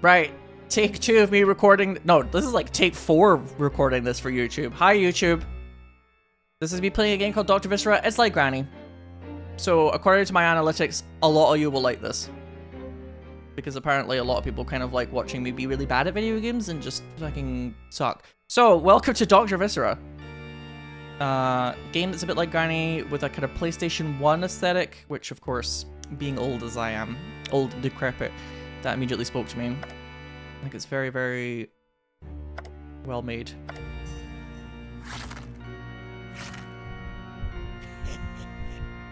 Right. Take 2 of me recording. No, this is like take 4 recording this for YouTube. Hi, YouTube. This is me playing a game called Doctor Viscera. It's like Granny. So, according to my analytics, a lot of you will like this. Because apparently a lot of people kind of like watching me be really bad at video games and just fucking suck. So, welcome to Doctor Viscera. Game that's a bit like Granny with a kind of PlayStation 1 aesthetic, which of course, being old as I am, old and decrepit, that immediately spoke to me. I think it's very, very well made.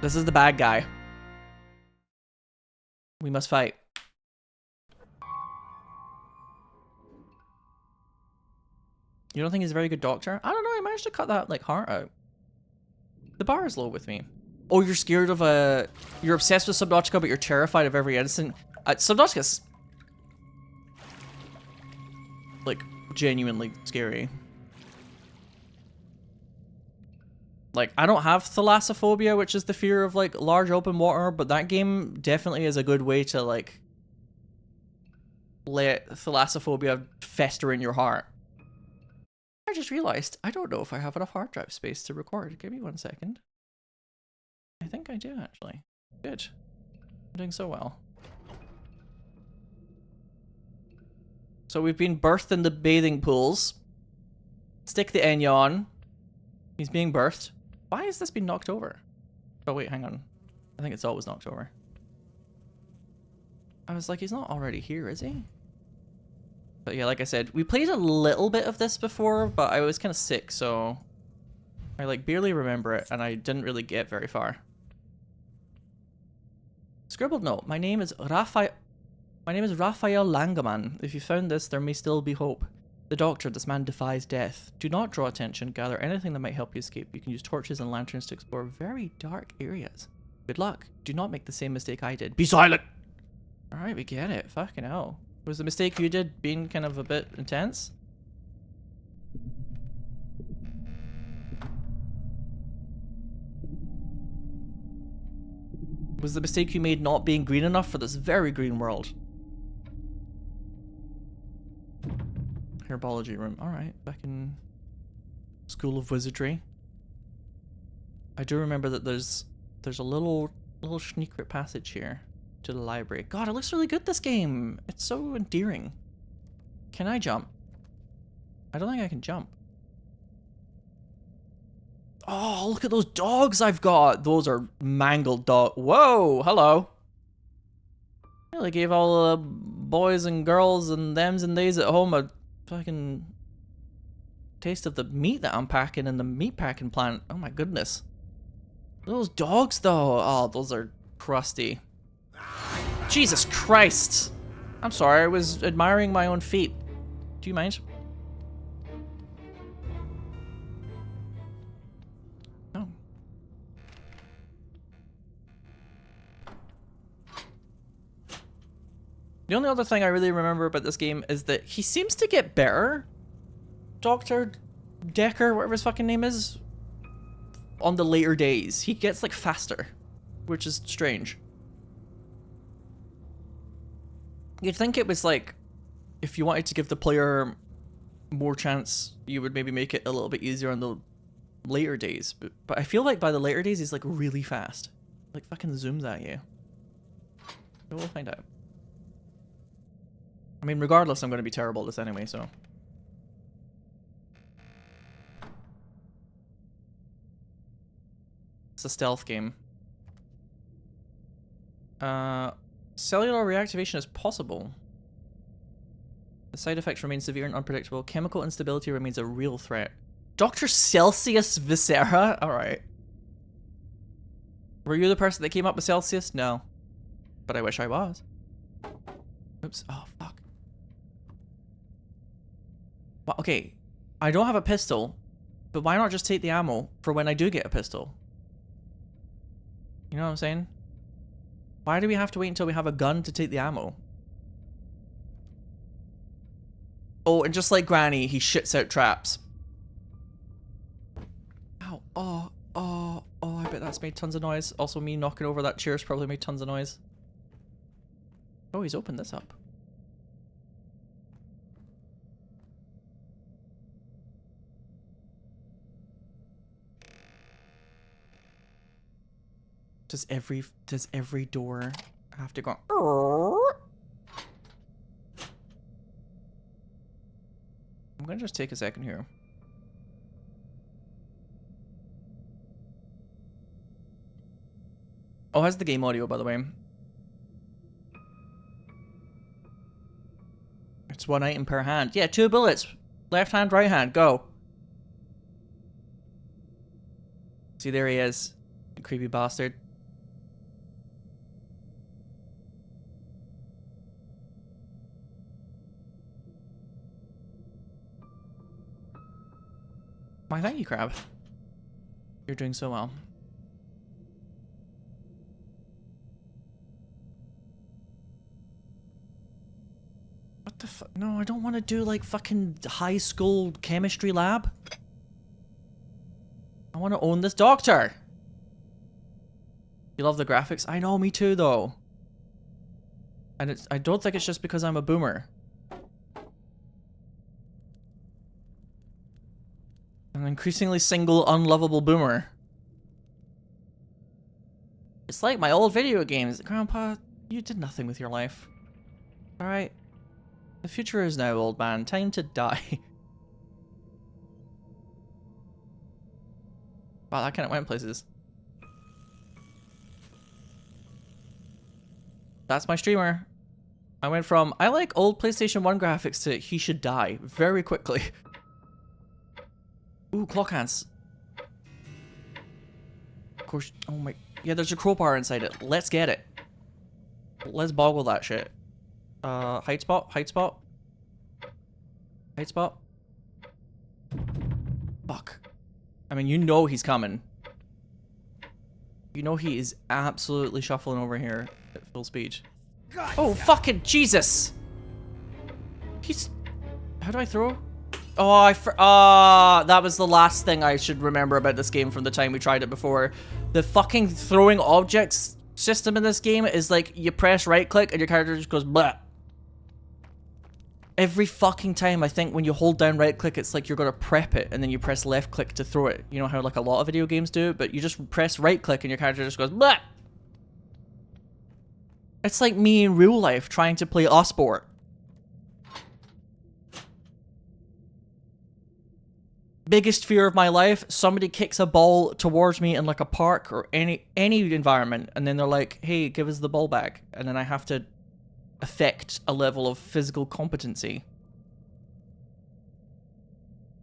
This is the bad guy. We must fight. You don't think he's a very good doctor? I don't know, he managed to cut that, like, heart out. The bar is low with me. Oh, you're scared of a... You're obsessed with Subnautica, but you're terrified of every instant. Subnautica's... like, genuinely scary. Like, I don't have thalassophobia, which is the fear of, like, large open water, but that game definitely is a good way to, like, let thalassophobia fester in your heart. I just realized I don't know if I have enough hard drive space to record. Give me 1 second. I think I do, actually. Good. I'm doing so well. So we've been birthed in the bathing pools. Stick the Enya on. He's being birthed. Why has this been knocked over? Oh wait, hang on. I think it's always knocked over. I was like, he's not already here, is he? But yeah, like I said, we played a little bit of this before, but I was kind of sick, so I like barely remember it, and I didn't really get very far. Scribbled note. My name is Raphael Langemann. If you found this, there may still be hope. The doctor, this man defies death. Do not draw attention. Gather anything that might help you escape. You can use torches and lanterns to explore very dark areas. Good luck. Do not make the same mistake I did. Be silent! Alright, we get it. Fucking hell. Was the mistake you did being kind of a bit intense? Was the mistake you made not being green enough for this very green world? Herbology room. Alright, back in School of Wizardry. I do remember that there's a little secret passage here to the library. God, it looks really good, this game. It's so endearing. Can I jump? I don't think I can jump. Oh, look at those dogs I've got. Those are mangled dogs. Whoa, hello. Really gave all the boys and girls and thems and theys at home a fucking taste of the meat that I'm packing in the meat packing plant. Oh my goodness. Those dogs though. Oh, those are crusty. Jesus Christ. I'm sorry, I was admiring my own feet. Do you mind? No. The only other thing I really remember about this game is that he seems to get better. Dr. Decker, whatever his fucking name is. On the later days. He gets like faster. Which is strange. You'd think it was like, if you wanted to give the player more chance, you would maybe make it a little bit easier on the later days. But I feel like by the later days, he's like really fast. Like fucking zooms at you. So we'll find out. I mean, regardless, I'm going to be terrible at this anyway, so. It's a stealth game. Cellular reactivation is possible. The side effects remain severe and unpredictable. Chemical instability remains a real threat. Dr. Celsius Viscera? Alright. Were you the person that came up with Celsius? No. But I wish I was. Oops. Oh, fuck. Well, okay. I don't have a pistol, but why not just take the ammo for when I do get a pistol? You know what I'm saying? Why do we have to wait until we have a gun to take the ammo? Oh, and just like Granny, he shits out traps. Ow. Oh, oh, oh, I bet that's made tons of noise. Also, me knocking over that chair's probably made tons of noise. Oh, he's opened this up. Does every door have to go? I'm gonna just take a second here. Oh, how's the game audio, by the way? It's 1 item per hand. Yeah, 2 bullets. Left hand, right hand, go. See, there he is. You creepy bastard. Why, thank you, Crab. You're doing so well. What the fuck? No, I don't want to do like fucking high school chemistry lab. I want to own this doctor. You love the graphics? I know, me too, though. And I don't think it's just because I'm a boomer. An increasingly single, unlovable boomer. It's like my old video games. Grandpa, you did nothing with your life. Alright. The future is now, old man. Time to die. Wow, that kind of went places. That's my streamer. I went from, I like old PlayStation 1 graphics to he should die very quickly. Ooh, clock hands. Of course, oh my, yeah, there's a crowbar inside it. Let's get it. Let's boggle that shit. Height spot, height spot. Height spot. Fuck. I mean, you know he's coming. You know he is absolutely shuffling over here at full speed. God, oh, fucking Jesus! He's... How do I throw? Oh, that was the last thing I should remember about this game from the time we tried it before. The fucking throwing objects system in this game is like, you press right click and your character just goes blah. Every fucking time, I think when you hold down right click, it's like you're gonna prep it and then you press left click to throw it. You know how like a lot of video games do, but you just press right click and your character just goes blah. It's like me in real life trying to play a sport. Biggest fear of my life, somebody kicks a ball towards me in like a park or any environment, and then they're like, hey, give us the ball back. And then I have to affect a level of physical competency.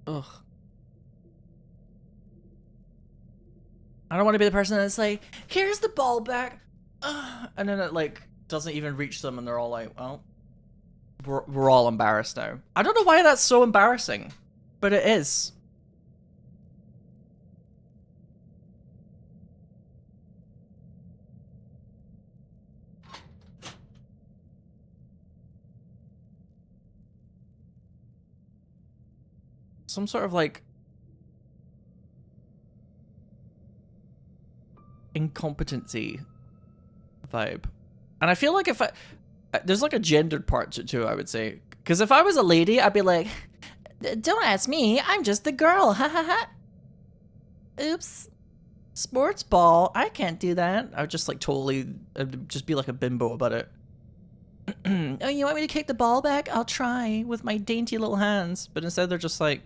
Ugh. I don't want to be the person that's like, here's the ball back. And then it like doesn't even reach them and they're all like, well, we're all embarrassed now. I don't know why that's so embarrassing, but it is. Some sort of like incompetency vibe. And I feel like if there's like a gendered part to it too, I would say. Because if I was a lady, I'd be like, don't ask me, I'm just the girl, ha ha ha. Oops. Sports ball, I can't do that. I would just like totally, I'd just be like a bimbo about it. Oh, you want me to kick the ball back? I'll try with my dainty little hands. But instead they're just like,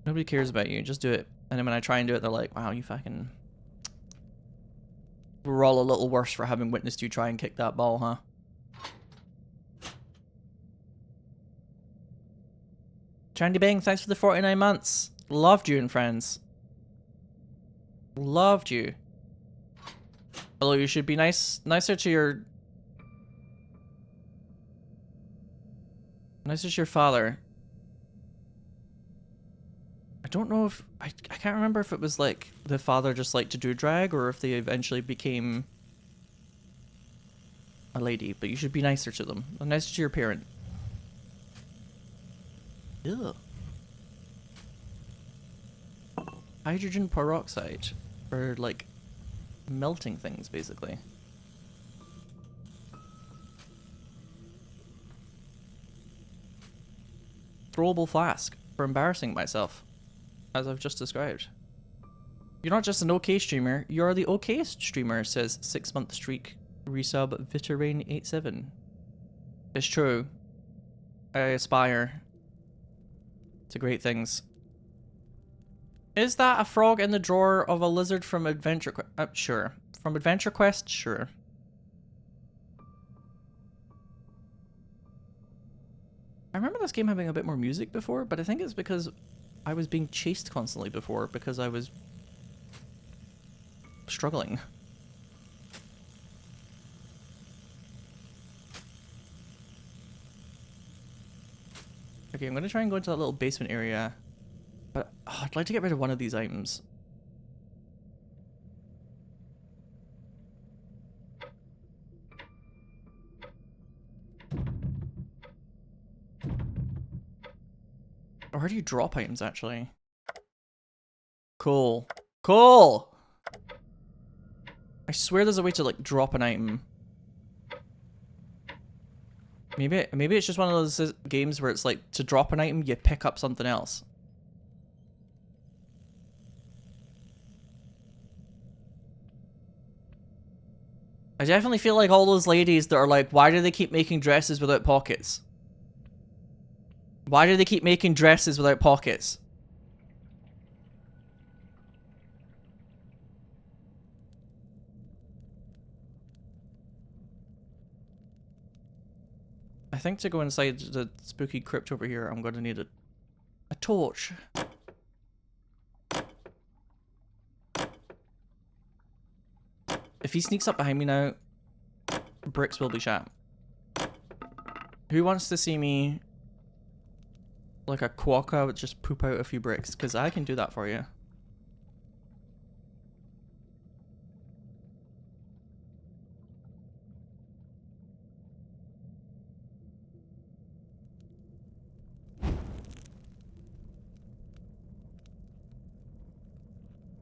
nobody cares about you, just do it. And then when I try and do it, they're like, wow, you fucking... We're all a little worse for having witnessed you try and kick that ball, huh? Chandy Bing, thanks for the 49 months. Loved you and friends. Loved you. Although you should be nicer to your... Nicer to your father. I don't know if... I can't remember if it was like the father just liked to do drag or if they eventually became a lady, but you should be nicer to them. Nicer to your parent. Ew. Hydrogen peroxide for like melting things basically. Throwable flask for embarrassing myself. As I've just described. You're not just an okay streamer, you're the okayest streamer, says 6-month streak resub Viterain87. It's true. I aspire to great things. Is that a frog in the drawer of a lizard from Adventure Quest? Sure. From Adventure Quest? Sure. I remember this game having a bit more music before, but I think it's because I was being chased constantly before because I was struggling. Okay, I'm gonna try and go into that little basement area, but I'd like to get rid of one of these items. Or how do you drop items, actually? Cool. Cool! I swear there's a way to, like, drop an item. Maybe it's just one of those games where it's like, to drop an item, you pick up something else. I definitely feel like all those ladies that are like, why do they keep making dresses without pockets? Why do they keep making dresses without pockets? I think to go inside the spooky crypt over here, I'm gonna need a torch. If he sneaks up behind me now, bricks will be shot. Who wants to see me like a quokka just poop out a few bricks? Because I can do that for you.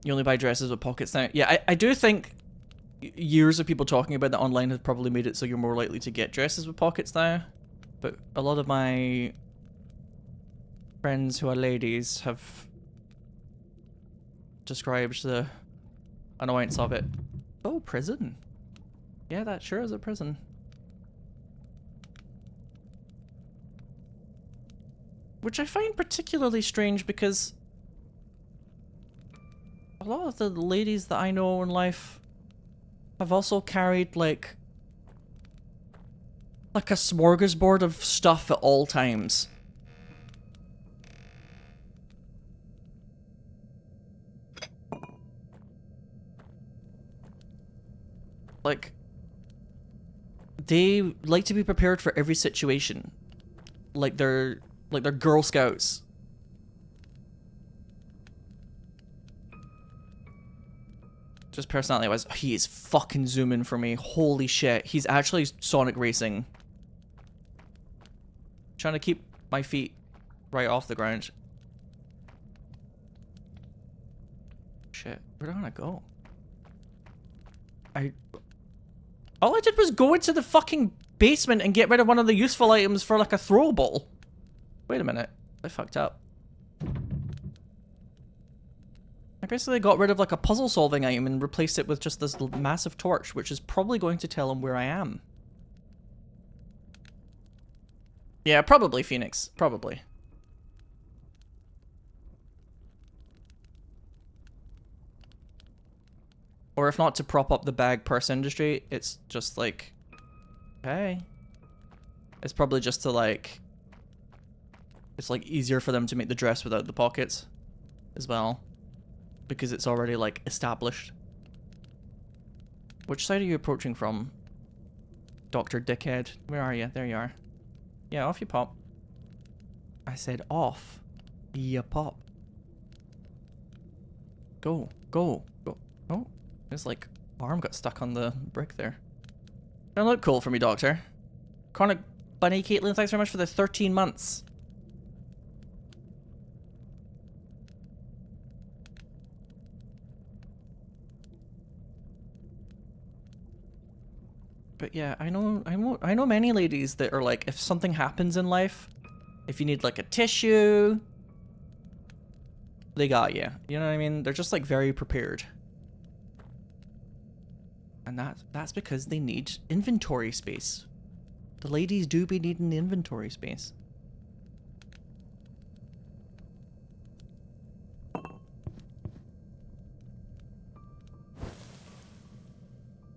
You only buy dresses with pockets now. Yeah, I do think years of people talking about that online have probably made it so you're more likely to get dresses with pockets now. But a lot of my friends who are ladies have described the annoyance of it. Oh, prison. Yeah, that sure is a prison. Which I find particularly strange because a lot of the ladies that I know in life have also carried like a smorgasbord of stuff at all times. Like, they like to be prepared for every situation. Like they're Girl Scouts. Just personality wise, he is fucking zooming for me. Holy shit. He's actually Sonic racing. Trying to keep my feet right off the ground. Shit. Where do I want to go? All I did was go into the fucking basement and get rid of one of the useful items for like a throw ball. Wait a minute. I fucked up. I basically got rid of like a puzzle solving item and replaced it with just this massive torch, which is probably going to tell him where I am. Yeah, probably Phoenix. Probably. Or if not to prop up the bag purse industry, it's just like, hey. It's probably just to like, it's like easier for them to make the dress without the pockets as well. Because it's already like established. Which side are you approaching from? Dr. Dickhead. Where are you? There you are. Yeah, off you pop. I said off. You pop. Go. Go. Go. Oh. His like arm got stuck on the brick there. Don't look cool for me, Doctor. Chronic Bunny Caitlin, thanks very much for the 13 months. But yeah, I know many ladies that are like, if something happens in life, if you need like a tissue, they got you. You know what I mean? They're just like very prepared. And that's because they need inventory space. The ladies do be needing inventory space.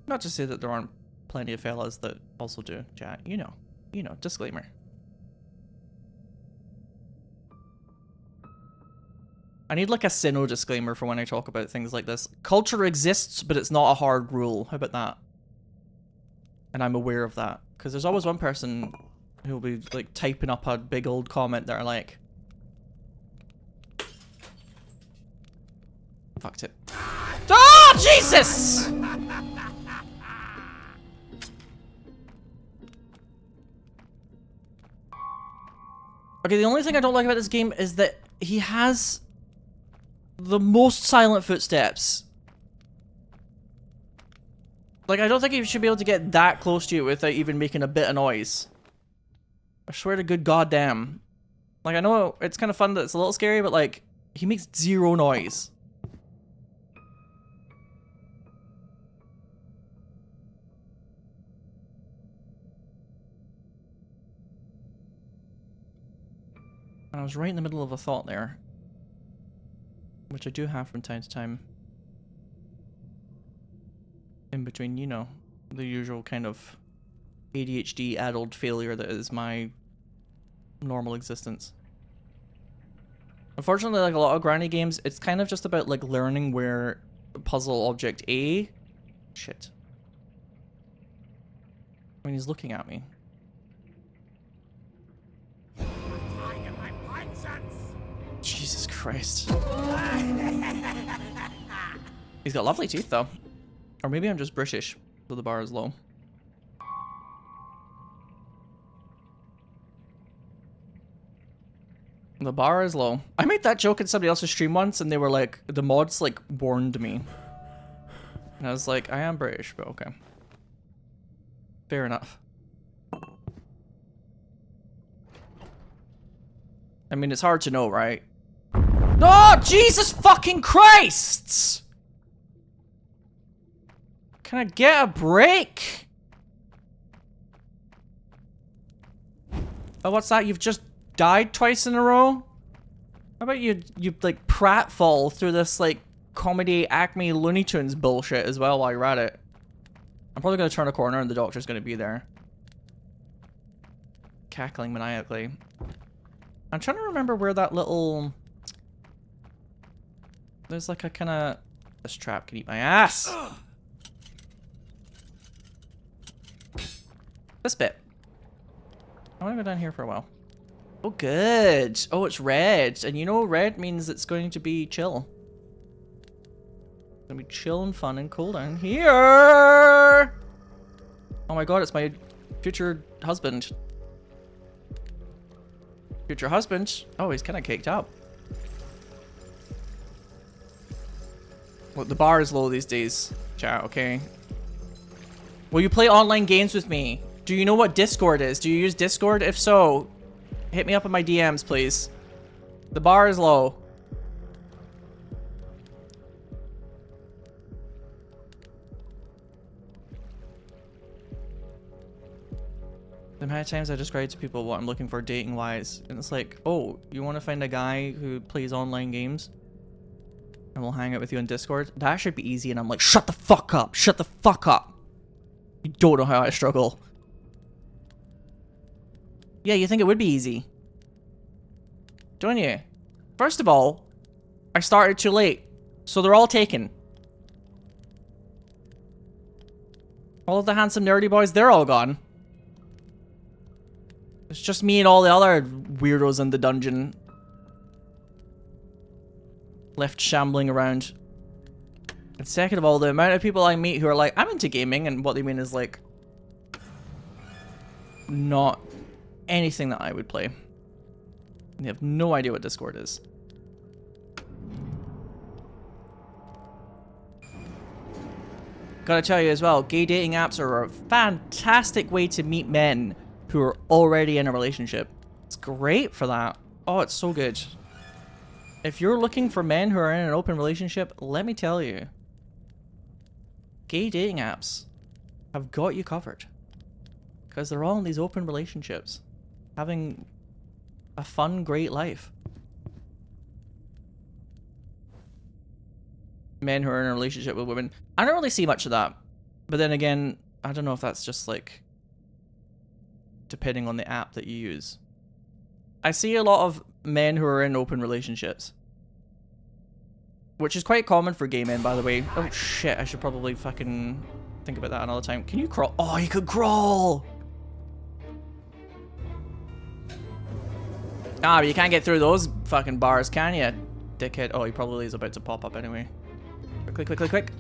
Not to say that there aren't plenty of fellas that also do, chat. You know, disclaimer. I need like a Sinow disclaimer for when I talk about things like this. Culture exists, but it's not a hard rule. How about that? And I'm aware of that. Because there's always one person who will be like typing up a big old comment that are like... Fucked it. Oh, Jesus! Okay, the only thing I don't like about this game is that he has the most silent footsteps. Like, I don't think you should be able to get that close to you without even making a bit of noise. I swear to good goddamn. Like, I know it's kind of fun that it's a little scary, but like, he makes zero noise. And I was right in the middle of a thought there. Which I do have from time to time. In between, you know, the usual kind of ADHD adult failure that is my normal existence. Unfortunately, like a lot of granny games, it's kind of just about like learning where puzzle object A... Shit. I mean, he's looking at me. Jesus Christ. He's got lovely teeth though. Or maybe I'm just British, so the bar is low. The bar is low. I made that joke in somebody else's stream once and they were like, the mods like warned me. And I was like, I am British, but okay. Fair enough. I mean, it's hard to know, right? Oh, Jesus fucking Christ! Can I get a break? Oh, what's that? You've just died twice in a row? How about you like pratfall through this like comedy Acme Looney Tunes bullshit as well while you're at it? I'm probably gonna turn a corner and the doctor's gonna be there. Cackling maniacally. I'm trying to remember where that little... There's like a kind of... This trap can eat my ass! This bit. I want to go down here for a while. Oh, good. Oh, it's red. And you know, red means it's going to be chill. It's going to be chill and fun and cool down here! Oh my god, it's my future husband. Future husband? Oh, he's kind of caked up. Look, the bar is low these days. Chat, okay? Will you play online games with me? Do you know what Discord is? Do you use Discord? If so, hit me up in my DMs, please. The bar is low. The amount of times I describe to people what I'm looking for dating-wise, and it's like, oh, you want to find a guy who plays online games? And we'll hang out with you on Discord? That should be easy, and I'm like, shut the fuck up! Shut the fuck up! You don't know how I struggle. Yeah, you think it would be easy. Don't you? First of all, I started too late, so they're all taken. All of the handsome nerdy boys, they're all gone. It's just me and all the other weirdos in the dungeon. Left shambling around. And second of all, the amount of people I meet who are like, I'm into gaming, and what they mean is like... not anything that I would play. And they have no idea what Discord is. Gotta tell you as well, gay dating apps are a fantastic way to meet men who are already in a relationship. It's great for that. Oh, it's so good. If you're looking for men who are in an open relationship, let me tell you, gay dating apps have got you covered. Because they're all in these open relationships, having a fun, great life. Men who are in a relationship with women. I don't really see much of that. But then again, I don't know if that's just like depending on the app that you use. I see a lot of men who are in open relationships. Which is quite common for gay men, by the way. Oh shit, I should probably fucking think about that another time. Can you crawl? Oh, you could crawl! Ah, but you can't get through those fucking bars, can you, dickhead? Oh, he probably is about to pop up anyway. Quick, quick, quick, quick.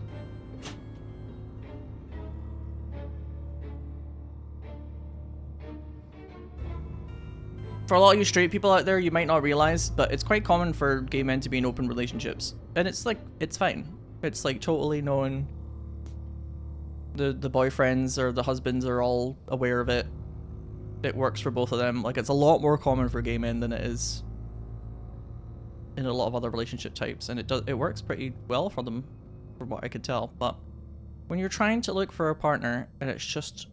For a lot of you straight people out there, you might not realize, but it's quite common for gay men to be in open relationships. And it's like, it's fine. It's like totally known. The boyfriends or the husbands are all aware of it. It works for both of them. Like, it's a lot more common for gay men than it is in a lot of other relationship types. And it works pretty well for them, from what I could tell. But when you're trying to look for a partner and it's just,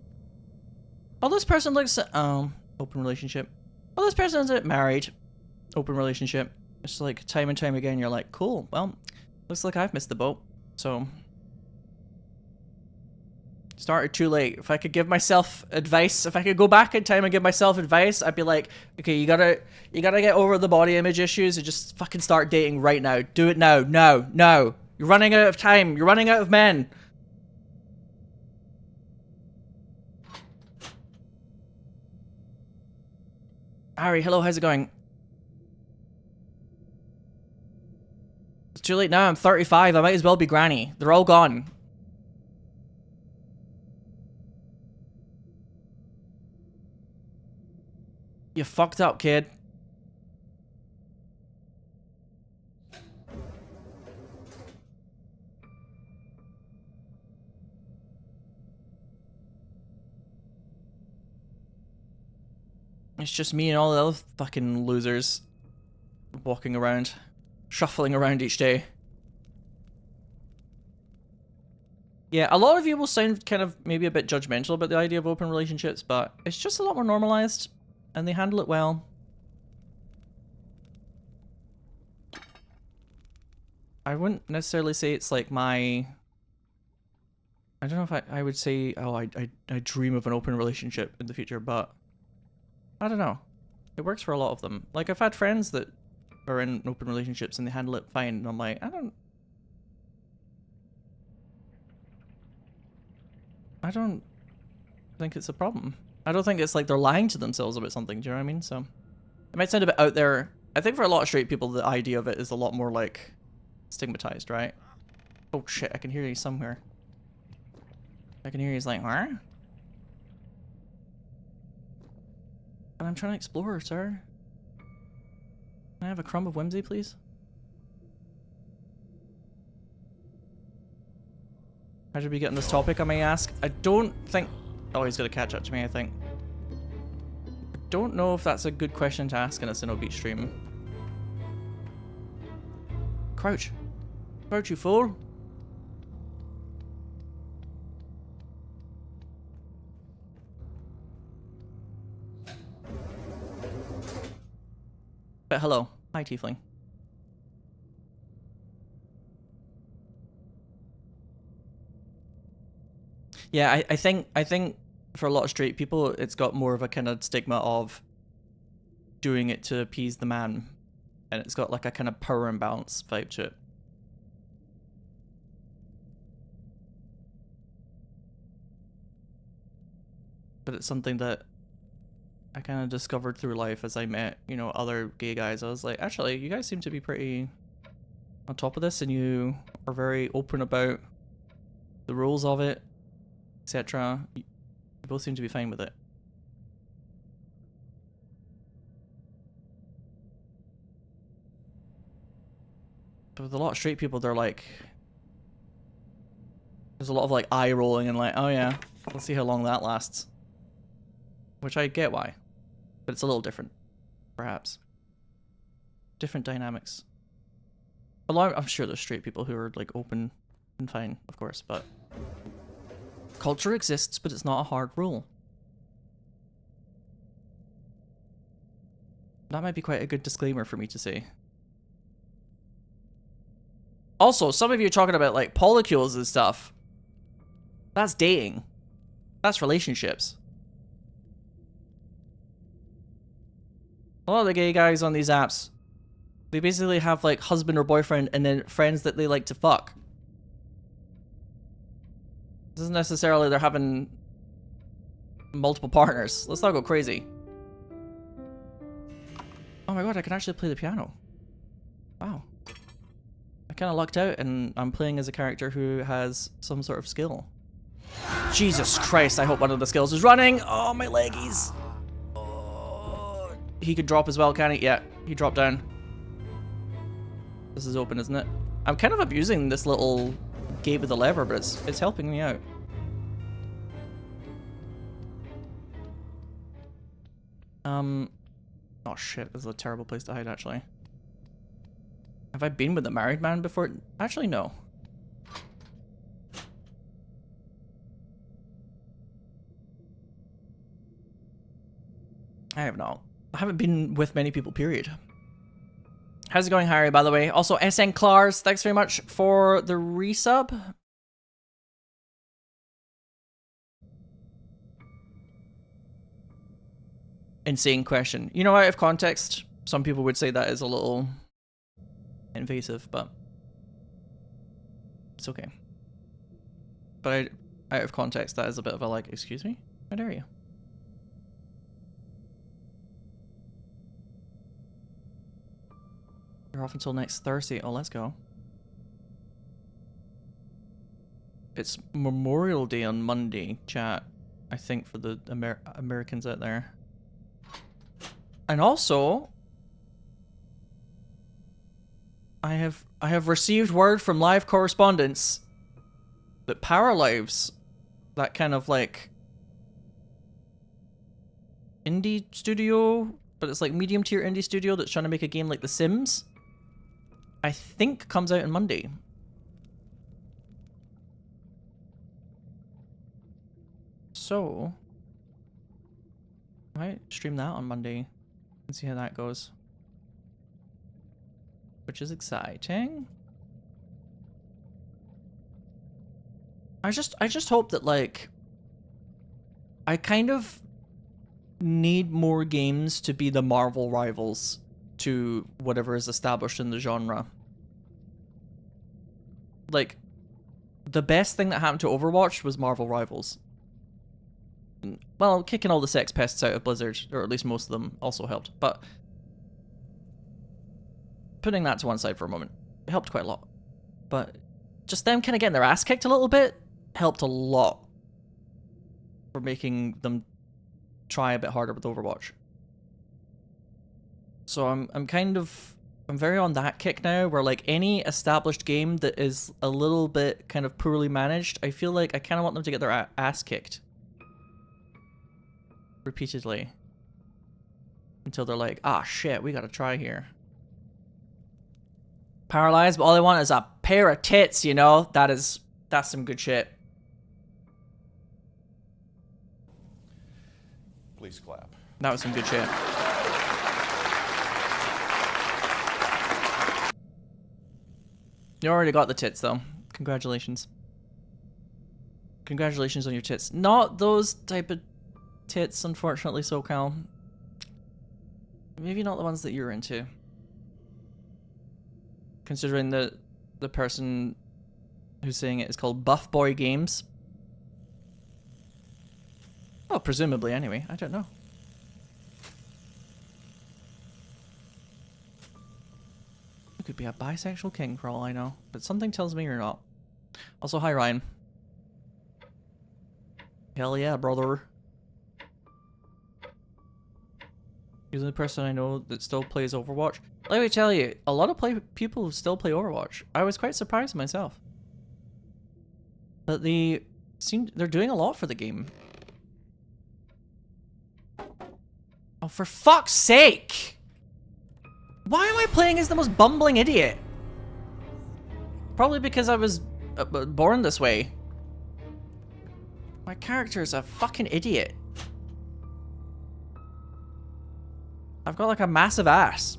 oh, this person looks at, open relationship. Well, this person's married, open relationship. It's like time and time again, you're like, cool, well, looks like I've missed the boat. So, started too late. If I could give myself advice, if I could go back in time and give myself advice, I'd be like, okay, you gotta get over the body image issues and just fucking start dating right now. Do it now. No. You're running out of time. You're running out of men. Harry, hello, how's it going? It's too late now, I'm 35, I might as well be granny. They're all gone. You fucked up, kid. It's just me and all the other fucking losers walking around, shuffling around each day. Yeah, a lot of you will sound kind of maybe a bit judgmental about the idea of open relationships, but it's just a lot more normalized, and they handle it well. I wouldn't necessarily say it's like my... I don't know if I would say, oh, I dream of an open relationship in the future, but... I don't know. It works for a lot of them. Like, I've had friends that are in open relationships and they handle it fine, and I'm like, I don't think it's a problem. I don't think it's like they're lying to themselves about something, do you know what I mean? So, it might sound a bit out there. I think for a lot of straight people, the idea of it is a lot more, like, stigmatized, right? Oh shit, I can hear you somewhere. I can hear he's like, where? And I'm trying to explore, sir. Can I have a crumb of whimsy, please? How did we get on this topic, I may ask? I don't think... Oh, he's gonna catch up to me, I think. I don't know if that's a good question to ask in a Sinow Beach stream. Crouch. Crouch, you fool. But hello. Hi, Tiefling. Yeah, I think for a lot of straight people, it's got more of a kind of stigma of doing it to appease the man. And it's got like a kind of power imbalance vibe to it. But it's something that I kind of discovered through life as I met, you know, other gay guys. I was like, actually, you guys seem to be pretty on top of this, and you are very open about the rules of it, etc. You both seem to be fine with it. But with a lot of straight people, they're like, there's a lot of like eye rolling and like, oh yeah, let's see how long that lasts. Which I get why. But it's a little different, perhaps. Different dynamics. I'm sure there's straight people who are like open and fine, of course, but culture exists, but it's not a hard rule. That might be quite a good disclaimer for me to say. Also, some of you are talking about like polycules and stuff. That's dating. That's relationships. A lot of the gay guys on these apps, they basically have like husband or boyfriend and then friends that they like to fuck. This isn't necessarily they're having multiple partners. Let's not go crazy. Oh my god, I can actually play the piano. Wow. I kind of lucked out and I'm playing as a character who has some sort of skill. Jesus Christ, I hope one of the skills is running. Oh, my leggies. Oh. He could drop as well, can he? Yeah, he dropped down. This is open, isn't it? I'm kind of abusing this little gate with the lever, but it's helping me out. Oh shit, this is a terrible place to hide, actually. Have I been with a married man before? Actually, no. I have not. I haven't been with many people, period. How's it going, Harry, by the way? Also, SN Clars, thanks very much for the resub. Insane question. You know, out of context, some people would say that is a little invasive, but it's okay. But out of context, that is a bit of a like, excuse me? How dare you? You're off until next Thursday. Oh, let's go. It's Memorial Day on Monday, chat. I think for the Americans out there. And also, I have received word from live correspondents that Power Lives, that kind of like indie studio, but it's like medium tier indie studio that's trying to make a game like The Sims, I think comes out on Monday. So, I might stream that on Monday and see how that goes. Which is exciting. I just hope that, like, I kind of need more games to be the Marvel rivals to whatever is established in the genre. Like, the best thing that happened to Overwatch was Marvel Rivals. Well, kicking all the sex pests out of Blizzard, or at least most of them, also helped. But putting that to one side for a moment, it helped quite a lot. But just them kind of getting their ass kicked a little bit helped a lot for making them try a bit harder with Overwatch. So I'm very on that kick now, where like any established game that is a little bit kind of poorly managed, I feel like I kind of want them to get their ass kicked repeatedly until they're like, ah shit, we gotta try here. Paralyzed, but all I want is a pair of tits, you know? That's some good shit. Please clap. That was some good shit. You already got the tits, though. Congratulations. Congratulations on your tits. Not those type of tits, unfortunately, SoCal. Maybe not the ones that you're into. Considering the person who's saying it is called Buff Boy Games. Oh, presumably, anyway. I don't know. You could be a bisexual king for all I know, but something tells me you're not. Also, hi, Ryan. Hell yeah, brother. He's the only person I know that still plays Overwatch. Let me tell you, a lot of people still play Overwatch. I was quite surprised myself. But they're doing a lot for the game. Oh, for fuck's sake! Why am I playing as the most bumbling idiot? Probably because I was born this way. My character is a fucking idiot. I've got like a massive ass.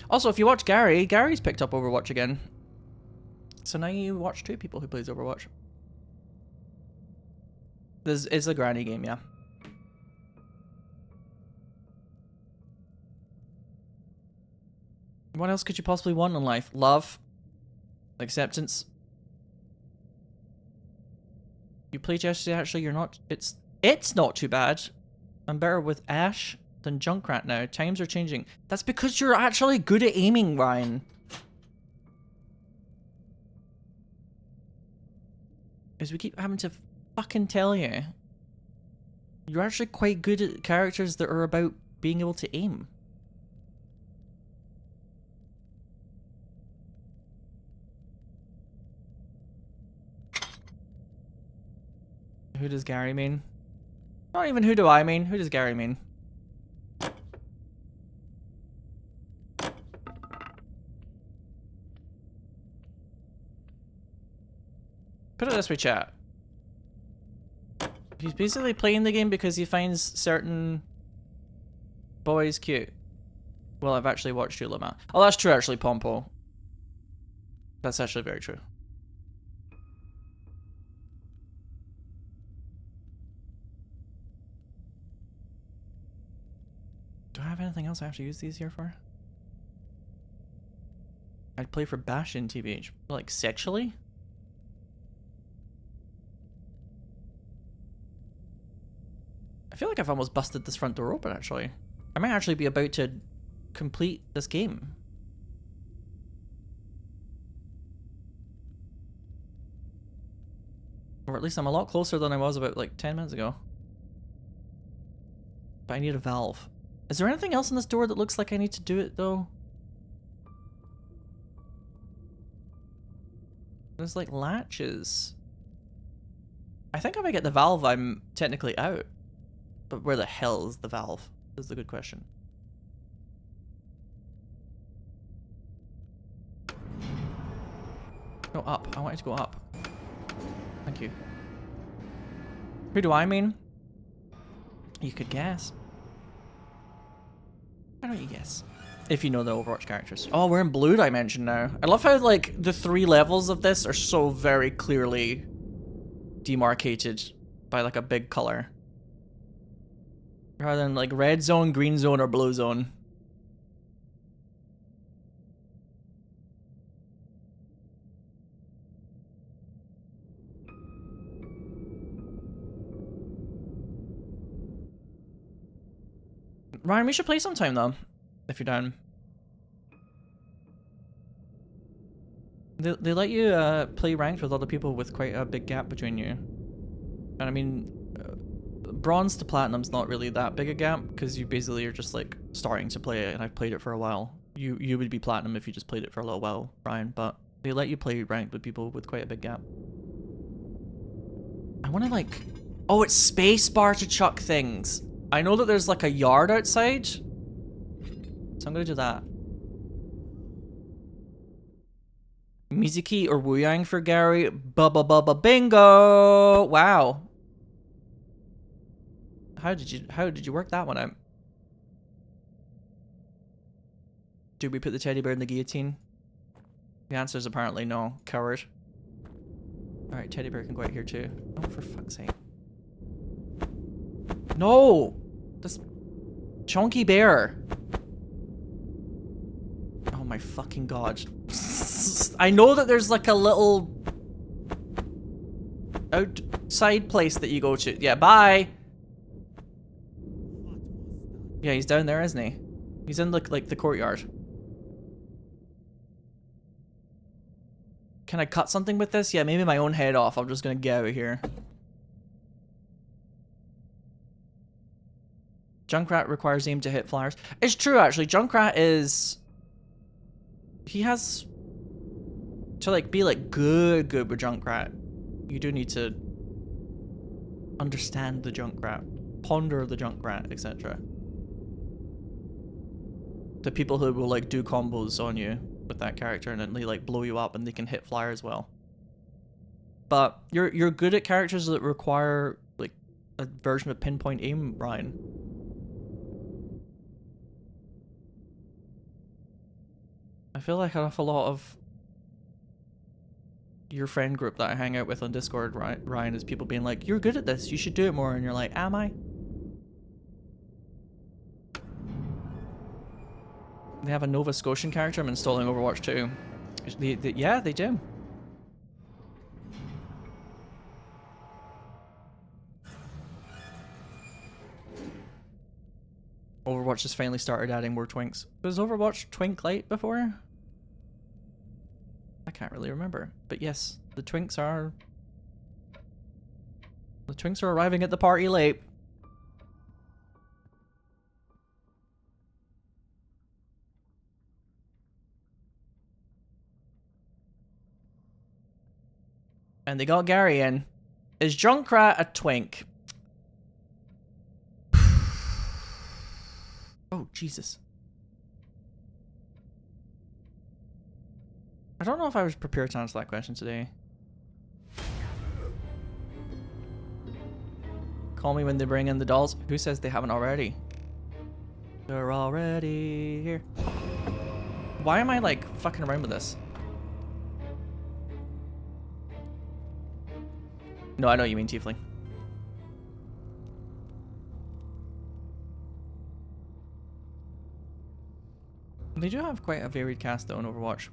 Also, if you watch Gary, Gary's picked up Overwatch again. So now you watch two people who plays Overwatch. It's a granny game, yeah. What else could you possibly want in life? Love. Acceptance. You played yesterday, actually, you're not... It's not too bad. I'm better with Ash than Junkrat now. Times are changing. That's because you're actually good at aiming, Ryan. As we keep having to fucking tell you. You're actually quite good at characters that are about being able to aim. Who does Gary mean? Not even who do I mean. Who does Gary mean? Put it this way, chat. He's basically playing the game because he finds certain boys cute. Well, I've actually watched you, Lama. Oh, that's true, actually, Pompo. That's actually very true. Do I have anything else I have to use these here for? I'd play for Bastion, TBH. Like, sexually? I feel like I've almost busted this front door open, actually. I might actually be about to complete this game. Or at least I'm a lot closer than I was about, like, 10 minutes ago. But I need a valve. Is there anything else in this door that looks like I need to do it, though? There's, like, latches. I think if I get the valve, I'm technically out. But where the hell is the valve? Is the good question. Go up. I want you to go up. Thank you. Who do I mean? You could guess. Why don't you guess? If you know the Overwatch characters. Oh, we're in blue dimension now. I love how, like, the 3 levels of this are so very clearly demarcated by, like, a big color. Rather than, like, red zone, green zone, or blue zone. Ryan, we should play sometime, though. If you're down. They let you play ranked with other people with quite a big gap between you. And I mean... bronze to platinum's not really that big a gap because you basically are just like starting to play it, and I've played it for a while. You would be platinum if you just played it for a little while, Brian, but they let you play ranked with people with quite a big gap. I want to like... Oh, it's spacebar to chuck things. I know that there's like a yard outside, so I'm gonna do that. Mizuki or Wuyang for Gary. Bubba bingo! Wow. How did you work that one out? Did we put the teddy bear in the guillotine? The answer is apparently no. Coward. Alright, teddy bear can go out here too. Oh, for fuck's sake. No! This chunky bear. Oh my fucking god. I know that there's like a little outside place that you go to. Yeah, bye! Yeah, he's down there, isn't he? He's in like the courtyard. Can I cut something with this? Yeah, maybe my own head off. I'm just gonna get out of here. Junkrat requires aim to hit flyers. It's true, actually. Junkrat is... He has... To like be like good with Junkrat, you do need to understand the Junkrat, ponder the Junkrat, etc. The people who will like do combos on you with that character and then they like blow you up and they can hit fire as well. But you're good at characters that require like a version of pinpoint aim, Ryan. I feel like an awful lot of your friend group that I hang out with on Discord, Ryan, is people being like, "You're good at this. You should do it more," and you're like, "Am I?" They have a Nova Scotian character I'm installing Overwatch 2. Yeah, they do. Overwatch has finally started adding more twinks. Was Overwatch twink light before? I can't really remember. But yes, the twinks are arriving at the party late. And they got Gary in. Is Junkrat a twink? Oh, Jesus. I don't know if I was prepared to answer that question today. Call me when they bring in the dolls. Who says they haven't already? They're already here. Why am I like fucking around with this? No, I know what you mean, Tiefling. They do have quite a varied cast though in Overwatch.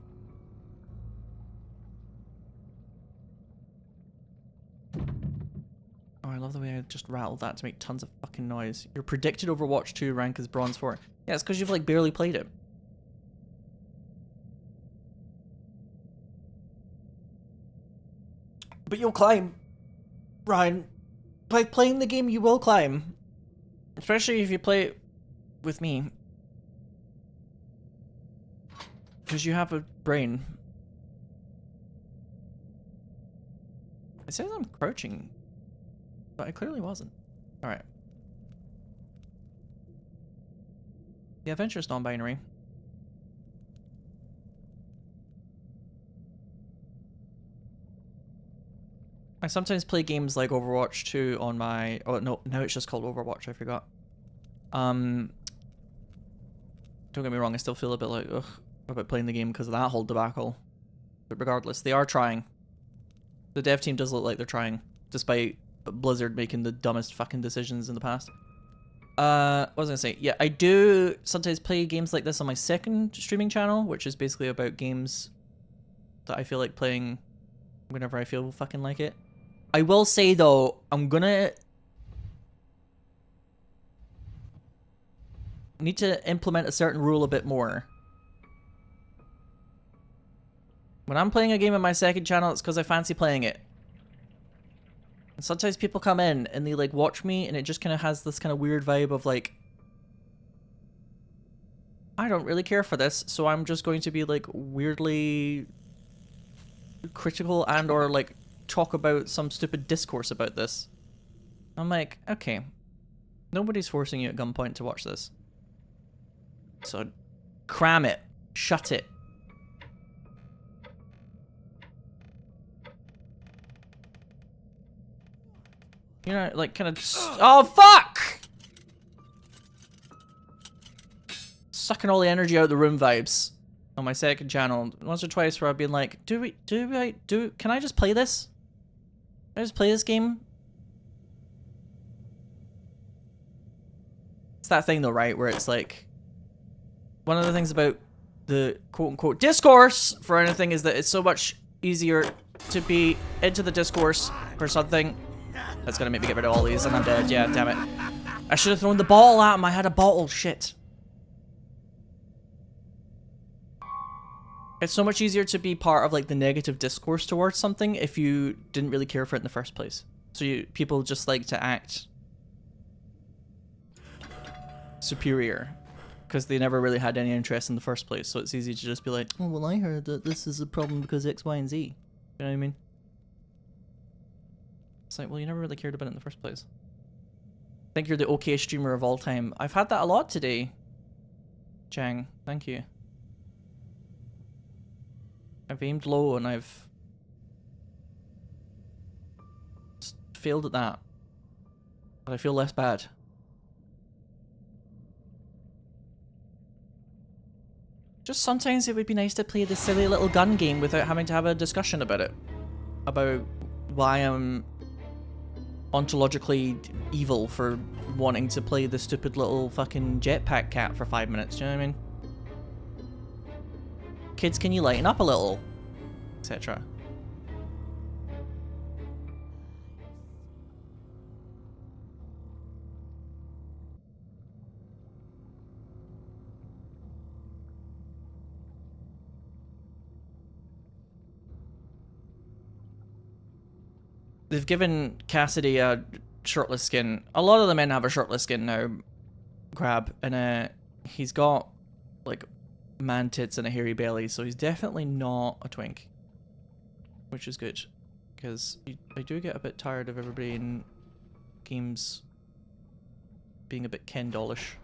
Oh, I love the way I just rattled that to make tons of fucking noise. Your predicted Overwatch 2 rank is Bronze 4. Yeah, it's because you've like barely played it. But you'll climb, Ryan. By playing the game, you will climb. Especially if you play it with me. Because you have a brain. It says I'm crouching. But I clearly wasn't. Alright. The adventure is non-binary. I sometimes play games like Overwatch 2 on my... Oh, no, now it's just called Overwatch, I forgot. Don't get me wrong, I still feel a bit like, ugh, about playing the game because of that whole debacle. But regardless, they are trying. The dev team does look like they're trying, despite Blizzard making the dumbest fucking decisions in the past. What was I gonna say? Yeah, I do sometimes play games like this on my second streaming channel, which is basically about games that I feel like playing whenever I feel fucking like it. I will say though, I'm gonna need to implement a certain rule a bit more. When I'm playing a game on my second channel, it's because I fancy playing it. And sometimes people come in and they like watch me and it just kind of has this kind of weird vibe of like, I don't really care for this, so I'm just going to be like weirdly critical and or like talk about some stupid discourse about this. I'm like, okay, nobody's forcing you at gunpoint to watch this. So cram it, shut it. You know, like kind of, oh fuck! Sucking all the energy out of the room vibes on my second channel. Once or twice where I've been like, can I just play this? Can I just play this game? It's that thing though, right? Where it's like, one of the things about the quote-unquote discourse for anything is that it's so much easier to be into the discourse for something. That's gonna make me get rid of all these and I'm dead. Yeah, damn it. I should have thrown the ball at him. I had a bottle. Shit. It's so much easier to be part of like the negative discourse towards something if you didn't really care for it in the first place. So people just like to act superior because they never really had any interest in the first place. So it's easy to just be like, oh, well, I heard that this is a problem because X, Y, and Z. You know what I mean? It's like, well, you never really cared about it in the first place. I think you're the okay streamer of all time. I've had that a lot today. Chang, thank you. I've aimed low and I've failed at that. But I feel less bad. Just sometimes it would be nice to play this silly little gun game without having to have a discussion about it. About why I'm ontologically evil for wanting to play the stupid little fucking jetpack cat for 5 minutes, do you know what I mean? Kids, can you lighten up a little? Etc. They've given Cassidy a shirtless skin. A lot of the men have a shirtless skin now, Crab, and he's got like man tits and a hairy belly, so he's definitely not a twink, which is good, because I do get a bit tired of everybody in games being a bit Ken dollish.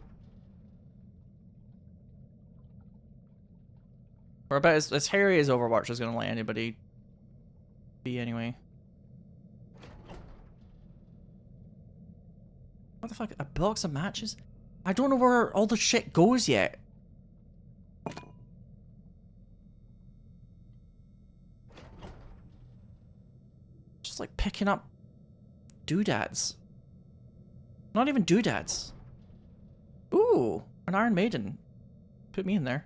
Or about as hairy as Overwatch is gonna let anybody be anyway. What the fuck? A box of matches? I don't know where all the shit goes yet. Just like picking up doodads. Not even doodads. Ooh, an Iron Maiden. Put me in there.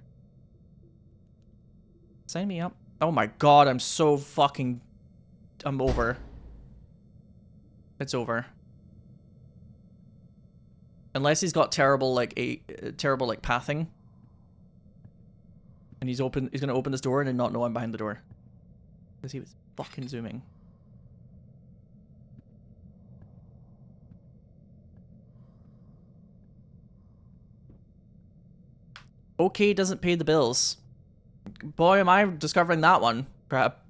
Sign me up. Oh my god, I'm so fucking... I'm over. It's over. Unless he's got terrible like terrible like pathing, and he's gonna open this door and then not know I'm behind the door, because he was fucking zooming. Okay, doesn't pay the bills. Boy, am I discovering that one. Crap.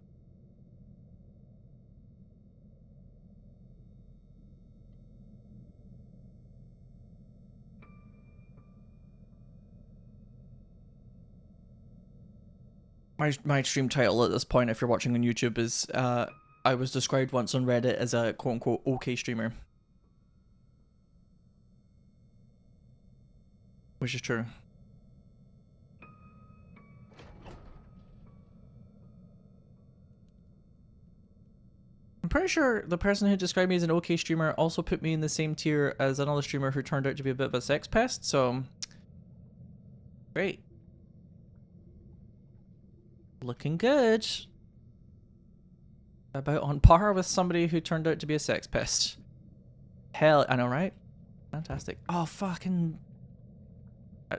My stream title at this point, if you're watching on YouTube, is I was described once on Reddit as a quote-unquote okay streamer. Which is true. I'm pretty sure the person who described me as an okay streamer also put me in the same tier as another streamer who turned out to be a bit of a sex pest, so... Great. Looking good. About on par with somebody who turned out to be a sex pest. Hell, I know, right? Fantastic. Oh, fucking...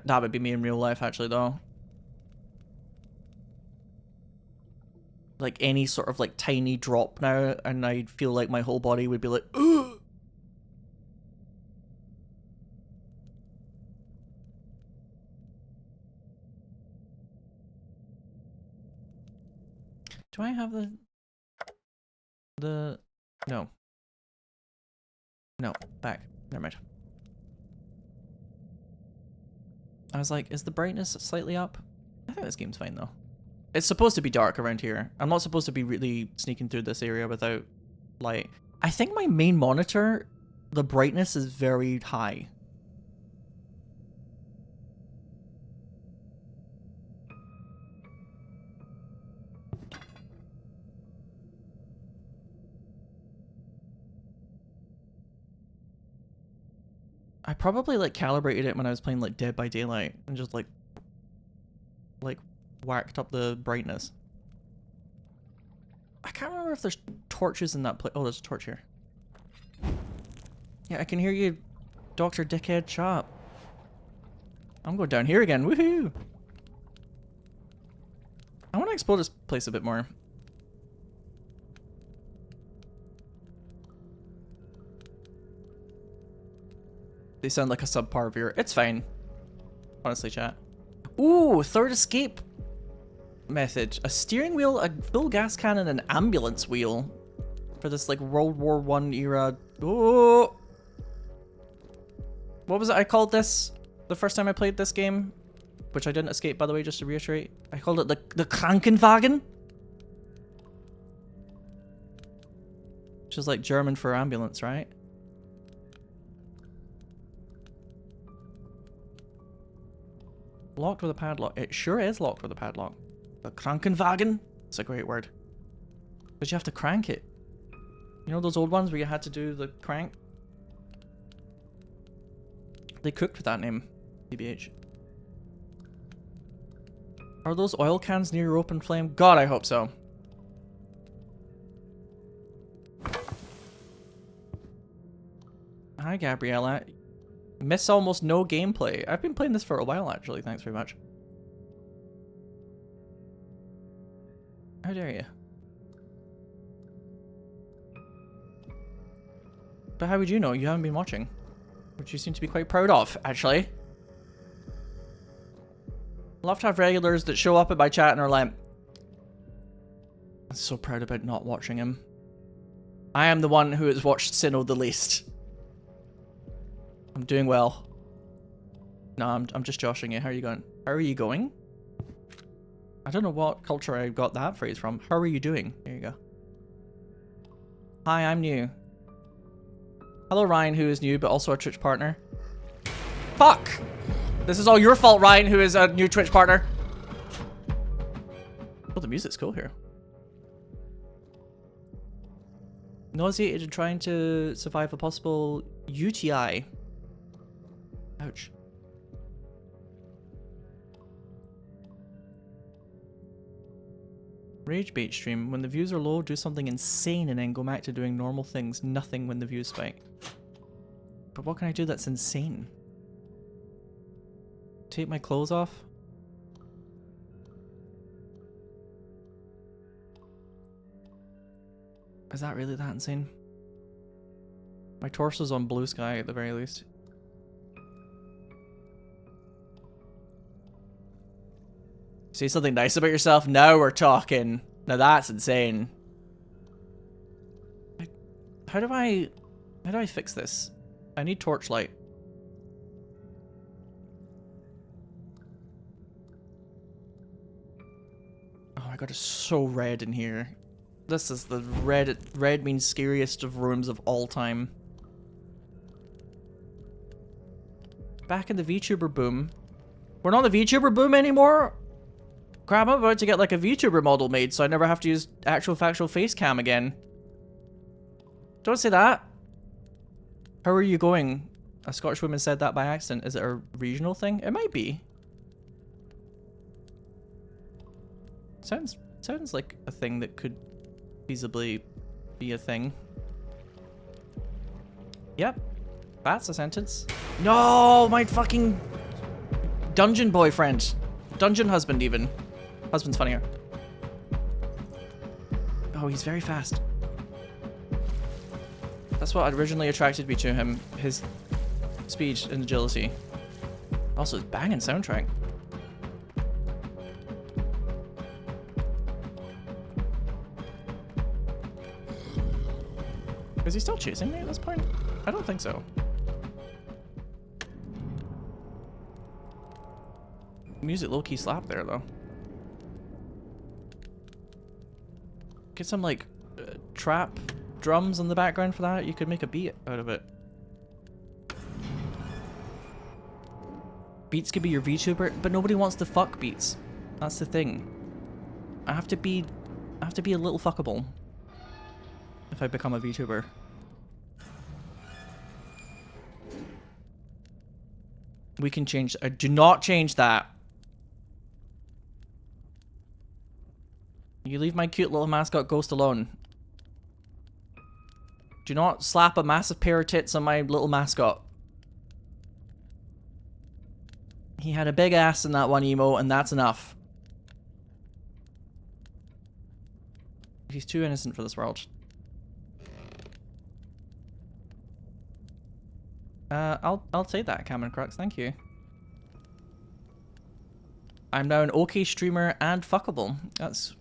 That would be me in real life, actually, though. Like, any sort of, like, tiny drop now, and I'd feel like my whole body would be like, ugh! Do I have the... No. No, back. Never mind. I was like, is the brightness slightly up? I think this game's fine, though. It's supposed to be dark around here. I'm not supposed to be really sneaking through this area without light. I think my main monitor, the brightness is very high. I probably like calibrated it when I was playing like Dead by Daylight and just like whacked up the brightness. I can't remember if there's torches in that place. Oh, there's a torch here. Yeah, I can hear you, Dr. Dickhead. Shut up. I'm going down here again. Woohoo! I want to explore this place a bit more. They sound like a subpar viewer. It's fine. Honestly, chat. Ooh, third escape method. A steering wheel, a full gas cannon, an ambulance wheel. For this, like, World War I era. Oh! What was it I called this the first time I played this game? which I didn't escape, by the way, just to reiterate. I called it the Krankenwagen, which is like German for ambulance, right? Locked with a padlock. It sure is locked with a padlock. The Krankenwagen? It's a great word. Because you have to crank it. You know those old ones where you had to do the crank? They cooked with that name, TBH. Are those oil cans near your open flame? God, I hope so. Hi, Gabriella. Miss almost no gameplay. I've been playing this for a while, actually. Thanks very much. How dare you? But how would you know? You haven't been watching. Which you seem to be quite proud of, actually. Love to have regulars that show up at my chat and are like, I'm so proud about not watching him. I am the one who has watched Sinow the least. I'm doing well. No, I'm just joshing you. How are you going? How are you going? I don't know what culture I got that phrase from. How are you doing? There you go. Hi, I'm new. Hello, Ryan, who is new, but also a Twitch partner. Fuck! This is all your fault, Ryan, who is a new Twitch partner. Oh, the music's cool here. Nauseated and trying to survive a possible UTI. Ouch. Rage bait stream. When the views are low, do something insane and then go back to doing normal things. Nothing when the views spike. But what can I do that's insane? Take my clothes off? Is that really that insane? My torso's on blue sky at the very least. Say something nice about yourself? Now we're talking. Now that's insane. How do I fix this? I need torchlight. Oh my god, it's so red in here. This is the red means scariest of rooms of all time. Back in the VTuber boom. We're not the VTuber boom anymore? Crap, I'm about to get like a VTuber model made so I never have to use actual factual face cam again. Don't say that. How are you going? A Scottish woman said that by accident. Is it a regional thing? It might be. Sounds like a thing that could feasibly be a thing. Yep. That's a sentence. No, my fucking dungeon boyfriend. Dungeon husband even. Husband's funnier. Oh, he's very fast. That's what originally attracted me to him. His speed and agility. Also, his banging soundtrack. Is he still chasing me at this point? I don't think so. Music low-key slap there, though. Get some, like, trap drums in the background for that. You could make a beat out of it. Beats could be your VTuber, but nobody wants to fuck Beats. That's the thing. I have to be a little fuckable if I become a VTuber. We can change. Do not change that. You leave my cute little mascot Ghost alone. Do not slap a massive pair of tits on my little mascot. He had a big ass in that one emo, and that's enough. He's too innocent for this world. I'll take that, Cameron Crux, thank you. I'm now an okay streamer and fuckable. That's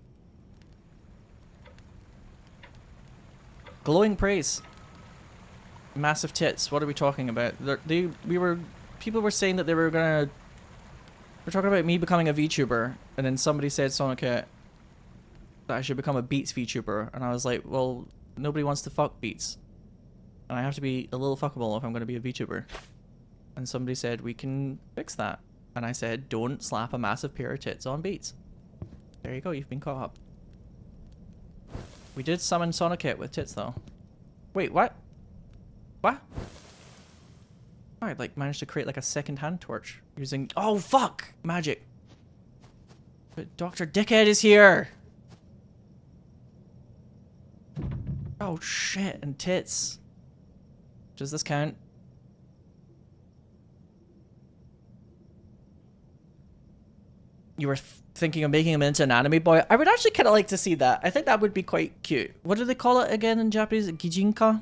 glowing praise. Massive tits. What are we talking about? People were saying that they were gonna We're talking about me becoming a VTuber, and then somebody said, Sonica, that I should become a Beats VTuber, and I was like, well, nobody wants to fuck Beats. And I have to be a little fuckable if I'm going to be a VTuber. And somebody said, we can fix that. And I said, don't slap a massive pair of tits on Beats. There you go, you've been caught up. We did summon Sonicate with tits, though. Wait, what? What? I like managed to create like a second-hand torch using... Oh, fuck! Magic. But Dr. Dickhead is here! Oh, shit, and tits. Does this count? You were thinking of making him into an anime boy? I would actually kind of like to see that. I think that would be quite cute. What do they call it again in Japanese? Gijinka?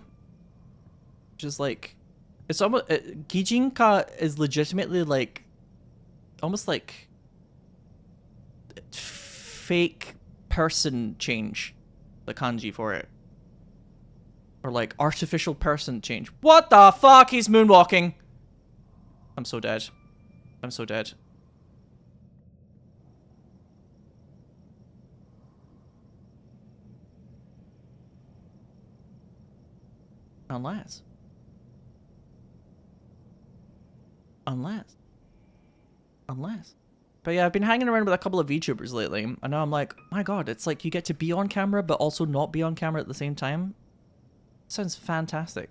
Which is like... It's almost... Gijinka is legitimately like... Almost like... fake person change. The kanji for it. Or like artificial person change. What the fuck? He's moonwalking. I'm so dead. I'm so dead. Unless. But yeah, I've been hanging around with a couple of VTubers lately, and now I'm like, my god, it's like you get to be on camera, but also not be on camera at the same time. Sounds fantastic.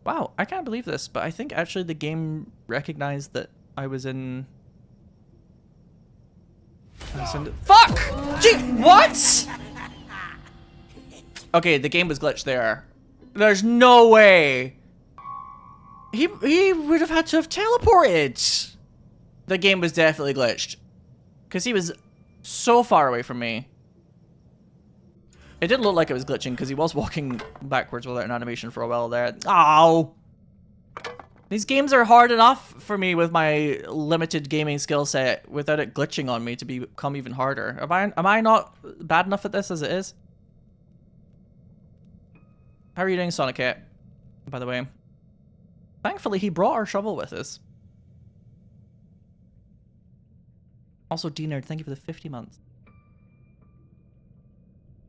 Wow, I can't believe this, but I think actually the game recognized that I was in... Fuck! Gee, what? Okay, the game was glitched there. There's no way. He would have had to have teleported. The game was definitely glitched. Because he was so far away from me. It did look like it was glitching because he was walking backwards without an animation for a while there. Ow! These games are hard enough for me with my limited gaming skill set without it glitching on me to become even harder. Am I not bad enough at this as it is? How are you doing, Sonicate? By the way. Thankfully, he brought our shovel with us. Also, D-Nerd, thank you for the 50 months.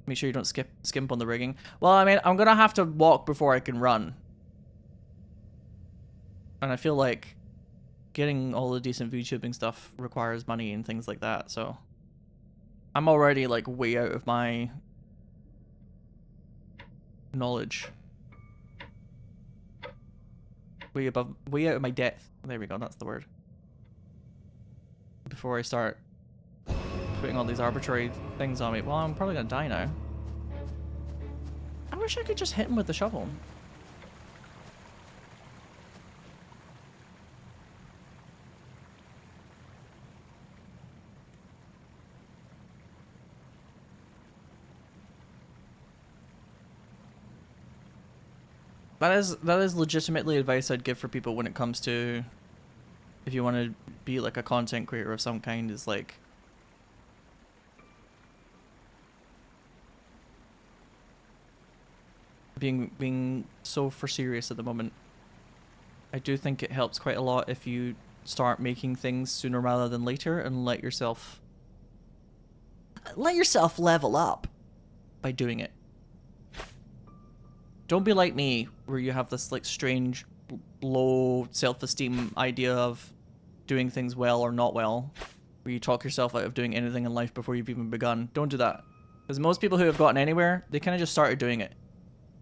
Make sure you don't skimp on the rigging. Well, I mean, I'm gonna have to walk before I can run. And I feel like getting all the decent VTubing stuff requires money and things like that, so... I'm already, like, way out of my... knowledge. Way out of my depth. There we go, that's the word. Before I start putting all these arbitrary things on me. Well, I'm probably gonna die now. I wish I could just hit him with the shovel. That is legitimately advice I'd give for people when it comes to if you want to be like a content creator of some kind, is like being so for serious at the moment. I do think it helps quite a lot if you start making things sooner rather than later and let yourself level up by doing it. Don't be like me, where you have this like strange, low self-esteem idea of doing things well or not well, where you talk yourself out of doing anything in life before you've even begun. Don't do that. Because most people who have gotten anywhere, they kind of just started doing it.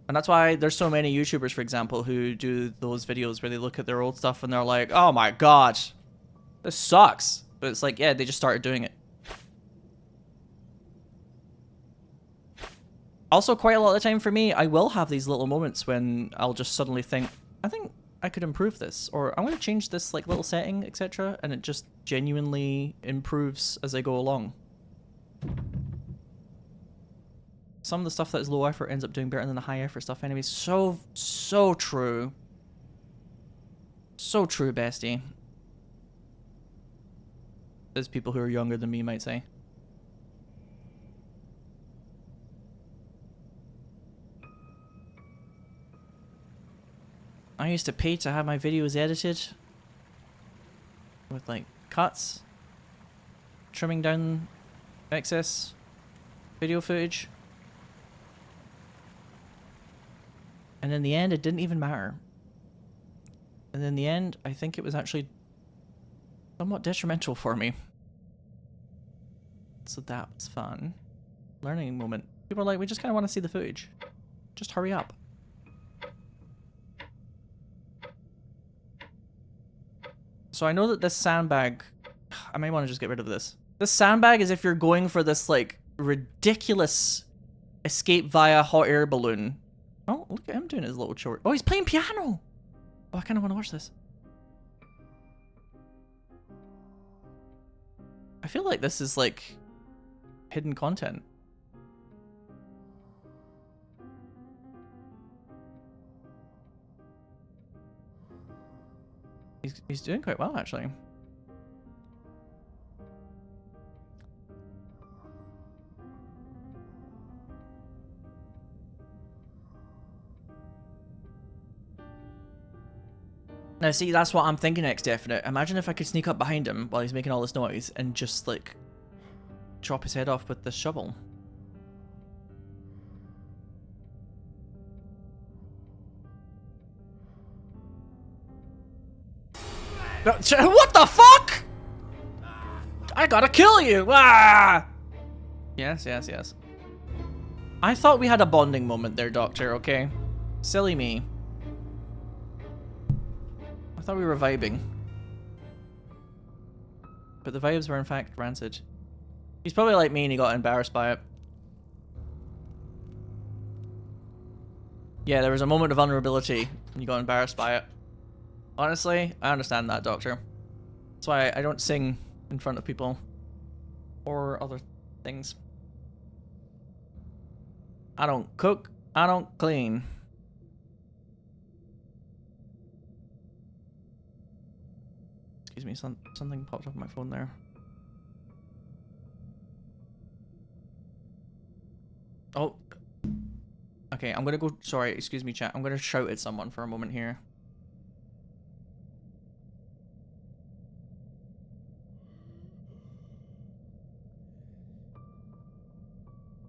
And that's why there's so many YouTubers, for example, who do those videos where they look at their old stuff and they're like, oh my god, this sucks. But it's like, yeah, they just started doing it. Also, quite a lot of the time for me, I will have these little moments when I'll just suddenly think, I think I could improve this, or I'm going to change this like little setting, etc. And it just genuinely improves as I go along. Some of the stuff that is low effort ends up doing better than the high effort stuff anyway. So true. So true, bestie. As people who are younger than me might say. I used to pay to have my videos edited with like cuts, trimming down excess video footage. And in the end, it didn't even matter. And in the end, I think it was actually somewhat detrimental for me. So that was fun. Learning moment. People are like, we just kind of want to see the footage. Just hurry up. So I know that this sandbag... I might want to just get rid of this. This sandbag is if you're going for this, like, ridiculous escape via hot air balloon. Oh, look at him doing his little chore. Oh, he's playing piano! Oh, I kind of want to watch this. I feel like this is, like, hidden content. He's doing quite well, actually. Now, see, that's what I'm thinking next, definite. Imagine if I could sneak up behind him while he's making all this noise and just, like, chop his head off with this shovel. What the fuck? I gotta kill you! Ah! Yes, yes, yes. I thought we had a bonding moment there, Doctor, okay? Silly me. I thought we were vibing. But the vibes were in fact rancid. He's probably like me and he got embarrassed by it. Yeah, there was a moment of vulnerability and you got embarrassed by it. Honestly, I understand that, Doctor. That's why I don't sing in front of people. Or other things. I don't cook, I don't clean. Excuse me, something popped up on my phone there. Oh. Okay, I'm gonna go, sorry, excuse me, chat. I'm gonna shout at someone for a moment here.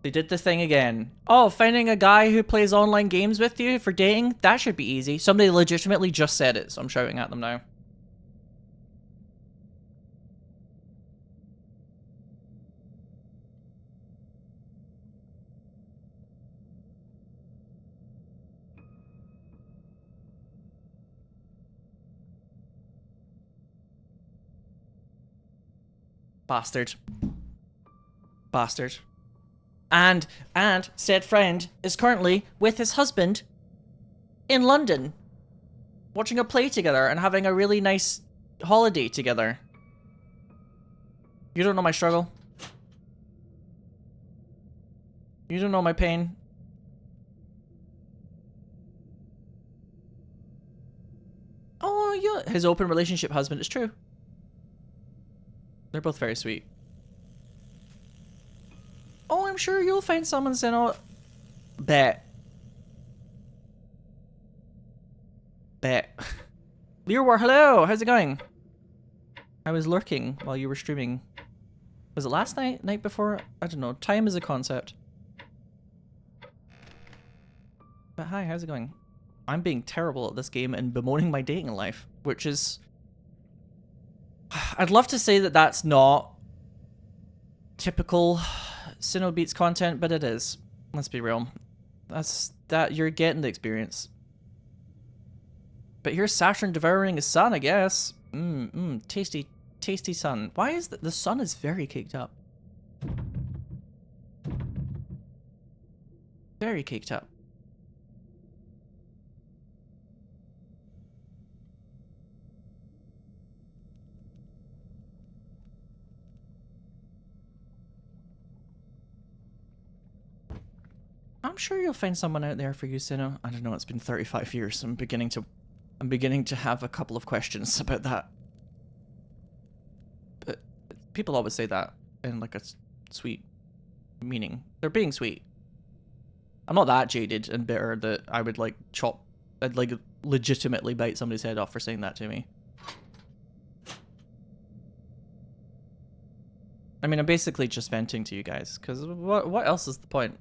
They did the thing again. Oh, finding a guy who plays online games with you for dating? That should be easy. Somebody legitimately just said it, so I'm shouting at them now. Bastard. Bastard. And said friend is currently with his husband in London, watching a play together and having a really nice holiday together. You don't know my struggle. You don't know my pain. Oh, yeah. His open relationship husband is true. They're both very sweet. Oh, I'm sure you'll find someone, Sinow. Bet. Bet. Learwar, hello! How's it going? I was lurking while you were streaming. Was it last night? Night before? I don't know. Time is a concept. But hi, how's it going? I'm being terrible at this game and bemoaning my dating life, which is... I'd love to say that that's not typical Sinow Beats content, but it is. Let's be real. You're getting the experience. But here's Saturn devouring his sun, I guess. Tasty, tasty sun. Why is the sun is very caked up? Very caked up. I'm sure you'll find someone out there for you, Sinow. I don't know, it's been 35 years. I'm beginning to have a couple of questions about that. But people always say that in like a sweet meaning. They're being sweet. I'm not that jaded and bitter that I would like chop I'd like legitimately bite somebody's head off for saying that to me. I mean, I'm basically just venting to you guys, because what else is the point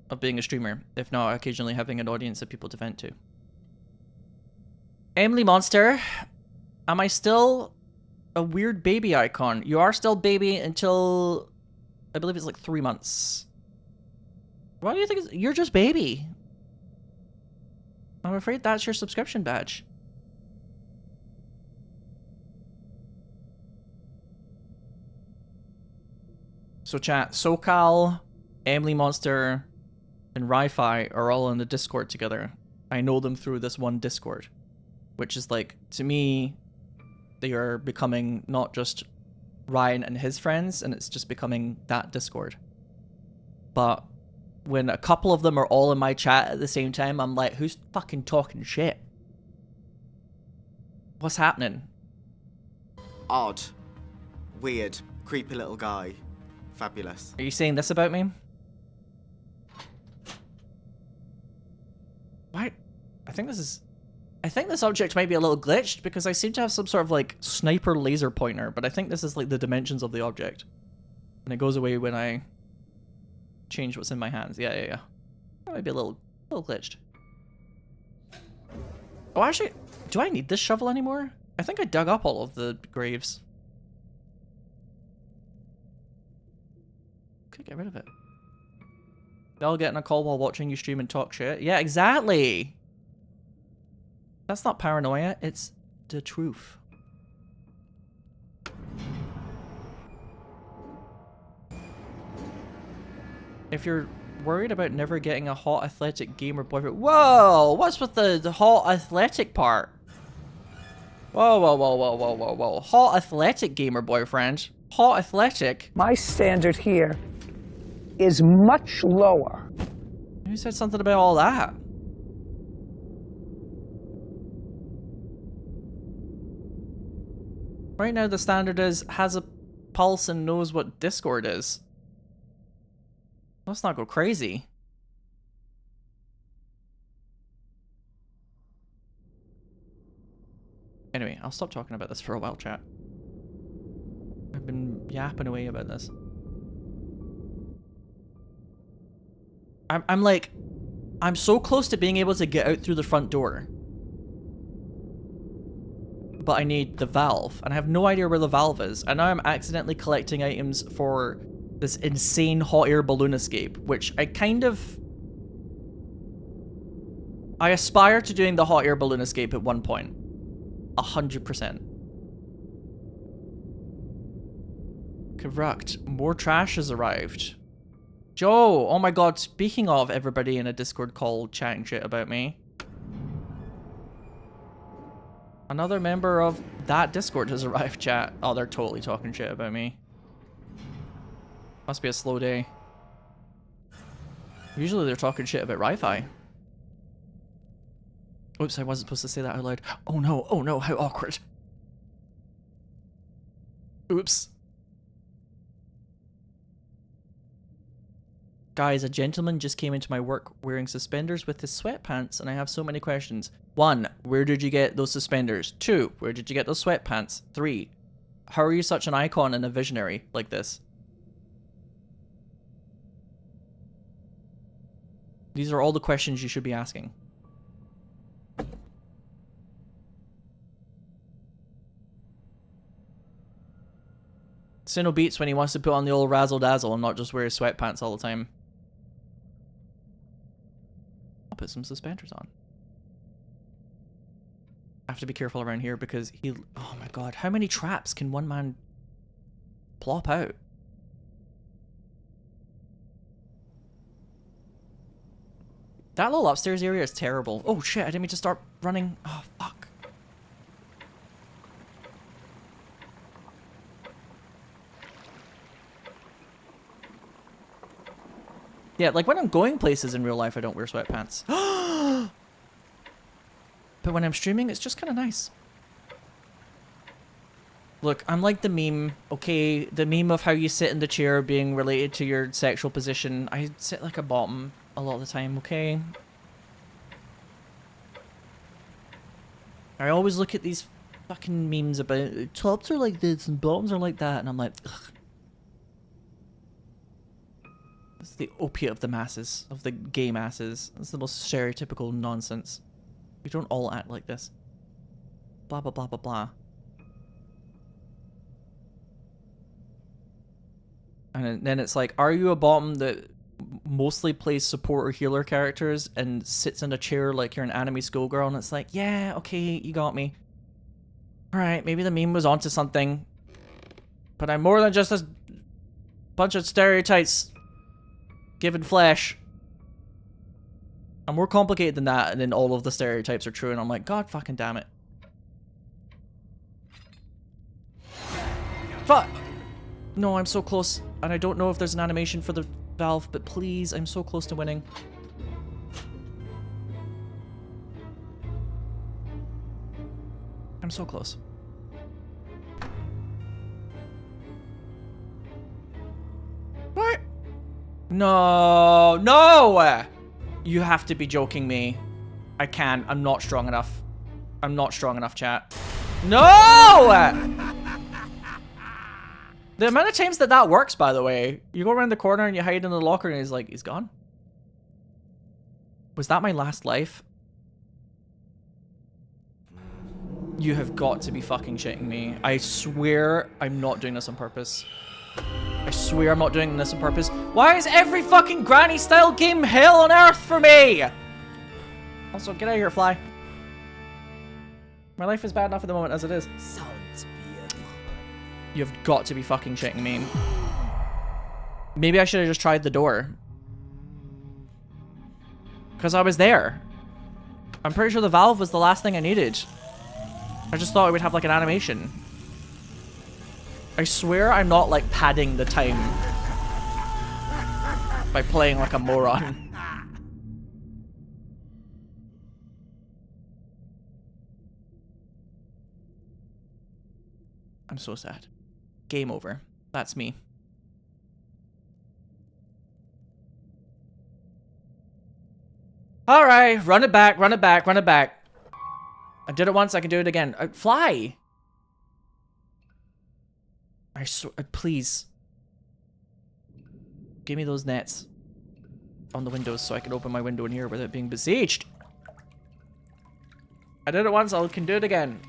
of being a streamer, if not occasionally having an audience of people to vent to? Emily Monster, am I still a weird baby icon? You are still baby until, I believe it's like 3 months. Why do you think you're just baby? I'm afraid that's your subscription badge. So chat, SoCal, Emily Monster, and Ri-Fi are all in the Discord together. I know them through this one Discord, which is like, to me, they are becoming not just Ryan and his friends, and it's just becoming that Discord. But when a couple of them are all in my chat at the same time, I'm like, who's fucking talking shit? What's happening? Odd. Weird. Creepy little guy. Fabulous. Are you saying this about me? Why? I think this object might be a little glitched because I seem to have some sort of like sniper laser pointer, but I think this is like the dimensions of the object. And it goes away when I change what's in my hands. Yeah. That might be a little glitched. Oh, actually, do I need this shovel anymore? I think I dug up all of the graves. Could get rid of it. They'll get in a call while watching you stream and talk shit. Yeah, exactly. That's not paranoia, it's the truth. If you're worried about never getting a hot athletic gamer boyfriend... Whoa! What's with the hot athletic part? Whoa. Hot athletic gamer boyfriend? Hot athletic? My standard here is much lower. Who said something about all that? Right now the standard is has a pulse and knows what Discord is. Let's not go crazy. Anyway, I'll stop talking about this for a while, chat. I've been yapping away about this. I'm so close to being able to get out through the front door. But I need the valve, and I have no idea where the valve is. And now I'm accidentally collecting items for this insane hot air balloon escape, which I aspire to doing the hot air balloon escape at one point. 100%. Correct. More trash has arrived. Joe! Oh my god, speaking of everybody in a Discord call chatting shit about me. Another member of that Discord has arrived, chat. Oh, they're totally talking shit about me. Must be a slow day. Usually they're talking shit about Ri-Fi. Oops, I wasn't supposed to say that out loud. Oh no, how awkward. Oops. Guys, a gentleman just came into my work wearing suspenders with his sweatpants, and I have so many questions. 1. Where did you get those suspenders? 2. Where did you get those sweatpants? 3. How are you such an icon and a visionary like this? These are all the questions you should be asking. Sinow beats when he wants to put on the old razzle dazzle and not just wear his sweatpants all the time. I'll put some suspenders on. I have to be careful around here because he... Oh my god, how many traps can one man plop out? That little upstairs area is terrible. Oh shit, I didn't mean to start running. Oh fuck. Yeah, like when I'm going places in real life, I don't wear sweatpants. But when I'm streaming, it's just kind of nice. Look, I'm like the meme, okay? The meme of how you sit in the chair being related to your sexual position. I sit like a bottom a lot of the time, okay? I always look at these fucking memes about tops are like this and bottoms are like that, and I'm like, ugh. This is the opiate of the masses, of the gay masses. This is the most stereotypical nonsense. We don't all act like this. Blah, blah, blah, blah, blah. And then it's like, are you a bottom that mostly plays support or healer characters and sits in a chair like you're an anime schoolgirl? And it's like, yeah, okay, you got me. Alright, maybe the meme was onto something. But I'm more than just a bunch of stereotypes given flesh. I'm more complicated than that, and then all of the stereotypes are true, and I'm like, God fucking damn it. Fuck! No, I'm so close, and I don't know if there's an animation for the valve, but please, I'm so close to winning. I'm so close. What? No, no! You have to be joking me. I can't. I'm not strong enough. I'm not strong enough, chat. No! The amount of times that works, by the way. You go around the corner and you hide in the locker and he's like, he's gone. Was that my last life? You have got to be fucking shitting me. I swear I'm not doing this on purpose. I swear I'm not doing this on purpose. Why is every fucking granny style game hell on earth for me? Also, get out of here, fly. My life is bad enough at the moment as it is. Sounds beautiful. You've got to be fucking shitting me. Maybe I should have just tried the door. Because I was there. I'm pretty sure the valve was the last thing I needed. I just thought I would have like an animation. I swear I'm not like padding the time by playing like a moron. I'm so sad. Game over. That's me. Alright, run it back, run it back, run it back. I did it once, I can do it again. Fly! I swear, please. Give me those nets on the windows so I can open my window in here without being besieged. I did it once, I can do it again.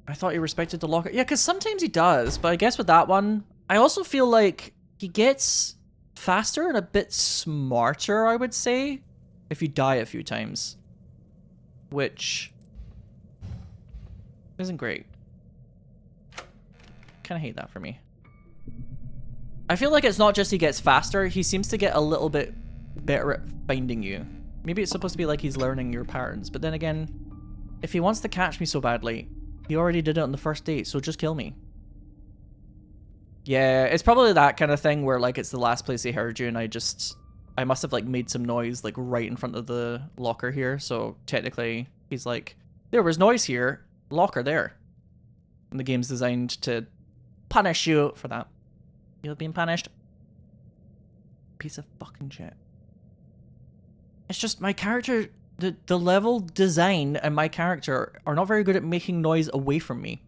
I thought he respected the locker. Yeah, because sometimes he does, but I guess with that one, I also feel like he gets faster and a bit smarter, I would say, if you die a few times. Which isn't great. Kind of hate that for me. I feel like it's not just he gets faster, he seems to get a little bit better at finding you. Maybe it's supposed to be like he's learning your patterns, but then again, if he wants to catch me so badly, he already did it on the first date, so just kill me. Yeah, it's probably that kind of thing where like it's the last place he heard you and I must have like made some noise like right in front of the locker here, so technically he's like, there was noise here, locker there. And the game's designed to punish you for that. You're being punished. Piece of fucking shit. It's just my character, the level design and my character are not very good at making noise away from me.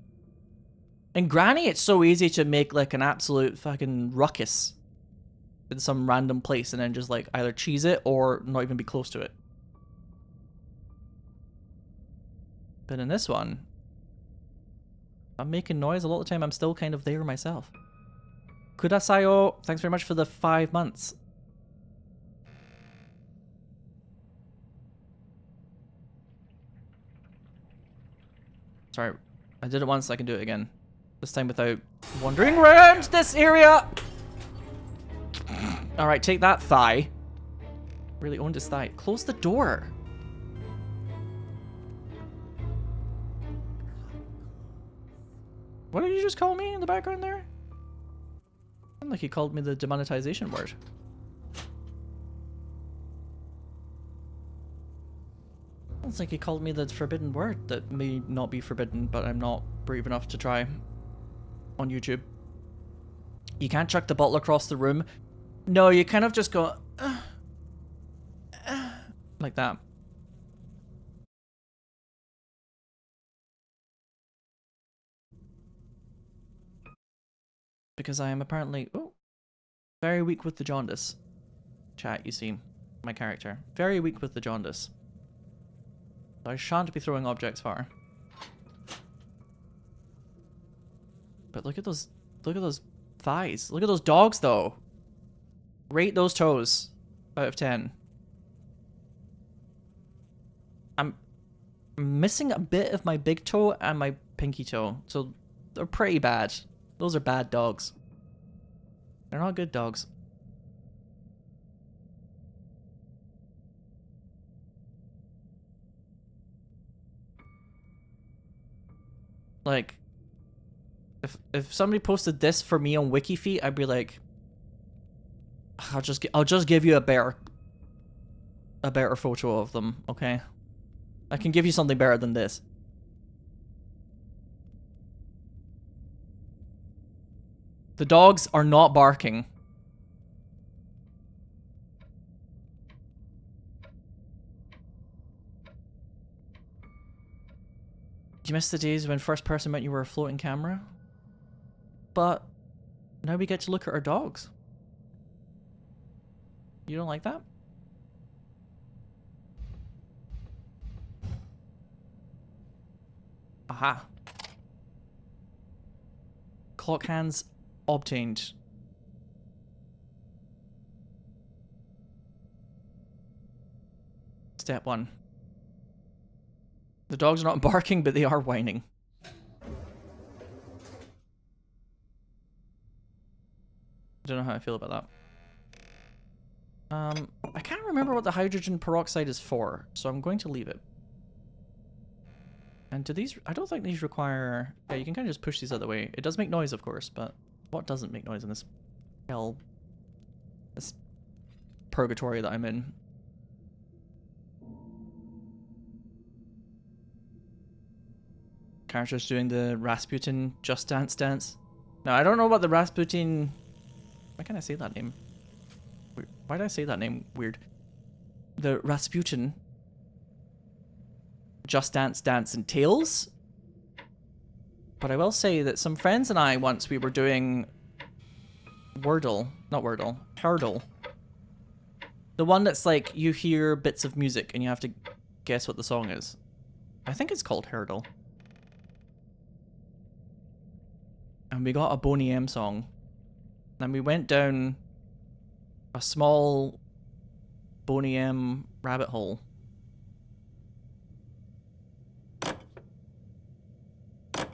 In Granny, it's so easy to make like an absolute fucking ruckus in some random place and then just like either cheese it or not even be close to it. But in this one, I'm making noise a lot of the time. I'm still kind of there myself. Kudasayo, thanks very much for the 5 months. Sorry, I did it once, I can do it again. This time without wandering around this area! Alright, take that thigh. Really owned his thigh. Close the door. What did you just call me in the background there? Sounded like he called me the demonetization word. Sounds like he called me the forbidden word that may not be forbidden, but I'm not brave enough to try on YouTube. You can't chuck the bottle across the room. No, you kind of just go like that. Because I am apparently very weak with the jaundice. Chat, you see, my character. Very weak with the jaundice. So I shan't be throwing objects far. But look at those thighs. Look at those dogs though. Rate those toes out of 10. I'm missing a bit of my big toe and my pinky toe. So they're pretty bad. Those are bad dogs. They're not good dogs. Like, if somebody posted this for me on WikiFeet, I'd be like, I'll just give you a better photo of them, okay? I can give you something better than this. The dogs are not barking. Do you miss the days when first person meant you were a floating camera? But now we get to look at our dogs. You don't like that? Aha. Clock hands obtained. Step 1. The dogs are not barking, but they are whining. I don't know how I feel about that. I can't remember what the hydrogen peroxide is for, so I'm going to leave it. And do these... I don't think these require... Yeah, you can kind of just push these out of the way. It does make noise, of course, but what doesn't make noise in this hell... this purgatory that I'm in? Characters doing the Rasputin Just Dance dance. Now, I don't know about the Rasputin... Why can't I say that name? Why did I say that name? Weird. The Rasputin Just Dance dance entails. But I will say that some friends and I, once we were doing Wordle. Not Wordle. Hurdle. The one that's like, you hear bits of music and you have to guess what the song is. I think it's called Hurdle. And we got a Boney M song. And we went down a small Boney M rabbit hole.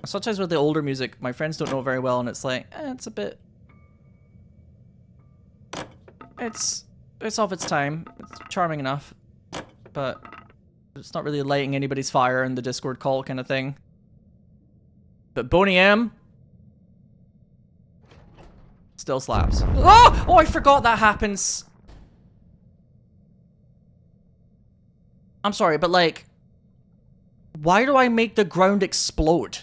Sometimes with the older music, my friends don't know very well, and it's like, it's a bit... It's of its time. It's charming enough. But it's not really lighting anybody's fire in the Discord call kind of thing. But Boney M... still slaps. Oh! Oh, I forgot that happens. I'm sorry, but like... why do I make the ground explode?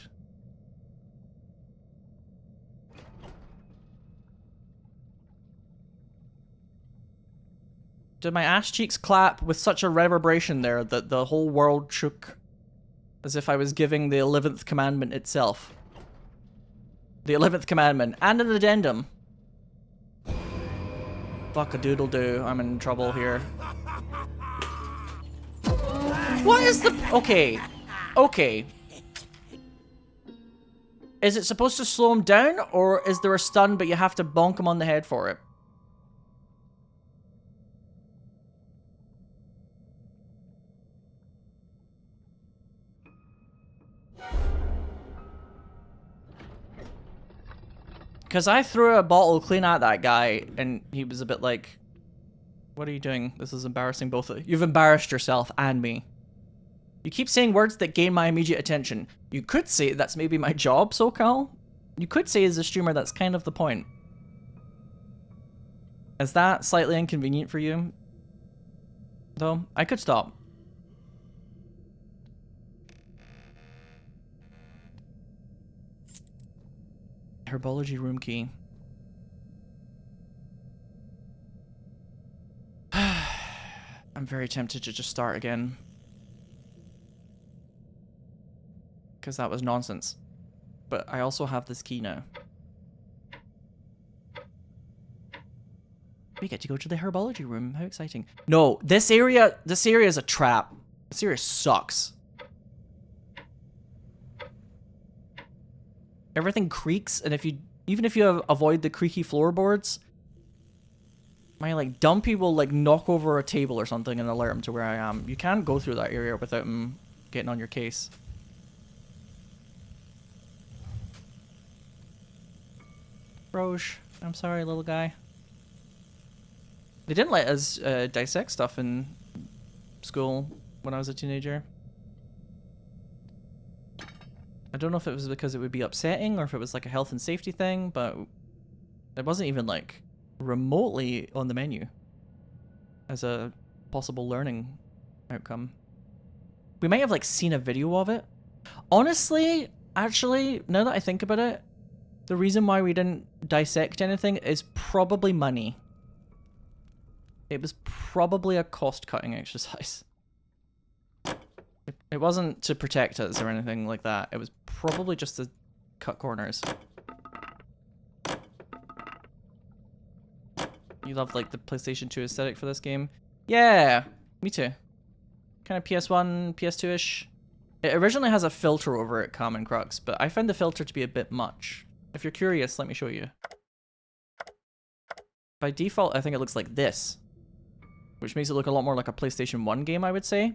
Did my ass cheeks clap with such a reverberation there that the whole world shook? As if I was giving the 11th commandment itself. The 11th commandment. And an addendum. Fuck a doodle doo. I'm in trouble here. What is the... okay. Okay. Is it supposed to slow him down? Or is there a stun but you have to bonk him on the head for it? Because I threw a bottle clean at that guy, and he was a bit like, what are you doing? This is embarrassing both of you. You've embarrassed yourself and me. You keep saying words that gain my immediate attention. You could say that's maybe my job, SoCal. You could say as a streamer that's kind of the point. Is that slightly inconvenient for you? Though, I could stop. Herbology room key. I'm very tempted to just start again. Because that was nonsense. But I also have this key now. We get to go to the herbology room. How exciting. No, this area is a trap. This area sucks. Everything creaks, and even if you avoid the creaky floorboards, my like dumpy will like knock over a table or something and alert him to where I am. You can't go through that area without him getting on your case. Roche, I'm sorry, little guy. They didn't let us dissect stuff in school when I was a teenager. I don't know if it was because it would be upsetting or if it was like a health and safety thing, but it wasn't even like remotely on the menu as a possible learning outcome. We might have like seen a video of it. Honestly, actually, now that I think about it, the reason why we didn't dissect anything is probably money. It was probably a cost-cutting exercise. It wasn't to protect us or anything like that. It was probably just to cut corners. You love like the PlayStation 2 aesthetic for this game? Yeah, me too. Kind of PS1, PS2-ish. It originally has a filter over it, Common Crux, but I found the filter to be a bit much. If you're curious, let me show you. By default, I think it looks like this, which makes it look a lot more like a PlayStation 1 game, I would say.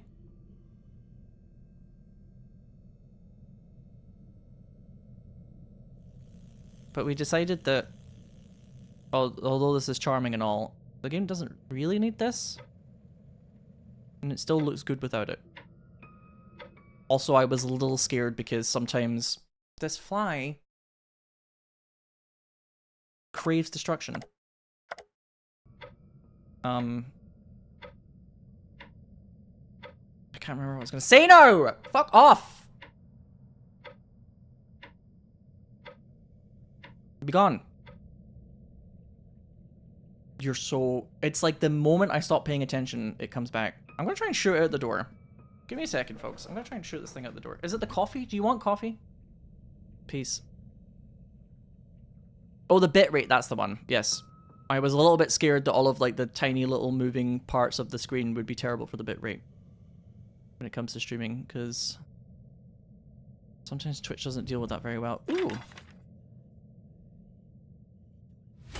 But we decided that, although this is charming and all, the game doesn't really need this. And it still looks good without it. Also, I was a little scared because sometimes this fly craves destruction. I can't remember what I was gonna say. No! Fuck off! Be gone. You're so... It's like the moment I stop paying attention, it comes back. I'm gonna try and shoot it out the door. Give me a second, folks. I'm gonna try and shoot this thing out the door. Is it the coffee? Do you want coffee? Peace. Oh, the bitrate. That's the one. Yes. I was a little bit scared that all of like the tiny little moving parts of the screen would be terrible for the bitrate when it comes to streaming, because sometimes Twitch doesn't deal with that very well. Ooh.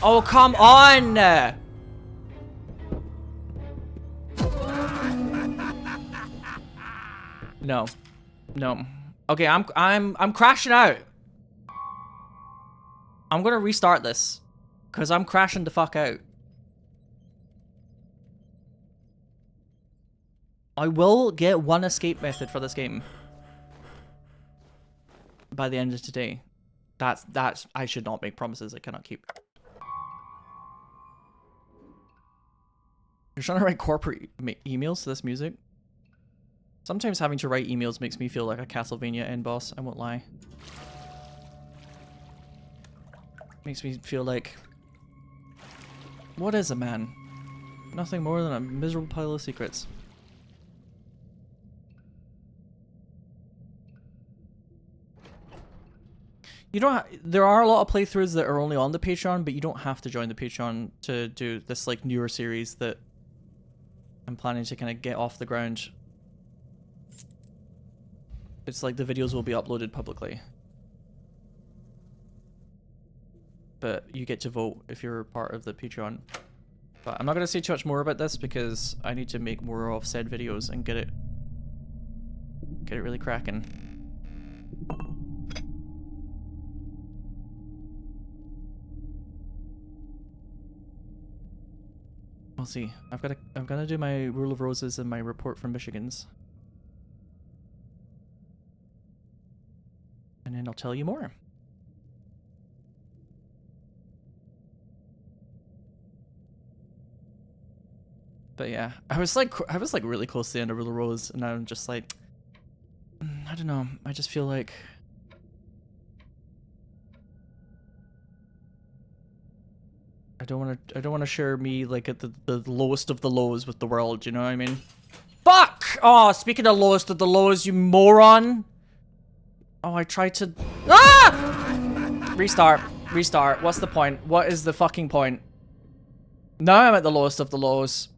Oh, come on! No. No. Okay, I'm crashing out. I'm gonna restart this. Cause I'm crashing the fuck out. I will get one escape method for this game by the end of today. That's I should not make promises I cannot keep. You're trying to write corporate emails to this music? Sometimes having to write emails makes me feel like a Castlevania end boss, I won't lie. Makes me feel like... What is a man? Nothing more than a miserable pile of secrets. You don't there are a lot of playthroughs that are only on the Patreon, but you don't have to join the Patreon to do this like newer series that I'm planning to kind of get off the ground. It's like the videos will be uploaded publicly. But you get to vote if you're part of the Patreon. But I'm not going to say too much more about this because I need to make more of said videos and get it really cracking. We'll see. I'm gonna do my Rule of Roses and my report from Michigan's. And then I'll tell you more. But yeah, I was like really close to the end of Rule of Rose, and now I'm just like, I don't know. I just feel like I don't wanna share me like at the lowest of the lows with the world, you know what I mean? Fuck! Oh, speaking of lowest of the lows, you moron! Oh, I tried to... Ah! Restart. Restart. What's the point? What is the fucking point? Now I'm at the lowest of the lows.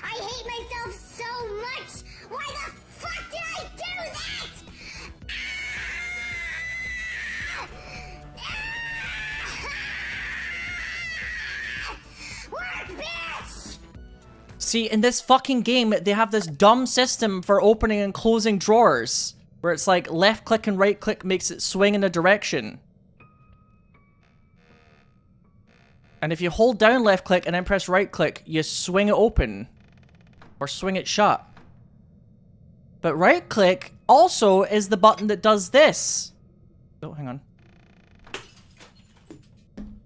I hate myself so much! Why the fuck did I do that? Work, bitch! See, in this fucking game, they have this dumb system for opening and closing drawers. Where it's like left click and right click makes it swing in a direction. And if you hold down left click and then press right click, you swing it open. Or swing it shut. But right click also is the button that does this. Oh, hang on.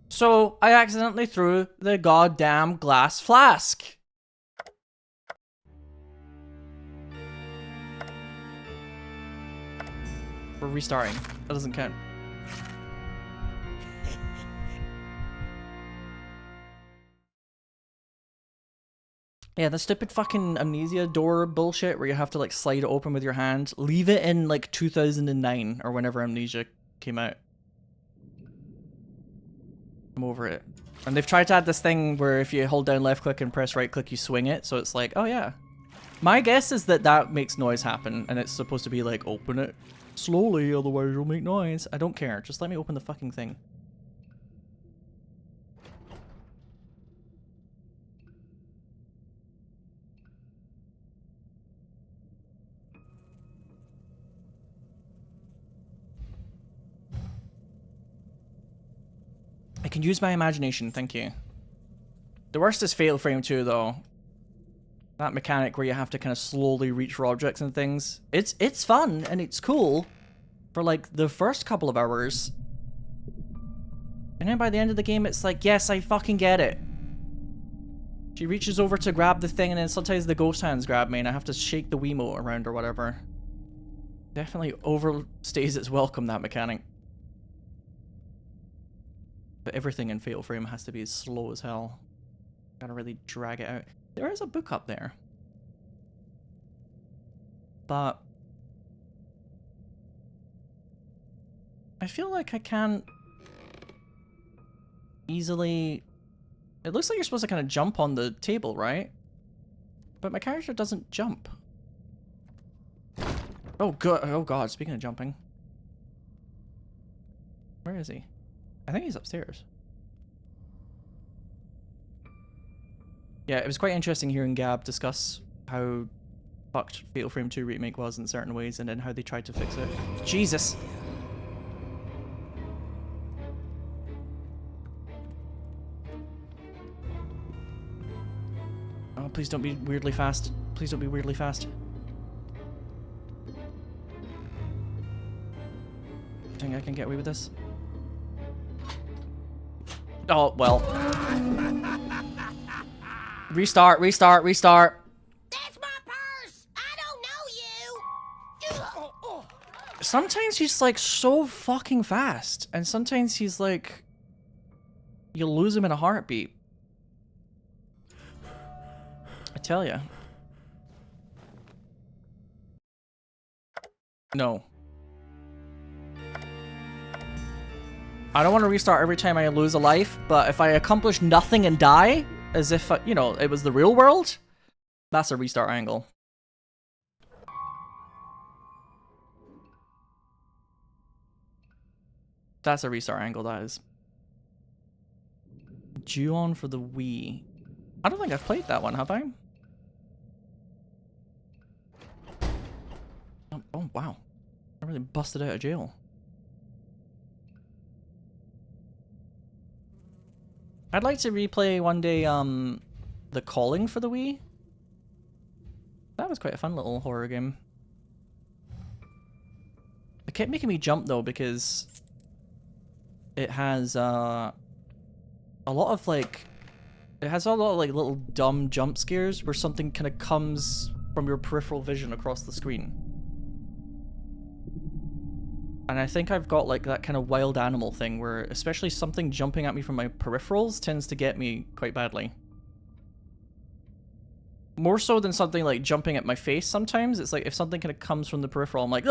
So I accidentally threw the goddamn glass flask. We're restarting. That doesn't count. Yeah, the stupid fucking amnesia door bullshit where you have to like slide it open with your hand. Leave it in like 2009 or whenever Amnesia came out. I'm over it. And they've tried to add this thing where if you hold down left click and press right click, you swing it. So it's like, oh yeah. My guess is that that makes noise happen and it's supposed to be like, open it slowly, otherwise you'll make noise. I don't care. Just let me open the fucking thing. I can use my imagination, thank you. The worst is Fatal Frame 2 though. That mechanic where you have to kind of slowly reach for objects and things. It's fun and it's cool for like the first couple of hours. And then by the end of the game it's like, yes, I fucking get it. She reaches over to grab the thing and then sometimes the ghost hands grab me and I have to shake the Wiimote around or whatever. Definitely overstays its welcome, that mechanic. But everything in Fatal Frame has to be as slow as hell. Gotta really drag it out. There is a book up there. But I feel like I can't easily... It looks like you're supposed to kind of jump on the table, right? But my character doesn't jump. Oh god, speaking of jumping. Where is he? I think he's upstairs. Yeah, it was quite interesting hearing Gab discuss how fucked Fatal Frame 2 Remake was in certain ways and then how they tried to fix it. Jesus! Oh, please don't be weirdly fast. Please don't be weirdly fast. I think I can get away with this. Oh, well. Restart, restart, restart. That's my purse! I don't know you! Sometimes he's like so fucking fast, and sometimes he's like... You lose him in a heartbeat. I tell ya. No. I don't want to restart every time I lose a life, but if I accomplish nothing and die, as if, you know, it was the real world, that's a restart angle. That's a restart angle, that is. Ju-on for the Wii. I don't think I've played that one, have I? Oh, wow. I really busted out of jail. I'd like to replay one day, The Calling for the Wii. That was quite a fun little horror game. It kept making me jump though because it has a lot of like, it has a lot of like little dumb jump scares where something kind of comes from your peripheral vision across the screen. And I think I've got like that kind of wild animal thing where especially something jumping at me from my peripherals tends to get me quite badly. More so than something like jumping at my face sometimes. It's like if something kind of comes from the peripheral, I'm like,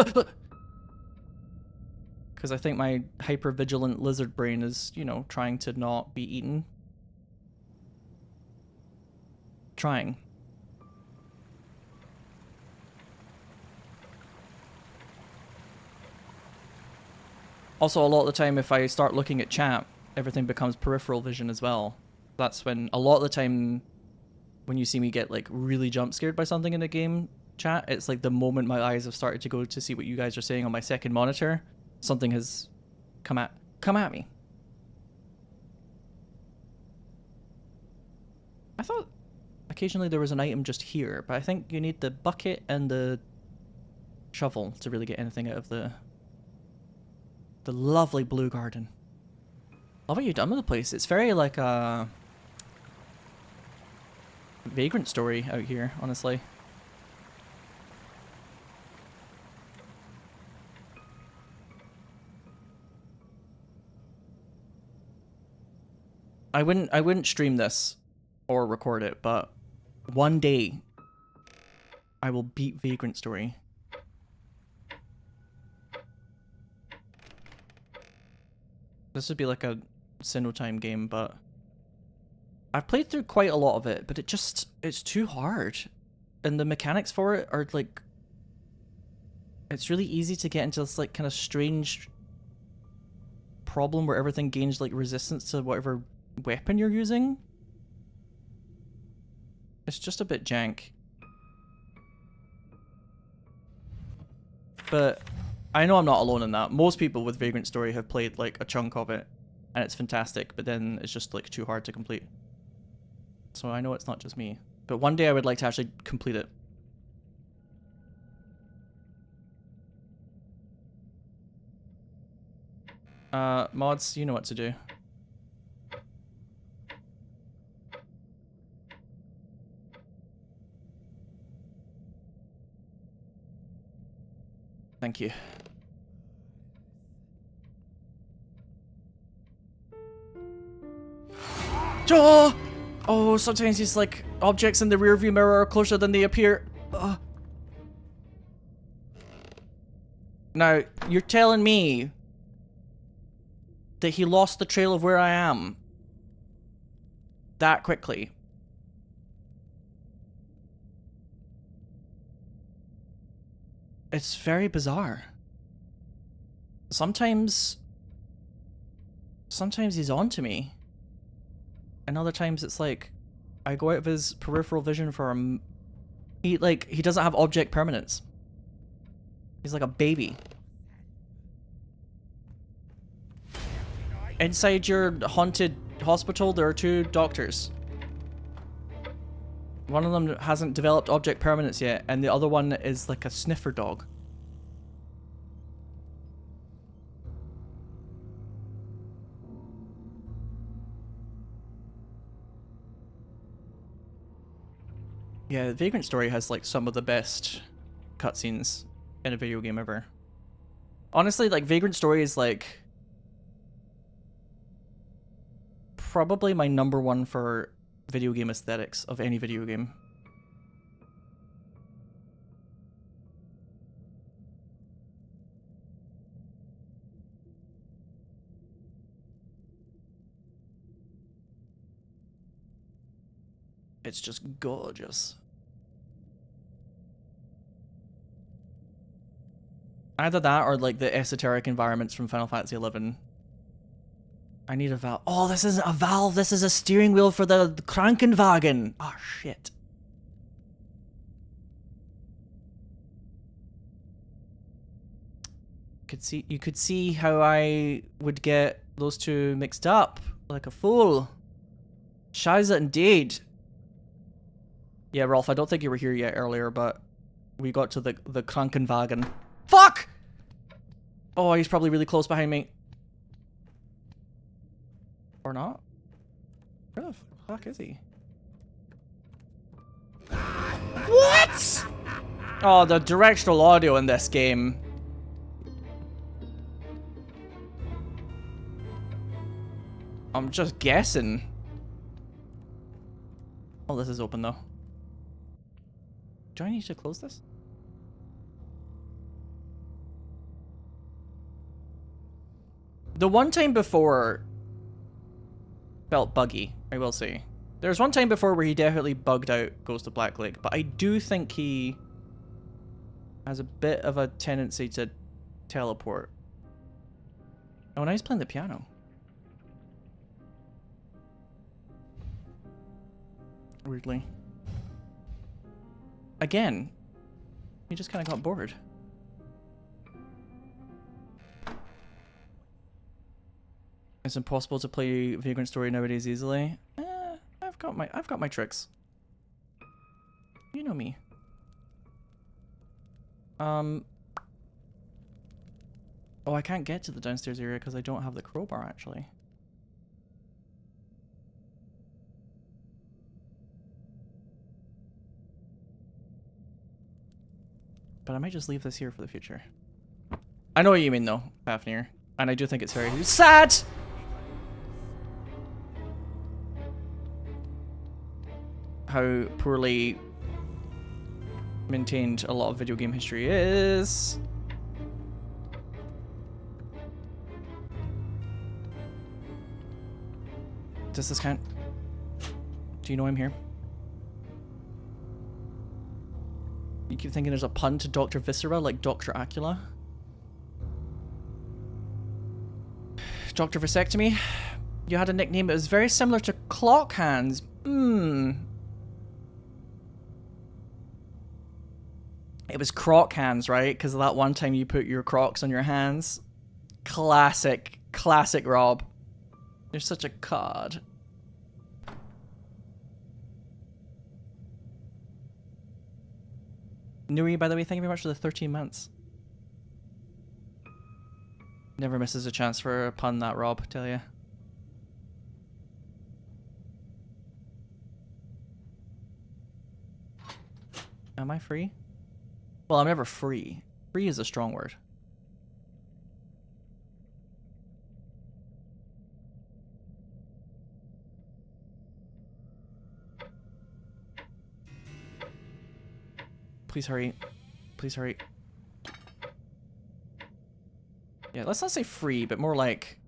because I think my hyper-vigilant lizard brain is, you know, trying to not be eaten. Trying. Also, a lot of the time, if I start looking at chat, everything becomes peripheral vision as well. That's when, a lot of the time, when you see me get, like, really jump scared by something in a game chat, it's like the moment my eyes have started to go to see what you guys are saying on my second monitor, something has come at me. I thought occasionally there was an item just here, but I think you need the bucket and the shovel to really get anything out of the lovely blue garden. Love what you've done with the place. It's very like a Vagrant story out here, honestly. I wouldn't stream this or record it, but one day I will beat Vagrant Story. This would be like a Sinow time game, but I've played through quite a lot of it, but it's too hard. And the mechanics for it are like, it's really easy to get into this like kind of strange problem where everything gains like resistance to whatever weapon you're using. It's just a bit jank. But I know I'm not alone in that. Most people with Vagrant Story have played like a chunk of it and it's fantastic, but then it's just like too hard to complete. So I know it's not just me. But one day I would like to actually complete it. Mods, you know what to do. Thank you. Oh! Oh, sometimes these like objects in the rearview mirror are closer than they appear. Now, you're telling me that he lost the trail of where I am that quickly? It's very bizarre. Sometimes he's on to me. And other times it's like, I go out of his peripheral vision for him. He doesn't have object permanence. He's like a baby. Inside your haunted hospital, there are 2 doctors. One of them hasn't developed object permanence yet, and the other one is like a sniffer dog. Yeah, Vagrant Story has like some of the best cutscenes in a video game ever. Honestly, like Vagrant Story is like probably my #1 for video game aesthetics of any video game. It's just gorgeous. Either that or like the esoteric environments from Final Fantasy XI. I need a valve. Oh, this isn't a valve. This is a steering wheel for the Krankenwagen. Oh, shit. You could see how I would get those 2 mixed up like a fool. Scheiße indeed. Yeah, Rolf, I don't think you were here yet earlier, but we got to the Krankenwagen. Fuck! Oh, he's probably really close behind me. Or not? Where the fuck is he? What? Oh, the directional audio in this game. I'm just guessing. Oh, this is open though. Do I need to close this? The one time before felt buggy, I will say. There's one time before where he definitely bugged out Ghost of Black Lake, but I do think he has a bit of a tendency to teleport. Oh, now he's playing the piano. Weirdly. Again, he just kind of got bored. It's impossible to play Vagrant Story nowadays easily. I've got my tricks. You know me. Oh, I can't get to the downstairs area because I don't have the crowbar actually. But I might just leave this here for the future. I know what you mean though, Fafnir. And I do think it's very sad! How poorly maintained a lot of video game history is. Does this count? Do you know I'm here? You keep thinking there's a pun to Doctor Viscera, like Dr. Acula? Dr. Vasectomy? You had a nickname that was very similar to Clock Hands. It was Croc Hands, right? Because that one time you put your Crocs on your hands. Classic. Classic Rob. You're such a cod. Nuri, by the way, thank you very much for the 13 months. Never misses a chance for a pun, that Rob, tell ya. Am I free? Well, I'm never free. Free is a strong word. Please hurry. Please hurry. Yeah, let's not say free, but more like...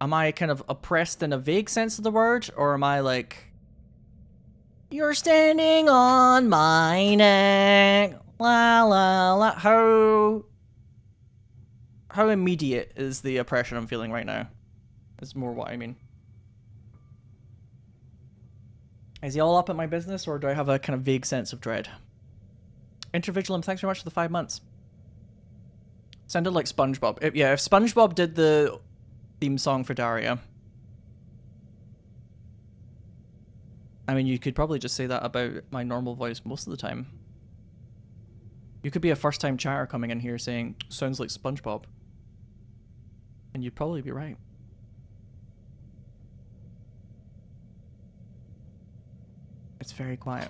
Am I kind of oppressed in a vague sense of the word? Or am I like... You're standing on my neck. La la la. How immediate is the oppression I'm feeling right now? Is more what I mean. Is he all up at my business, or do I have a kind of vague sense of dread? Intervigilum, thanks very much for the 5 months. Sounded like SpongeBob. Yeah, if SpongeBob did the theme song for Daria. I mean, you could probably just say that about my normal voice most of the time. You could be a first-time chatter coming in here saying, sounds like SpongeBob. And you'd probably be right. It's very quiet.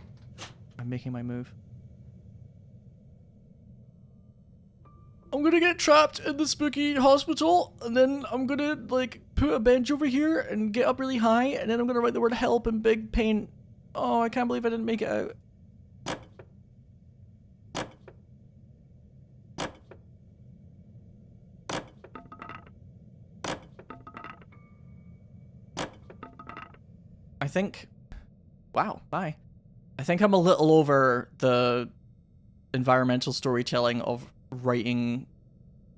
I'm making my move. I'm gonna get trapped in the spooky hospital, and then I'm gonna, like, put a bench over here and get up really high, and then I'm gonna write the word help in big paint. Oh, I can't believe I didn't make it out. I think... Wow, bye. I think I'm a little over the environmental storytelling of writing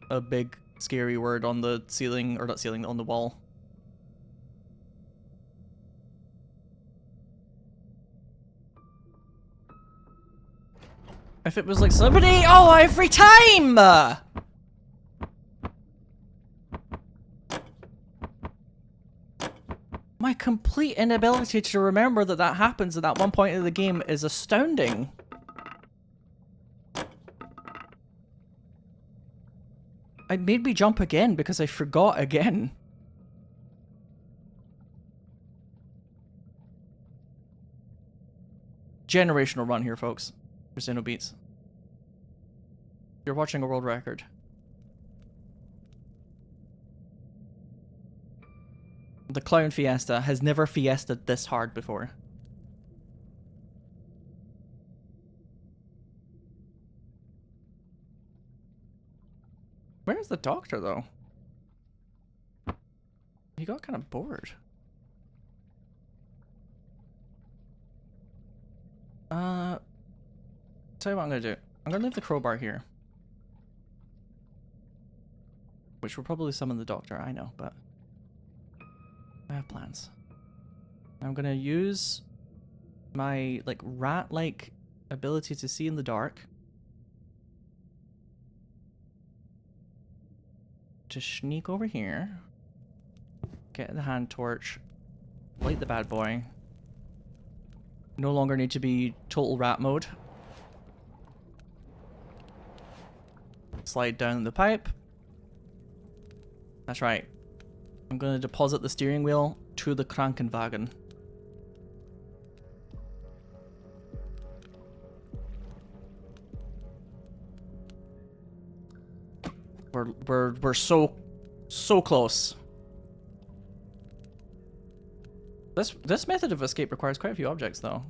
a big scary word on the ceiling, or not ceiling, on the wall. If it was like somebody, oh, every time! My complete inability to remember that that happens at that one point in the game is astounding. It made me jump again because I forgot again. Generational run here, folks. For Sinow Beats. You're watching a world record. The Clown Fiesta has never fiestaed this hard before. Where's the doctor, though? He got kind of bored. Tell you what I'm gonna do. I'm gonna leave the crowbar here. Which will probably summon the doctor, I know, but I have plans. I'm gonna use my, like, rat-like ability to see in the dark to sneak over here, get the hand torch, light the bad boy. No longer need to be total rat mode. Slide down the pipe. That's right. I'm going to deposit the steering wheel to the Krankenwagen. We're so close. This method of escape requires quite a few objects, though.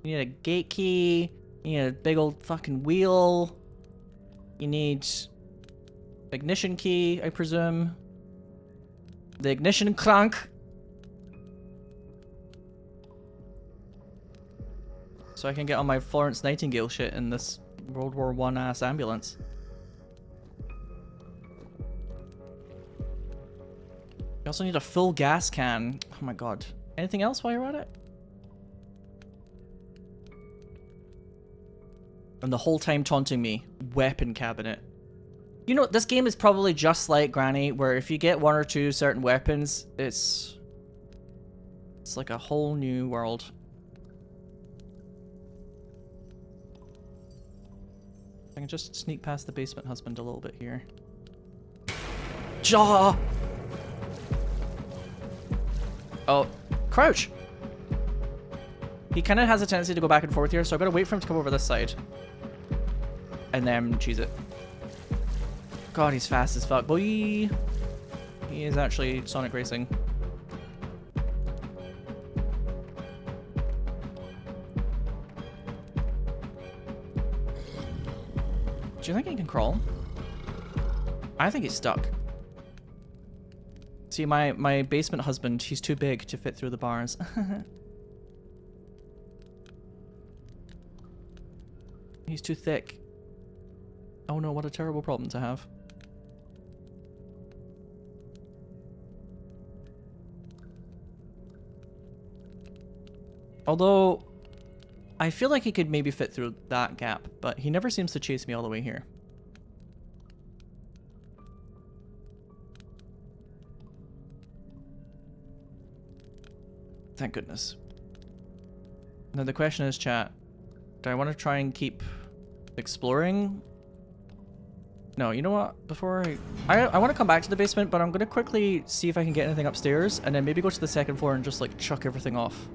You need a gate key. You need a big old fucking wheel. You need ignition key, I presume. The ignition crank. So I can get on my Florence Nightingale shit in this World War I ass ambulance. You also need a full gas can. Oh my god. Anything else while you're at it? And the whole time taunting me. Weapon cabinet. You know, this game is probably just like Granny, where if you get one or two certain weapons, it's like a whole new world. I can just sneak past the basement husband a little bit here. Jaw! Oh, crouch! He kind of has a tendency to go back and forth here, so I've got to wait for him to come over this side. And then cheese it. God, he's fast as fuck, boy. He is actually Sonic Racing. Do you think he can crawl? I think he's stuck. See, my basement husband, he's too big to fit through the bars. He's too thick. Oh no, what a terrible problem to have. Although, I feel like he could maybe fit through that gap, but he never seems to chase me all the way here. Thank goodness. Now the question is, chat, do I want to try and keep exploring? No, you know what? Before I want to come back to the basement, but I'm going to quickly see if I can get anything upstairs, and then maybe go to the second floor and just, like, chuck everything off.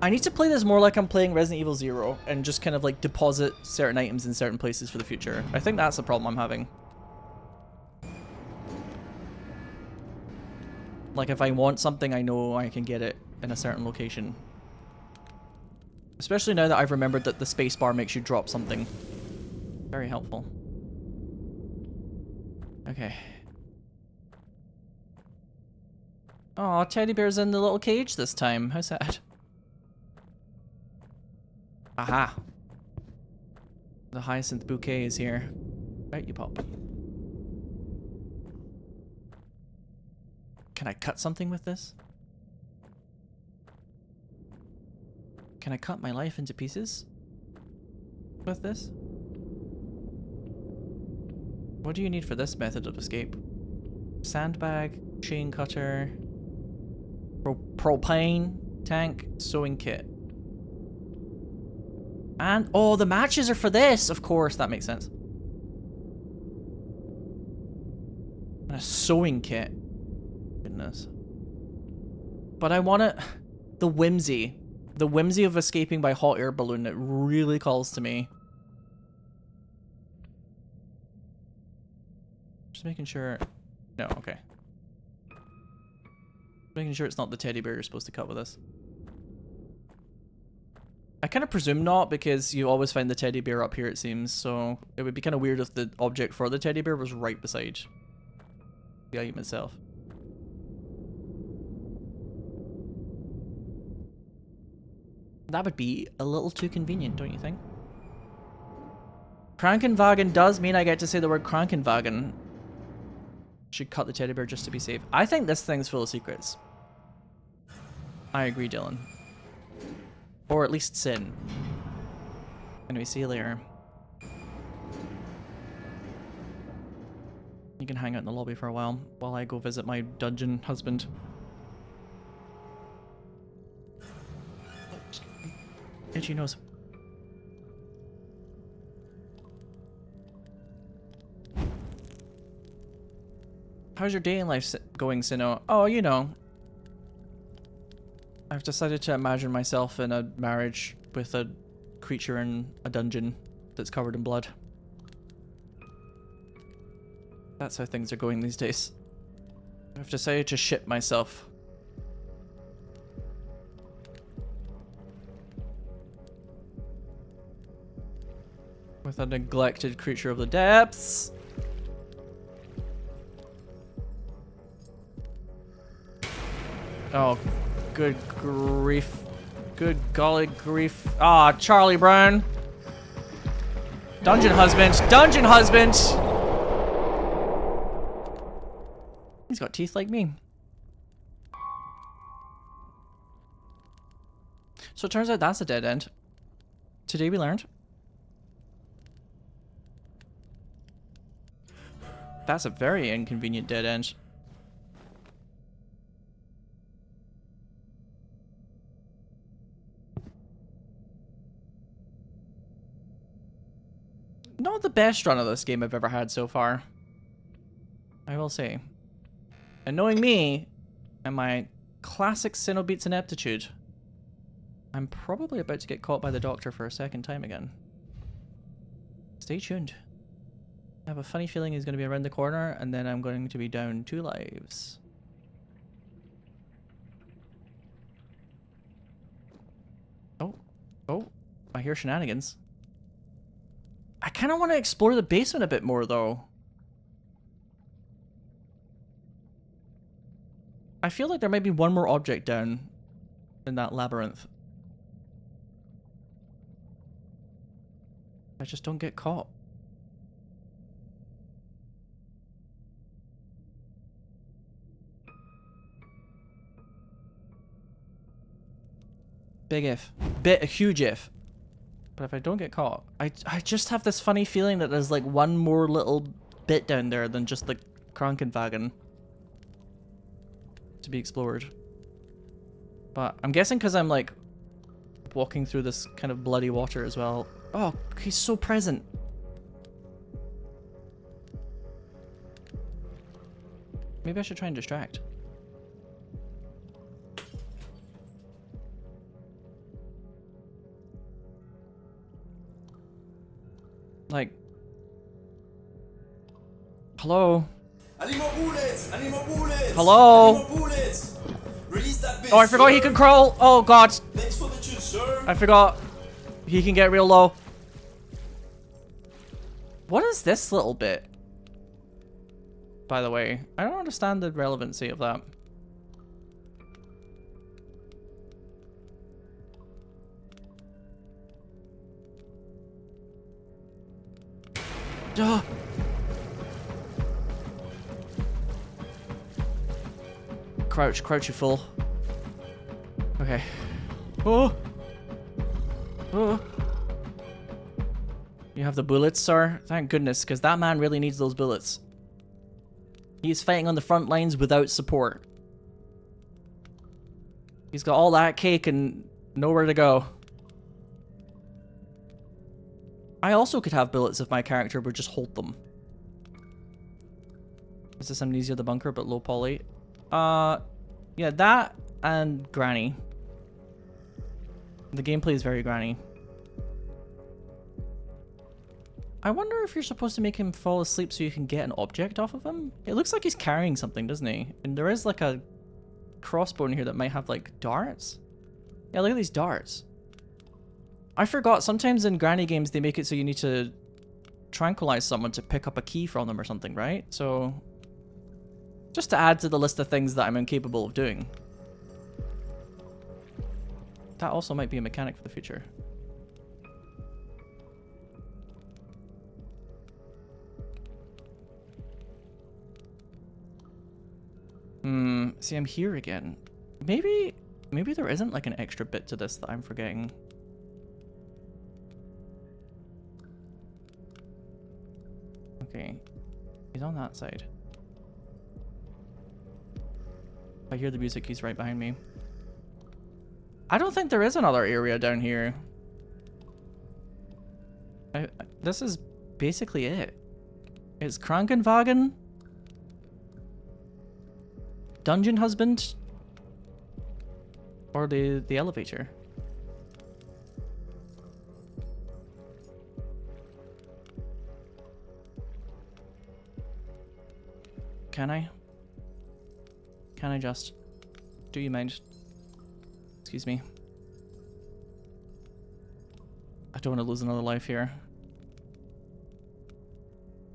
I need to play this more like I'm playing Resident Evil 0, and just kind of, like, deposit certain items in certain places for the future. I think that's the problem I'm having. Like, if I want something, I know I can get it in a certain location. Especially now that I've remembered that the spacebar makes you drop something. Very helpful. Okay. Oh, teddy bear's in the little cage this time. How sad. Aha. The hyacinth bouquet is here. Right, you pop. Can I cut something with this? Can I cut my life into pieces with this? What do you need for this method of escape? Sandbag, chain cutter, propane tank, sewing kit. And, oh, the matches are for this! Of course, that makes sense. And a sewing kit. Goodness. But I want it... The whimsy. The whimsy of escaping by hot air balloon, it really calls to me. Just making sure... No, okay. Making sure it's not the teddy bear you're supposed to cut with this. I kind of presume not, because you always find the teddy bear up here, it seems, so it would be kind of weird if the object for the teddy bear was right beside the item itself. That would be a little too convenient, don't you think? Krankenwagen does mean I get to say the word Krankenwagen. Should cut the teddy bear just to be safe. I think this thing's full of secrets. I agree, Dylan. Or at least sin. Anyway, see you later. You can hang out in the lobby for a while I go visit my dungeon husband. Itchy nose. How's your day in life going, Sinow? Oh, you know. I've decided to imagine myself in a marriage with a creature in a dungeon that's covered in blood. That's how things are going these days. I've decided to shit myself. With a neglected creature of the depths. Oh, good grief. Good golly grief. Ah, Charlie Brown. Dungeon husband. Dungeon husband! He's got teeth like me. So it turns out that's a dead end. Today we learned. That's a very inconvenient dead end. Not the best run of this game I've ever had so far, I will say. And knowing me and my classic Sinow beats ineptitude, I'm probably about to get caught by the Doctor for a second time again. Stay tuned. I have a funny feeling he's going to be around the corner, and then I'm going to be down 2 lives. Oh. Oh. I hear shenanigans. I kind of want to explore the basement a bit more, though. I feel like there might be one more object down in that labyrinth. I just don't get caught. Big if. A huge if. But if I don't get caught, I just have this funny feeling that there's like one more little bit down there than just the Krankenwagen to be explored. But I'm guessing because I'm like walking through this kind of bloody water as well. Oh, he's so present. Maybe I should try and distract. Like, hello? I need more bullets! I need more bullets! Hello? I need more bullets! Release that bitch! Oh, I forgot he can crawl! Oh god! Thanks for the tune, sir! I forgot. He can get real low. What is this little bit? By the way, I don't understand the relevancy of that. Duh. Crouch, crouch, you fool. Okay. Oh. Oh. You have the bullets, sir? Thank goodness, because that man really needs those bullets. He's fighting on the front lines without support. He's got all that cake and nowhere to go. I also could have bullets if my character would just hold them. Is this Amnesia the Bunker, but low poly? Yeah, that and Granny. The gameplay is very Granny. I wonder if you're supposed to make him fall asleep so you can get an object off of him? It looks like he's carrying something, doesn't he? And there is like a crossbow in here that might have like darts. Yeah, look at these darts. I forgot, sometimes in granny games they make it so you need to tranquilize someone to pick up a key from them or something, right? So, just to add to the list of things that I'm incapable of doing. That also might be a mechanic for the future. See, I'm here again. Maybe there isn't like an extra bit to this that I'm forgetting. Okay, he's on that side. I hear the music, he's right behind me. I don't think there is another area down here. This is basically it. It's Krankenwagen, Dungeon Husband, or the elevator. Can I? Can I just? Do you mind? Excuse me. I don't want to lose another life here.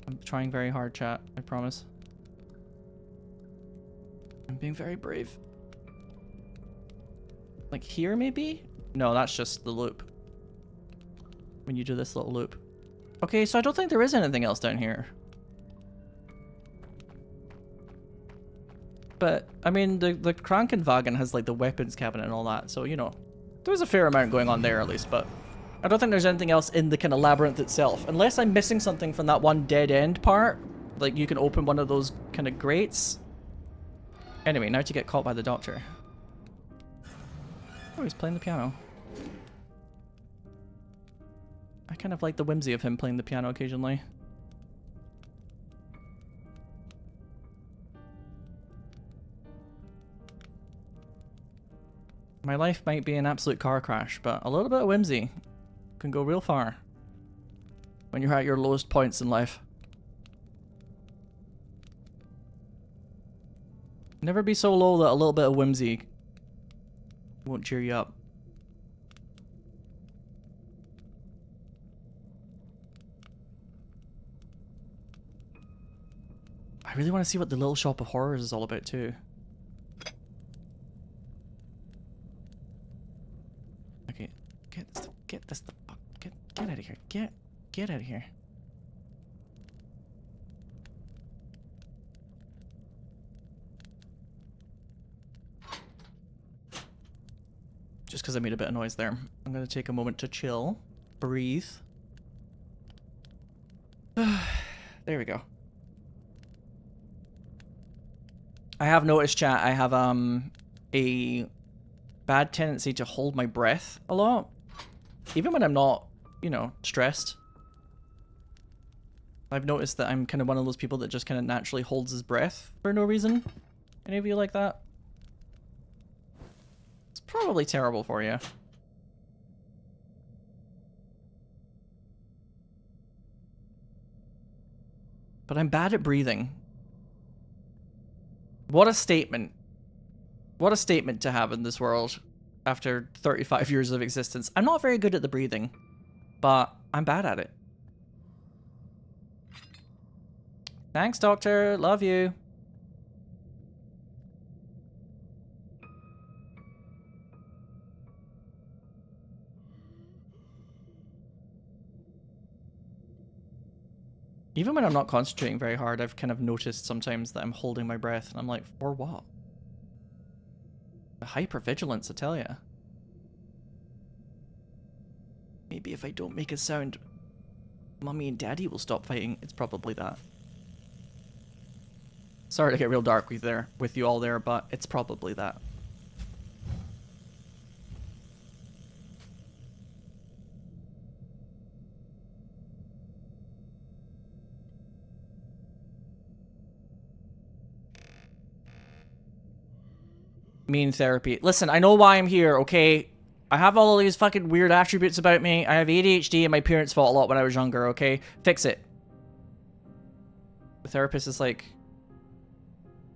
I'm trying very hard, chat. I promise. I'm being very brave. Like here, maybe? No, that's just the loop. When you do this little loop. Okay, so I don't think there is anything else down here. But, I mean, the Krankenwagen has, like, the weapons cabinet and all that, so, you know, there's a fair amount going on there, at least, but I don't think there's anything else in the kind of labyrinth itself. Unless I'm missing something from that one dead-end part. Like, you can open one of those kind of grates. Anyway, now to get caught by the doctor. Oh, he's playing the piano. I kind of like the whimsy of him playing the piano occasionally. My life might be an absolute car crash, but a little bit of whimsy can go real far when you're at your lowest points in life. Never be so low that a little bit of whimsy won't cheer you up. I really want to see what the Little Shop of Horrors is all about too. Okay, get out of here. Get out of here. Just because I made a bit of noise there. I'm going to take a moment to chill. Breathe. There we go. I have noticed, chat, I have a bad tendency to hold my breath a lot. Even when I'm not, you know, stressed. I've noticed that I'm kind of one of those people that just kind of naturally holds his breath for no reason. Any of you like that? It's probably terrible for you. But I'm bad at breathing. What a statement. What a statement to have in this world after 35 years of existence. I'm not very good at the breathing, but I'm bad at it. Thanks, Doctor. Love you. Even when I'm not concentrating very hard, I've kind of noticed sometimes that I'm holding my breath, and I'm like, for what? The hypervigilance, I tell ya. Maybe if I don't make a sound, Mummy and Daddy will stop fighting. It's probably that. Sorry to get real dark with you all there, but it's probably that. Mean therapy. Listen, I know why I'm here, okay? I have all of these fucking weird attributes about me. I have ADHD and my parents fought a lot when I was younger, okay? Fix it. The therapist is like,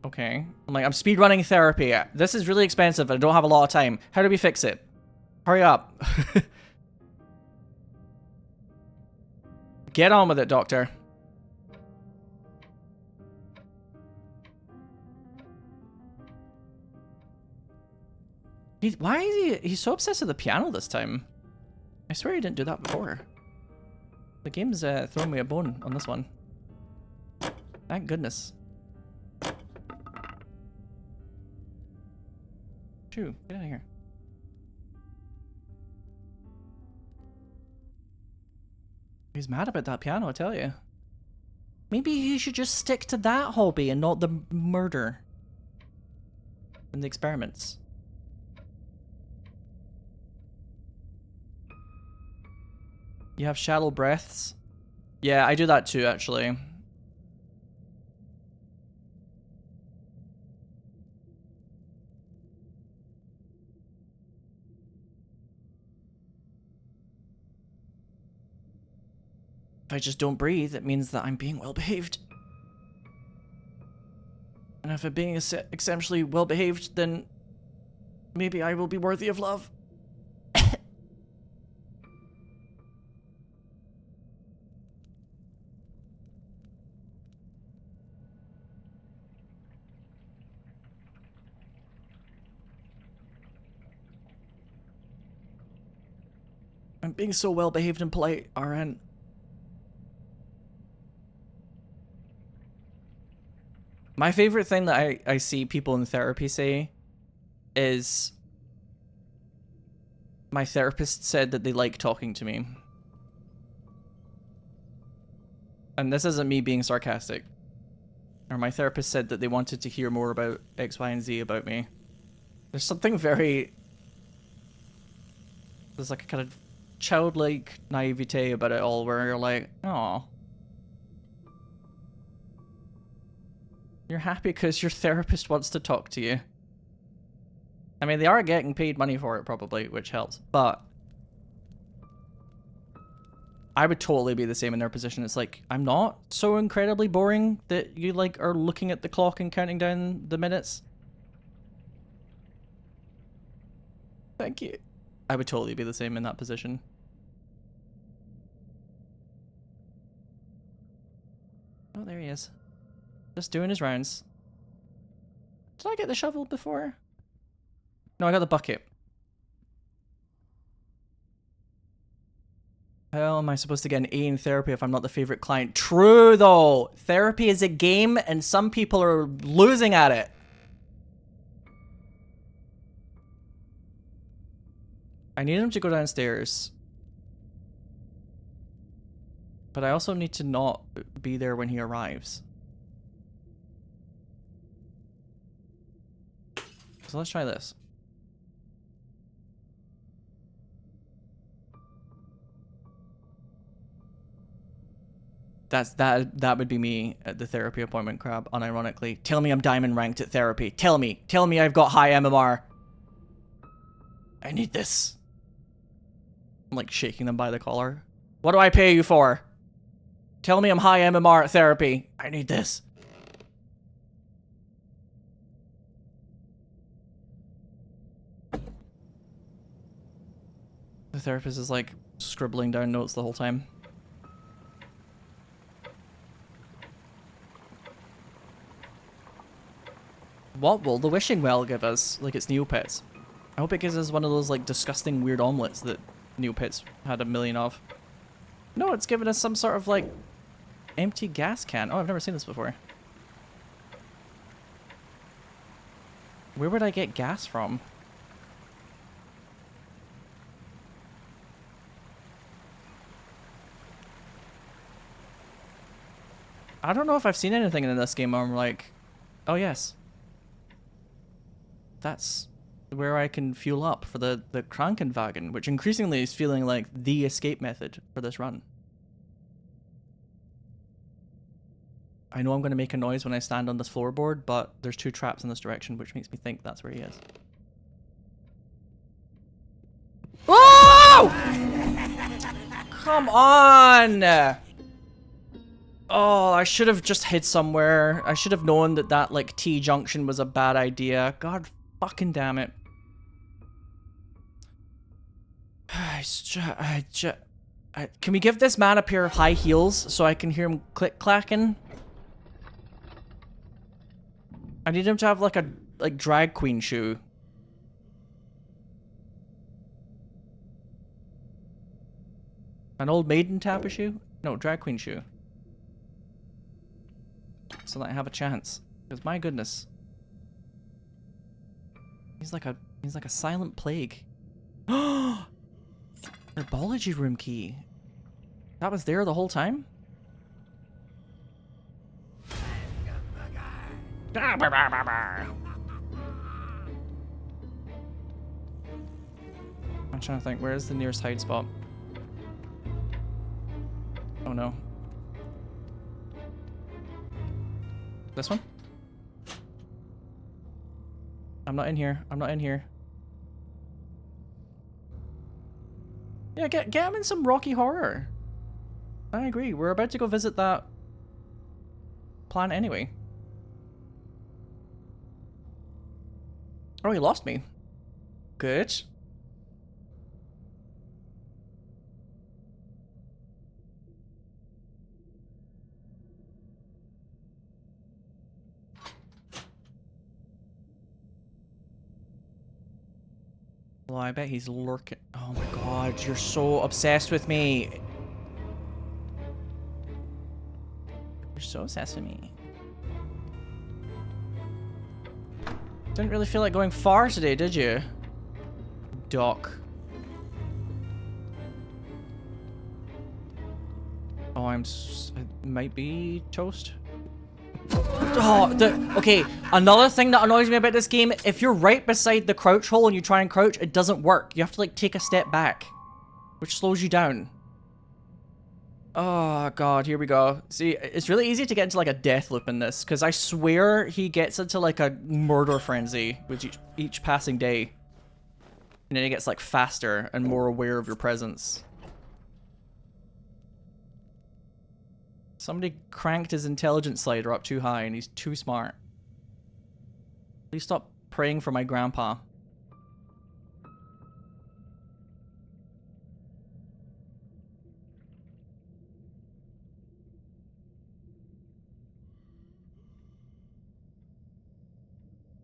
Okay. I'm like, I'm speedrunning therapy. This is really expensive. I don't have a lot of time. How do we fix it? Hurry up. Get on with it, doctor. Why is he's so obsessed with the piano this time? I swear he didn't do that before. The game's throwing me a bone on this one. Thank goodness. Shoo, get out of here. He's mad about that piano, I tell you. Maybe you should just stick to that hobby and not the murder and the experiments. You have shallow breaths? Yeah, I do that too, actually. If I just don't breathe, it means that I'm being well behaved. And if I'm being exceptionally well behaved, then maybe I will be worthy of love. I'm being so well behaved and polite, RN. My favorite thing that I see people in therapy say is, my therapist said that they like talking to me. And this isn't me being sarcastic. Or my therapist said that they wanted to hear more about X, Y, and Z about me. There's something very... There's like a kind of childlike naivete about it all where you're like, oh. You're happy because your therapist wants to talk to you. I mean, they are getting paid money for it probably, which helps, but I would totally be the same in their position. It's like, I'm not so incredibly boring that you like are looking at the clock and counting down the minutes. Thank you. I would totally be the same in that position. Oh, there he is. Just doing his rounds. Did I get the shovel before? No, I got the bucket. How am I supposed to get an A in therapy if I'm not the favorite client? True, though. Therapy is a game, and some people are losing at it. I need him to go downstairs. But I also need to not be there when he arrives. So let's try this. That would be me at the therapy appointment, Crab, unironically. Tell me I'm diamond ranked at therapy. Tell me I've got high MMR. I need this. I'm like shaking them by the collar. What do I pay you for? Tell me I'm high MMR at therapy. I need this. The therapist is like scribbling down notes the whole time. What will the wishing well give us? Like it's Neopets. I hope it gives us one of those like disgusting weird omelets that Neopets had a million of. No, it's giving us some sort of like empty gas can. Oh, I've never seen this before. Where would I get gas from? I don't know if I've seen anything in this game where I'm like, oh yes. That's where I can fuel up for the Krankenwagen, which increasingly is feeling like the escape method for this run. I know I'm going to make a noise when I stand on this floorboard, but there's two traps in this direction, which makes me think that's where he is. Oh! Come on! Oh, I should have just hid somewhere. I should have known that that, like, T-junction was a bad idea. God fucking damn it. Can we give this man a pair of high heels so I can hear him click-clacking? I need him to have, like, a, like, drag queen shoe. An old maiden type of shoe? No, drag queen shoe. So that I have a chance. Because my goodness. He's like a silent plague. Herbology room key. That was there the whole time? I'm trying to think, where's the nearest hide spot? Oh no. This one? I'm not in here. I'm not in here. Yeah, get him in some Rocky Horror. I agree. We're about to go visit that planet anyway. Oh, he lost me. Good. Well, I bet he's lurking. Oh my god, you're so obsessed with me. You're so obsessed with me. Didn't really feel like going far today, did you? Doc. Oh, I might be toast. Oh, okay, another thing that annoys me about this game, if you're right beside the crouch hole and you try and crouch, it doesn't work. You have to, like, take a step back, which slows you down. Oh, God, here we go. See, it's really easy to get into, like, a death loop in this, because I swear he gets into, like, a murder frenzy with each passing day. And then he gets, like, faster and more aware of your presence. Somebody cranked his intelligence slider up too high and he's too smart. Please stop praying for my grandpa.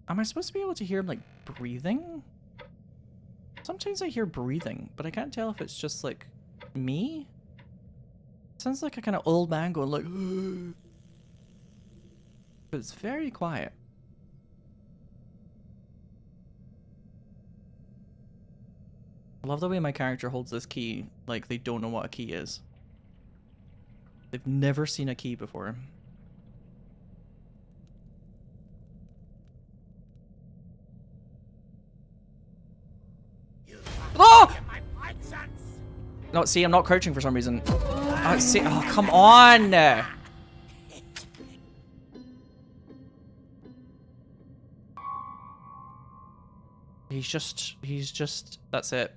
Am I supposed to be able to hear him, like, breathing? Sometimes I hear breathing, but I can't tell if it's just, like, me? Sounds like a kind of old man going like, but it's very quiet. I love the way my character holds this key like they don't know what a key is. They've never seen a key before. Oh! No, see, I'm not crouching for some reason. Oh, see, oh, come on! He's just, that's it.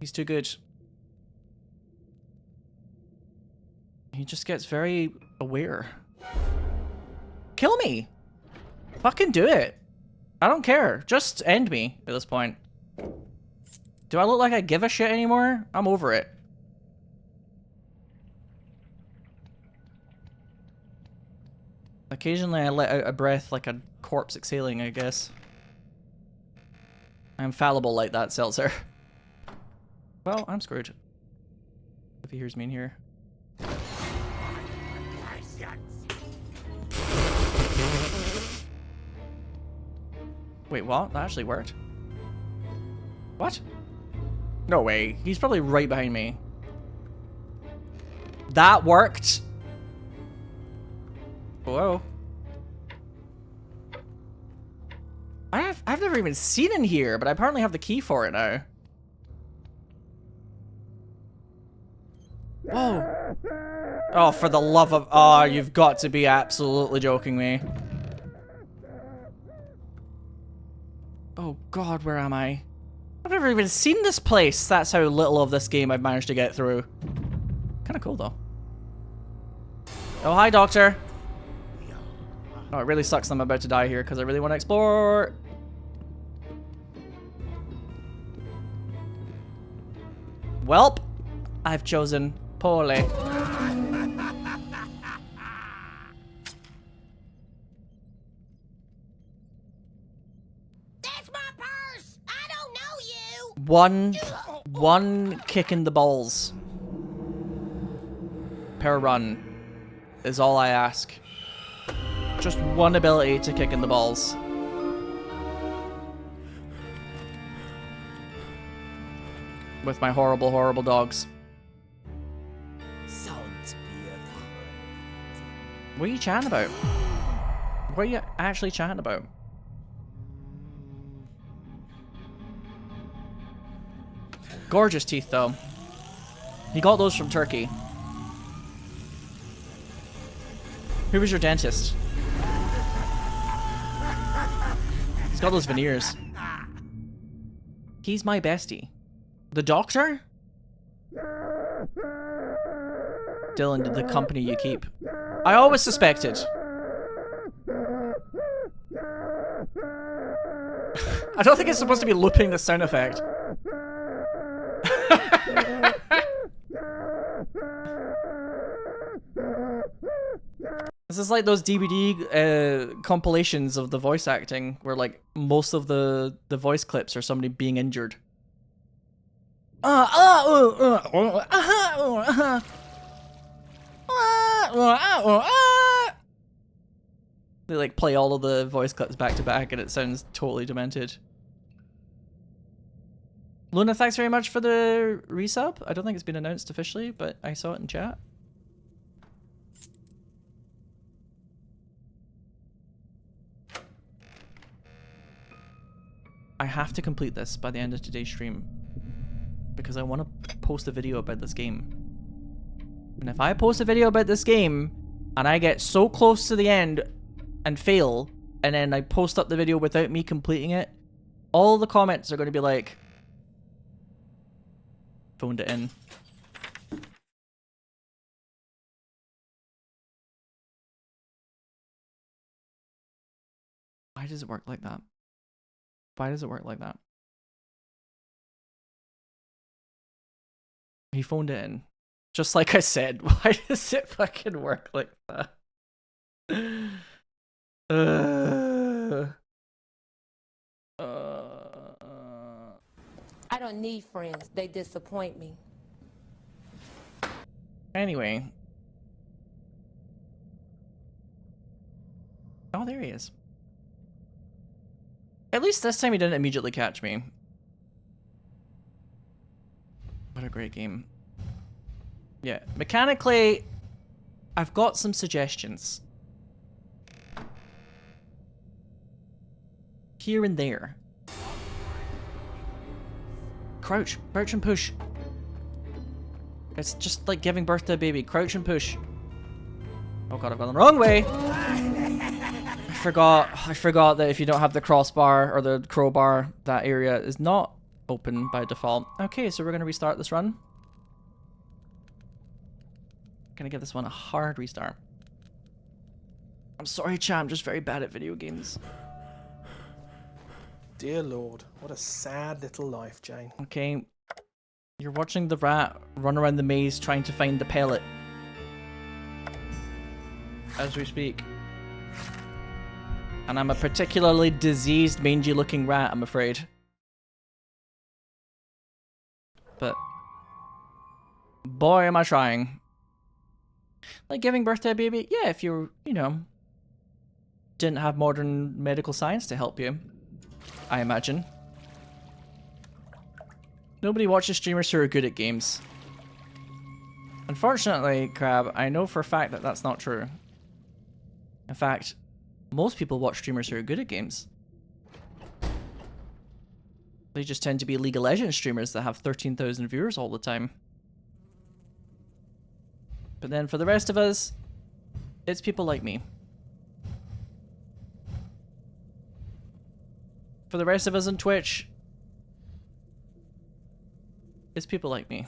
He's too good. He just gets very aware. Kill me! Fucking do it. I don't care. Just end me at this point. Do I look like I give a shit anymore? I'm over it. Occasionally I let out a breath like a corpse exhaling, I guess. I'm fallible like that, Seltzer. Well, I'm screwed. If he hears me in here. Wait, what? That actually worked? What? No way. He's probably right behind me. That worked? Whoa. I've never even seen in here, but I apparently have the key for it now. Whoa. Oh, for the love of... Oh, you've got to be absolutely joking me. Oh god, where am I? I've never even seen this place. That's how little of this game I've managed to get through. Kinda cool though. Oh, hi, Doctor. Oh, it really sucks I'm about to die here because I really want to explore. Welp, I've chosen poorly. That's my purse! I don't know you! One kick in the balls per run is all I ask. Just one ability to kick in the balls. With my horrible, horrible dogs. What are you chatting about? What are you actually chatting about? Gorgeous teeth, though. He got those from Turkey. Who was your dentist? He's got those veneers. He's my bestie. The doctor? Dylan, the company you keep. I always suspected. I don't think it's supposed to be looping the sound effect. This is like those DVD compilations of the voice acting where like most of the voice clips are somebody being injured. They like play all of the voice clips back to back and it sounds totally demented. Luna, thanks very much for the resub. I don't think it's been announced officially, but I saw it in chat. I have to complete this by the end of today's stream because I want to post a video about this game. And if I post a video about this game and I get so close to the end and fail, and then I post up the video without me completing it, all the comments are going to be like, phoned it in. Why does it work like that? Why does it work like that? He phoned it in. Just like I said, why does it fucking work like that? I don't need friends. They disappoint me. Anyway. Oh, there he is. At least this time he didn't immediately catch me. What a great game. Yeah, mechanically, I've got some suggestions. Here and there. Crouch. Crouch and push. It's just like giving birth to a baby. Crouch and push. Oh god, I've gone the wrong way! I forgot that if you don't have the crossbar or the crowbar, that area is not open by default. Okay, so we're gonna restart this run. Gonna give this one a hard restart. I'm sorry, chat, I'm just very bad at video games. Dear Lord, what a sad little life, Jane. Okay, you're watching the rat run around the maze trying to find the pellet. As we speak. And I'm a particularly diseased, mangy-looking rat, I'm afraid. But boy, am I trying. Like giving birth to a baby? Yeah, if you know, didn't have modern medical science to help you, I imagine. Nobody watches streamers who are good at games. Unfortunately, Crab, I know for a fact that that's not true. In fact, most people watch streamers who are good at games. They just tend to be League of Legends streamers that have 13,000 viewers all the time. But then for the rest of us, it's people like me. For the rest of us on Twitch, it's people like me.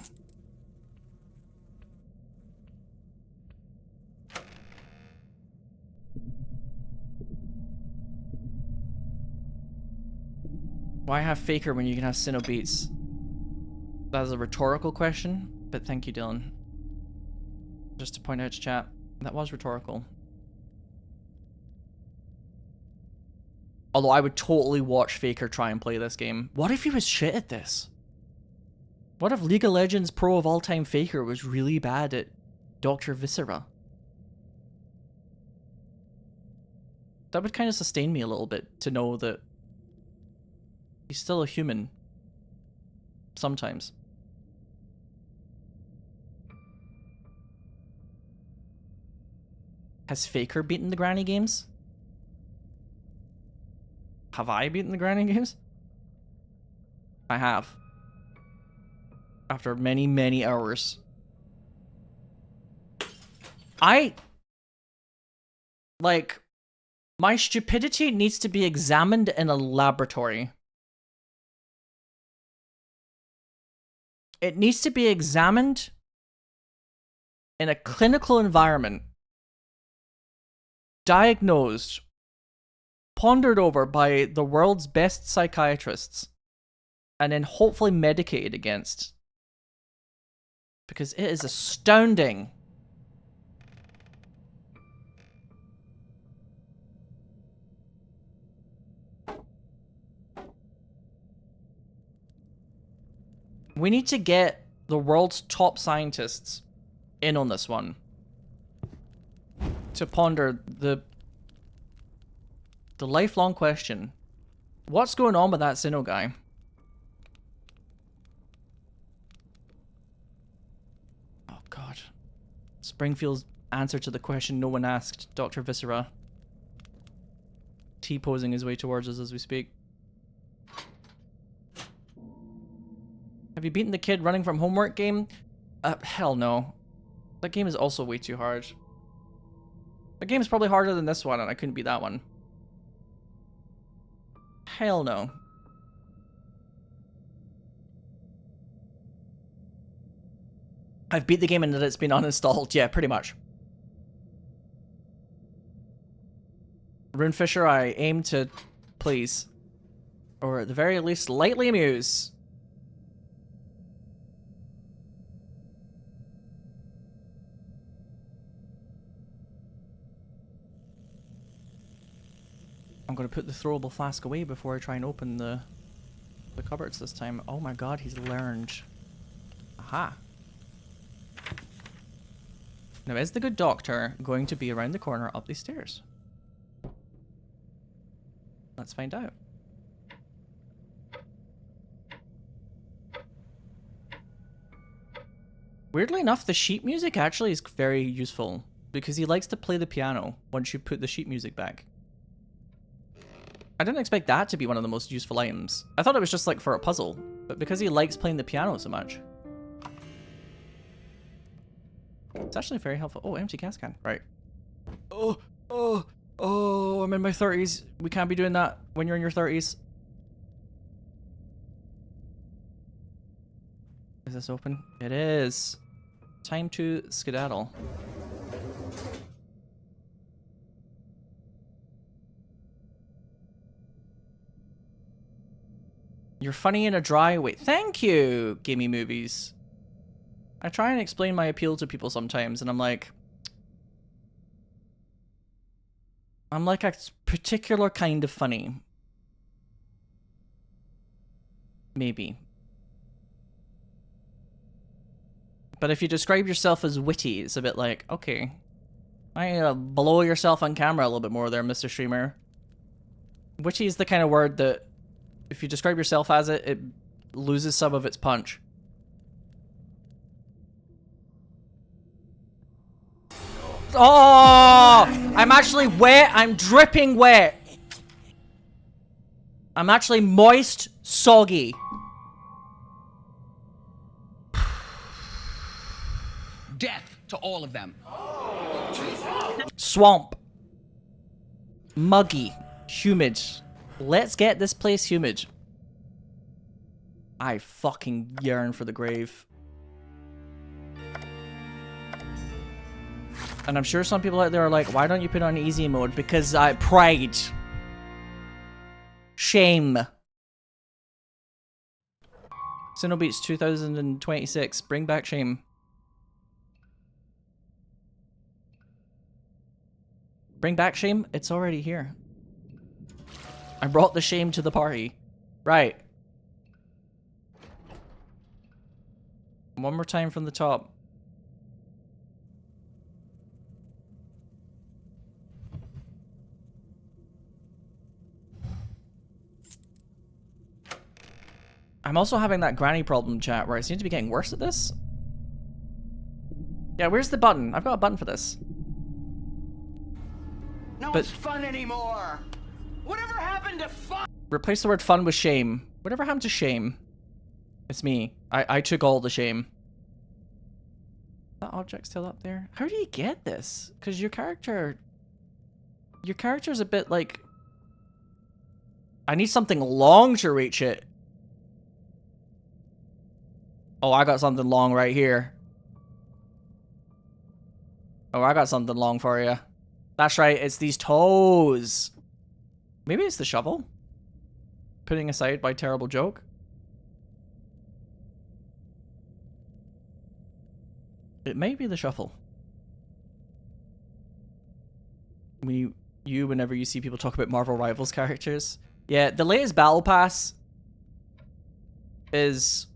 Why have Faker when you can have Sinow beats? That is a rhetorical question, but thank you, Dylan. Just to point out to chat, that was rhetorical. Although I would totally watch Faker try and play this game. What if he was shit at this? What if League of Legends Pro of all-time Faker was really bad at Doctor Viscera? That would kind of sustain me a little bit to know that he's still a human. Sometimes. Has Faker beaten the granny games? Have I beaten the granny games? I have. After many, many hours. Like, my stupidity needs to be examined in a laboratory. It needs to be examined in a clinical environment. Diagnosed. Pondered over by the world's best psychiatrists. And then hopefully medicated against. Because it is astounding. We need to get the world's top scientists in on this one. To ponder the lifelong question. What's going on with that Sinow guy? Oh god. Springfield's answer to the question no one asked. Doctor Viscera. T-posing his way towards us as we speak. Have you beaten the kid running from homework game? Hell no. That game is also way too hard. The game is probably harder than this one, and I couldn't beat that one. Hell no. I've beat the game and that it's been uninstalled. Yeah, pretty much. Rune Fisher, I aim to please. Or at the very least, lightly amuse. I'm going to put the throwable flask away before I try and open the cupboards this time. Oh my god, he's learned. Aha. Now, is the good doctor going to be around the corner up these stairs? Let's find out. Weirdly enough, the sheet music actually is very useful because he likes to play the piano once you put the sheet music back. I didn't expect that to be one of the most useful items. I thought it was just like for a puzzle, but because he likes playing the piano so much. It's actually very helpful. Oh, empty gas can. Right. Oh, I'm in my 30s. We can't be doing that when you're in your 30s. Is this open? It is. Time to skedaddle. You're funny in a dry way. Thank you, Gimme Movies. I try and explain my appeal to people sometimes, and I'm like a particular kind of funny. Maybe. But if you describe yourself as witty, it's a bit like, okay. I blow yourself on camera a little bit more there, Mr. Streamer. Witty is the kind of word that if you describe yourself as it, it loses some of its punch. Oh! I'm actually wet. I'm dripping wet. I'm actually moist, soggy. Death to all of them. Swamp. Muggy. Humid. Let's get this place humid. I fucking yearn for the grave. And I'm sure some people out there are like, why don't you put on easy mode? Because pride. Shame. Sinow Beach 2026. Bring back shame. Bring back shame? It's already here. I brought the shame to the party. Right. One more time from the top. I'm also having that granny problem, chat, where I seem to be getting worse at this. Yeah, where's the button? I've got a button for this. No, But- it's fun anymore. Whatever happened to fun? Replace the word fun with shame. Whatever happened to shame? It's me. I took all the shame. That object's still up there. How do you get this? Because your character's a bit like... I need something long to reach it. Oh, I got something long right here. Oh, I got something long for you. That's right, it's these toes. Maybe it's the shovel? Putting aside my terrible joke. It may be the shovel. Whenever you see people talk about Marvel Rivals characters. Yeah, the latest Battle Pass is...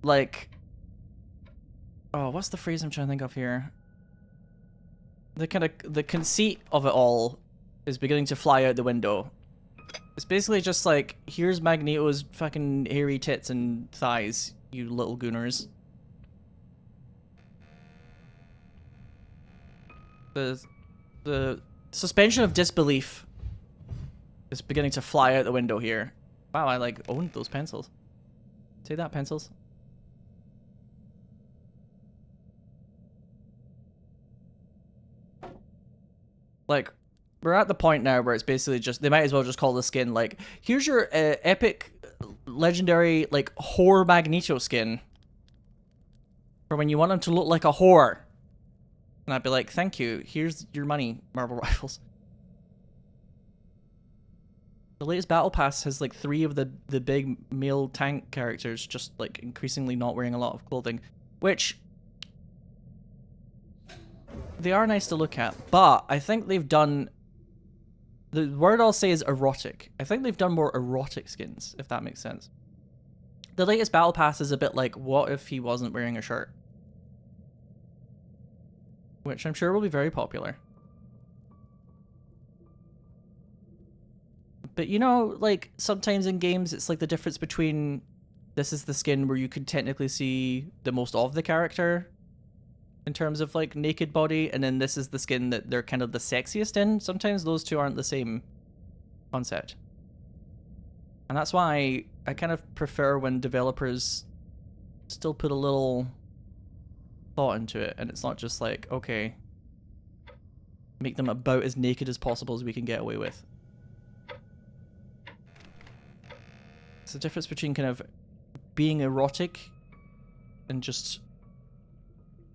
like... oh, what's the phrase I'm trying to think of here? The conceit of it all is beginning to fly out the window. It's basically just like, here's Magneto's fucking hairy tits and thighs, you little gooners. The suspension of disbelief is beginning to fly out the window here. Wow, I like owned those pencils. Take that, pencils. Like, we're at the point now where it's basically just, they might as well just call the skin, like, here's your epic, legendary, like, whore Magneto skin. For when you want him to look like a whore. And I'd be like, thank you, here's your money, Marvel Rivals. The latest Battle Pass has, like, 3 of the big male tank characters just, like, increasingly not wearing a lot of clothing. Which... they are nice to look at, but I think they've done... the word I'll say is erotic. I think they've done more erotic skins, if that makes sense. The latest Battle Pass is a bit like, what if he wasn't wearing a shirt? Which I'm sure will be very popular. But you know, like, sometimes in games, it's like the difference between... this is the skin where you could technically see the most of the character in terms of, like, naked body, and then this is the skin that they're kind of the sexiest in. Sometimes those two aren't the same concept. And that's why I kind of prefer when developers still put a little thought into it, and it's not just like, okay, make them about as naked as possible as we can get away with. It's the difference between kind of being erotic and just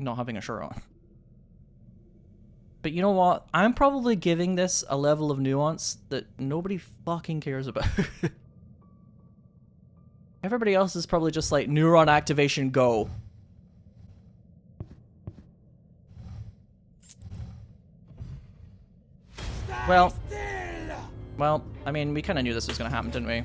not having a shirt on. But you know what? I'm probably giving this a level of nuance that nobody fucking cares about. Everybody else is probably just like, neuron activation, go. Well, I mean, we kind of knew this was going to happen, didn't we?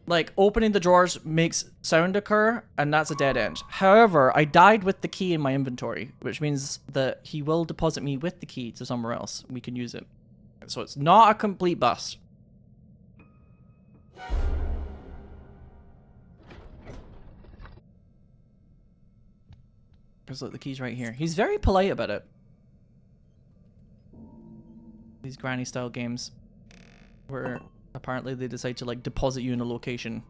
Like, opening the drawers makes sound occur, and that's a dead end. However, I died with the key in my inventory, which means that he will deposit me with the key to somewhere else. We can use it. So it's not a complete bust. Because look, the key's right here. He's very polite about it. These granny style games where apparently they decide to like deposit you in a location.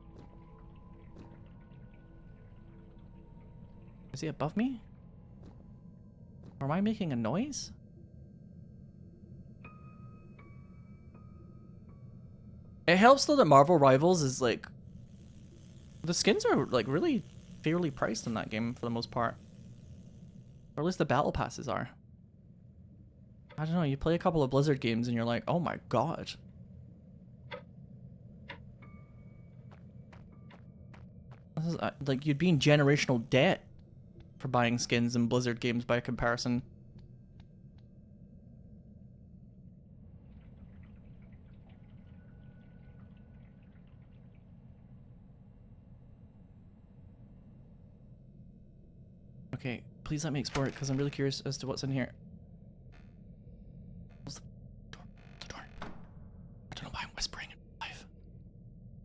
Is he above me? Or am I making a noise? It helps though that Marvel Rivals is like, the skins are like really fairly priced in that game for the most part. Or at least the battle passes are. I don't know, you play a couple of Blizzard games and you're like, oh my god. This is, like, you'd be in generational debt for buying skins in Blizzard games by comparison. Okay, please let me explore it, because I'm really curious as to what's in here. Close the door. The door. I don't know why I'm whispering in live.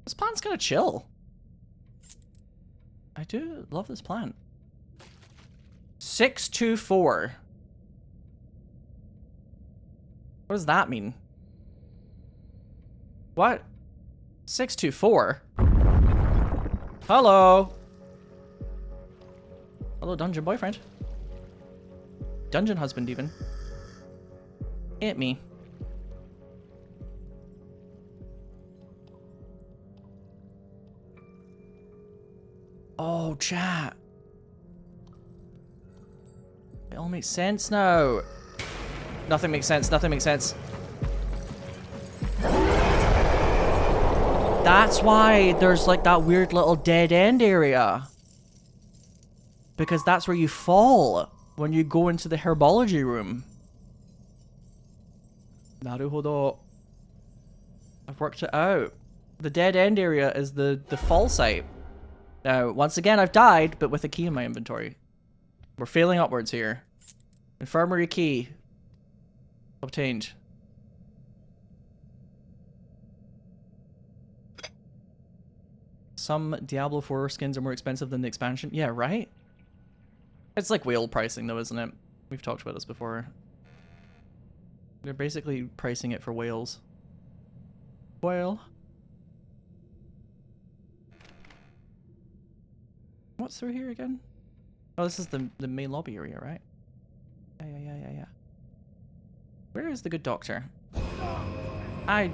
This plant's kind of chill. I do love this plant. 624. What does that mean? What? 624? Hello? Hello, dungeon boyfriend. Dungeon husband, even. Hit me. Oh, chat. It all makes sense now. Nothing makes sense. Nothing makes sense. That's why there's like that weird little dead end area. Because that's where you fall when you go into the herbology room. Naruhodo. I've worked it out. The dead end area is the fall site. Now, once again, I've died, but with a key in my inventory. We're failing upwards here. Infirmary key. Obtained. Some Diablo 4 skins are more expensive than the expansion. Yeah, right? It's like whale pricing though, isn't it? We've talked about this before. They're basically pricing it for whales. Whale. What's through here again? Oh, this is the main lobby area, right? Yeah. Where is the good doctor? I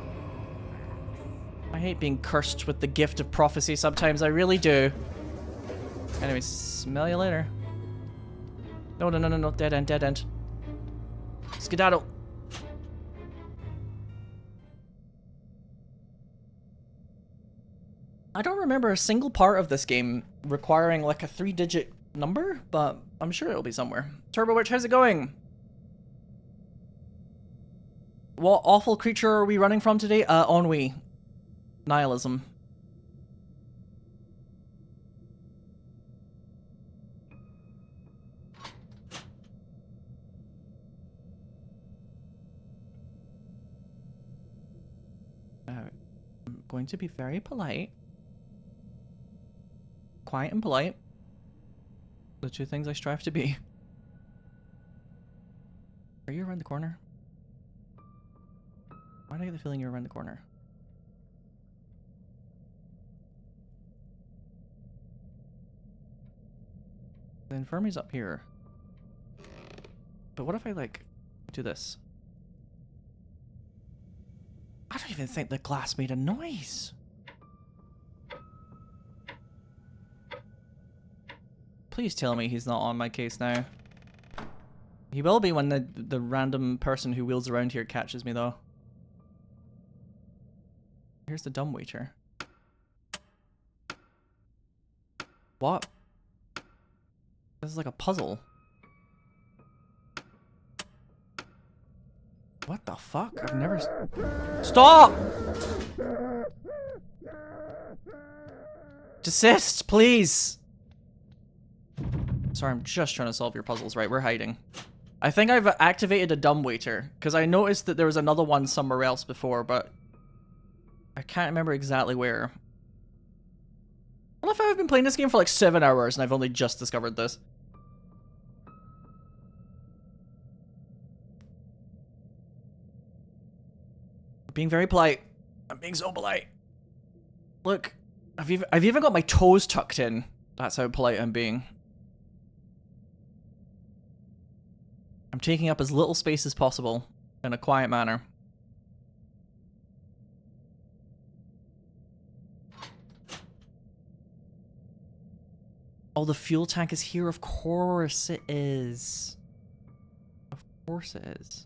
hate being cursed with the gift of prophecy sometimes, I really do. Anyway, smell you later. No, dead end. Skedaddle. I don't remember a single part of this game requiring like a 3-digit number, but I'm sure it'll be somewhere. Turbo Witch, how's it going? What awful creature are we running from today? Ennui. Nihilism. I'm going to be very polite. Quiet and polite. The two things I strive to be. Are you around the corner? Why do I get the feeling you're around the corner? The infirmary's up here. But what if I, like, do this? I don't even think the glass made a noise. Please tell me he's not on my case now. He will be when the random person who wheels around here catches me, though. Here's the dumbwaiter. What? This is like a puzzle. What the fuck? I've never... Stop! Desist, please! Sorry, I'm just trying to solve your puzzles. Right, we're hiding. I think I've activated a dumbwaiter, because I noticed that there was another one somewhere else before, but... I can't remember exactly where. I love how I've been playing this game for like 7 hours and I've only just discovered this. I'm being very polite. I'm being so polite. Look, I've even got my toes tucked in. That's how polite I'm being. I'm taking up as little space as possible in a quiet manner. Oh, the fuel tank is here. Of course it is. Of course it is.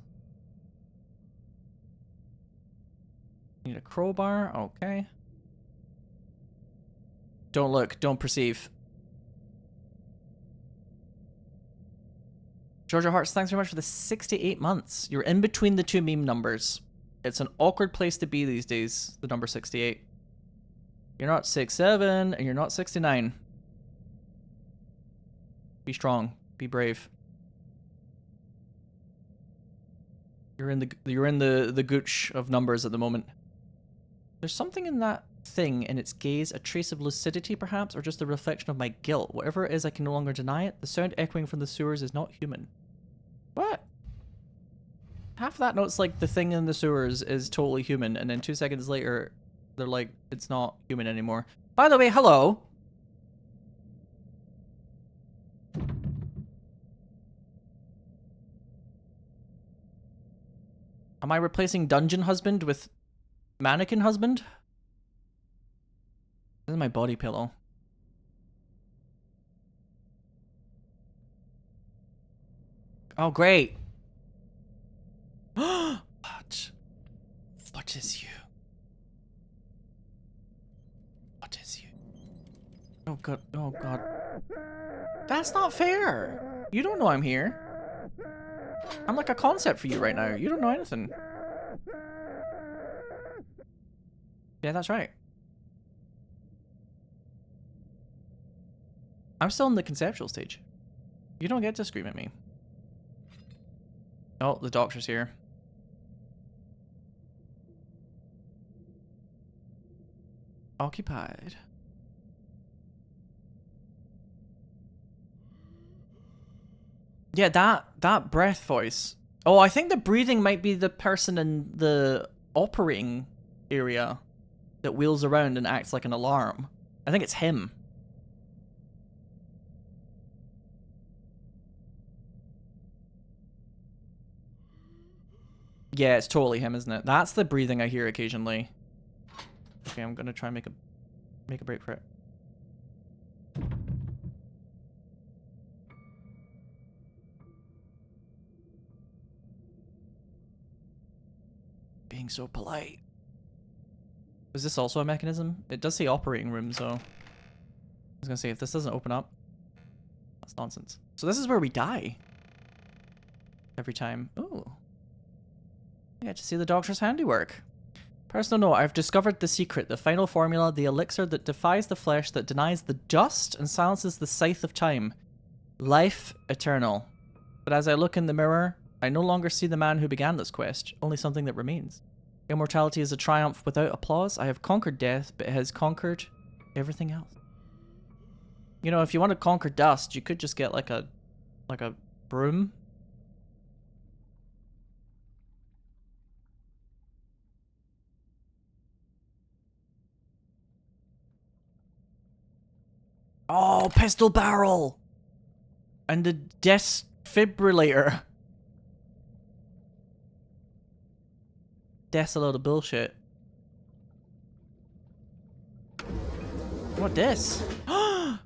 Need a crowbar. Okay. Don't look. Don't perceive. Georgia Hearts, thanks very much for the 68 months. You're in between the two meme numbers. It's an awkward place to be these days, the number 68. You're not 6'7", and you're not 69. Be strong. Be brave. You're in the gooch of numbers at the moment. There's something in that thing, in its gaze, a trace of lucidity perhaps, or just a reflection of my guilt. Whatever it is, I can no longer deny it. The sound echoing from the sewers is not human. What? Half that note's like the thing in the sewers is totally human, and then 2 seconds later, they're like, it's not human anymore. By the way, hello! Am I replacing Dungeon Husband with Mannequin Husband? This is my body pillow. Oh, great. What? What is you? What is you? Oh god, oh god. That's not fair! You don't know I'm here. I'm like a concept for you right now. You don't know anything. Yeah, that's right. I'm still in the conceptual stage. You don't get to scream at me. Oh, the doctor's here. Occupied. Yeah, that breath voice. Oh, I think the breathing might be the person in the operating area that wheels around and acts like an alarm. I think it's him. Yeah, it's totally him, isn't it? That's the breathing I hear occasionally. Okay, I'm gonna try and make a break for it. Being so polite. Is this also a mechanism? It does say operating room, so I was gonna say if this doesn't open up, that's nonsense. So this is where we die. Every time. Ooh. I get to see the doctor's handiwork. Personal note, I've discovered the secret, the final formula, the elixir that defies the flesh, that denies the dust and silences the scythe of time. Life eternal. But as I look in the mirror, I no longer see the man who began this quest, only something that remains. Immortality is a triumph without applause. I have conquered death, but it has conquered everything else. You know, if you want to conquer dust, you could just get like a broom. Oh, pistol barrel! And the defibrillator. That's a load of bullshit. What this? Oh,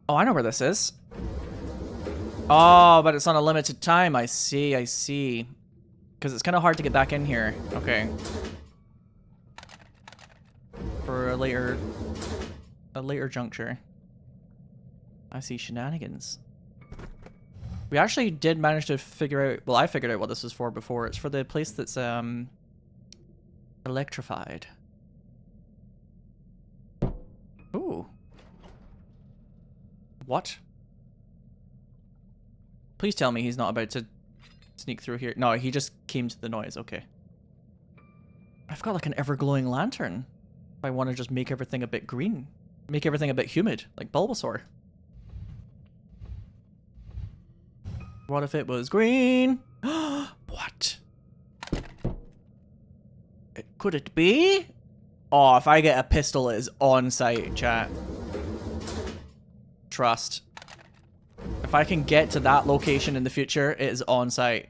I know where this is. Oh, but it's on a limited time. I see, I see. Because it's kind of hard to get back in here. Okay. For a later juncture. I see shenanigans. We actually did manage to figure out, well, I figured out what this was for before. It's for the place that's electrified. Ooh. What? Please tell me he's not about to sneak through here. No, he just came to the noise. Okay. I've got like an ever-glowing lantern. If I want to just make everything a bit green. Make everything a bit humid, like Bulbasaur. What if it was green? What? Could it be? Oh, if I get a pistol, it is on site, chat. Trust. If I can get to that location in the future, it is on site.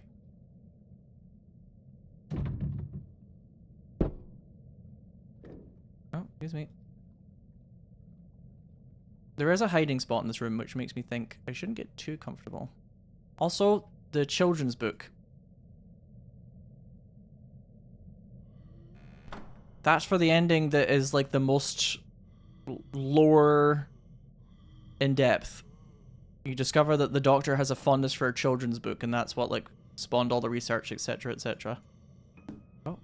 Oh, excuse me. There is a hiding spot in this room, which makes me think I shouldn't get too comfortable. Also, the children's book. That's for the ending that is like the most lore in depth. You discover that the Doctor has a fondness for a children's book, and that's what like spawned all the research, etc., etc. Oh,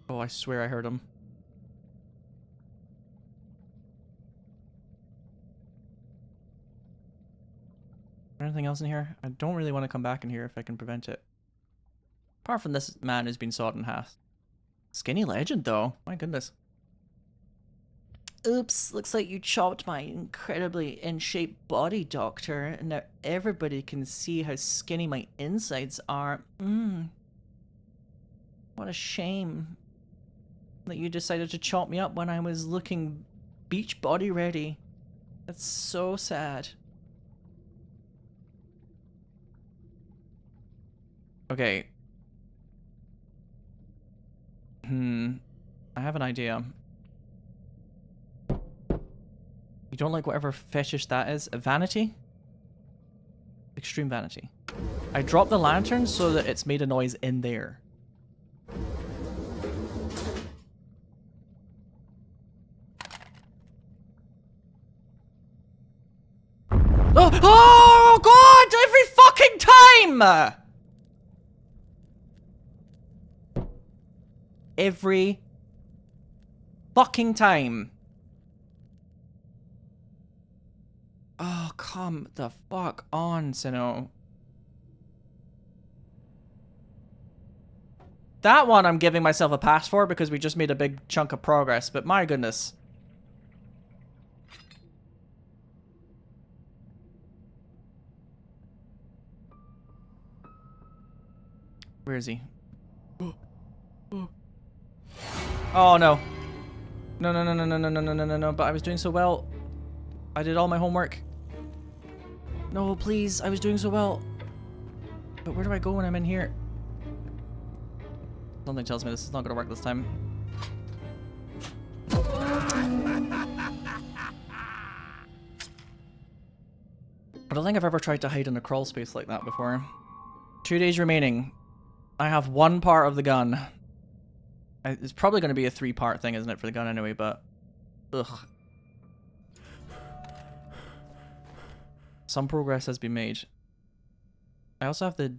oh! I swear I heard him. Anything else in here? I don't really want to come back in here if I can prevent it. Apart from this man who's been sawed in half. Skinny legend, though. My goodness. Oops, looks like you chopped my incredibly in-shape body, Doctor. And now everybody can see how skinny my insides are. What a shame that you decided to chop me up when I was looking beach body ready. That's so sad. Okay. I have an idea. You don't like whatever fetish that is? Vanity? Extreme vanity. I dropped the lantern so that it's made a noise in there. Oh God! Every fucking time! Every fucking time. Oh, come the fuck on, Sinow. That one I'm giving myself a pass for because we just made a big chunk of progress, but my goodness. Where is he? Oh no. No, no, no, no, no, no, no, no, no, no, no, but I was doing so well. I did all my homework. No, please, I was doing so well. But where do I go when I'm in here? Something tells me this is not gonna work this time. I don't think I've ever tried to hide in a crawl space like that before. 2 days remaining. I have one part of the gun. It's probably going to be a 3-part thing, isn't it, for the gun anyway, but... Ugh. Some progress has been made. I also have the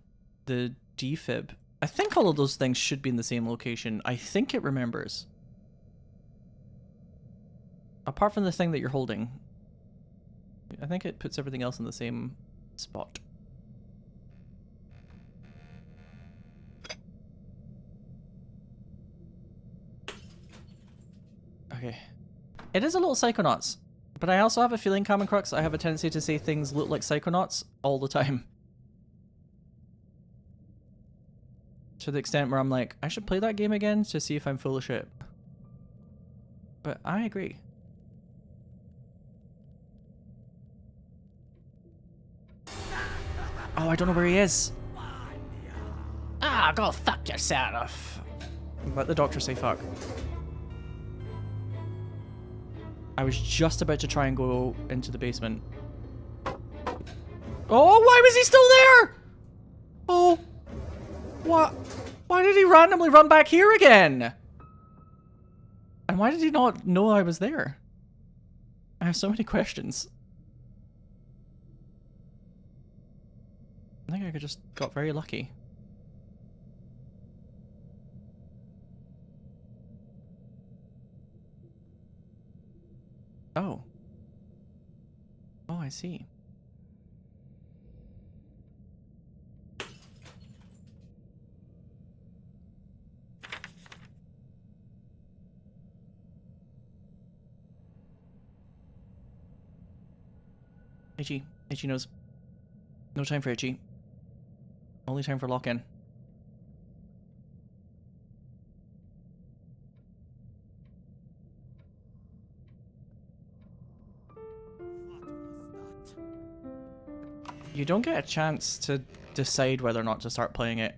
defib. I think all of those things should be in the same location. I think it remembers. Apart from the thing that you're holding. I think it puts everything else in the same spot. Okay. It is a little Psychonauts, but I also have a feeling, Common Crux, I have a tendency to say things look like Psychonauts all the time. To the extent where I'm like, I should play that game again to see if I'm full of shit. But I agree. Oh, I don't know where he is. Ah, go fuck yourself. Let the Doctor say fuck. I was just about to try and go into the basement. Oh, why was he still there? Oh, what? Why did he randomly run back here again? And why did he not know I was there? I have so many questions. I think I just got very lucky. Oh. Oh, I see. Itchy. Itchy knows. No time for Itchy. Only time for lock-in. You don't get a chance to decide whether or not to start playing it.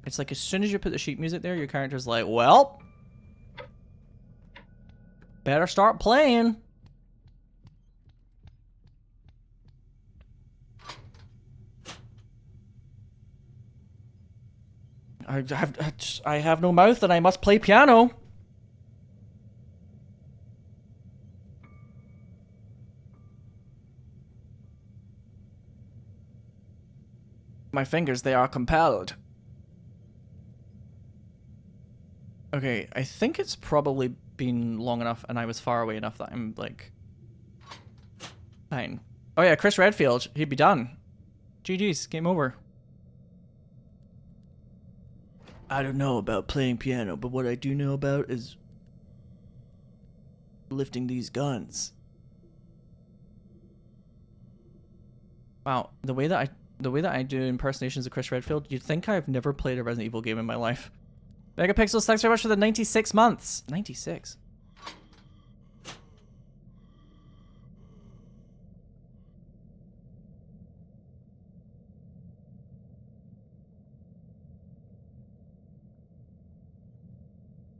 It's like as soon as you put the sheet music there, your character's like, well, better start playing. I have no mouth and I must play piano. My fingers, they are compelled. Okay, I think it's probably been long enough and I was far away enough that I'm, like... fine. Oh yeah, Chris Redfield. He'd be done. GG's. Game over. I don't know about playing piano, but what I do know about is... lifting these guns. Wow, the way that I do impersonations of Chris Redfield, you'd think I've never played a Resident Evil game in my life. Megapixels, thanks very much for the 96 months. 96.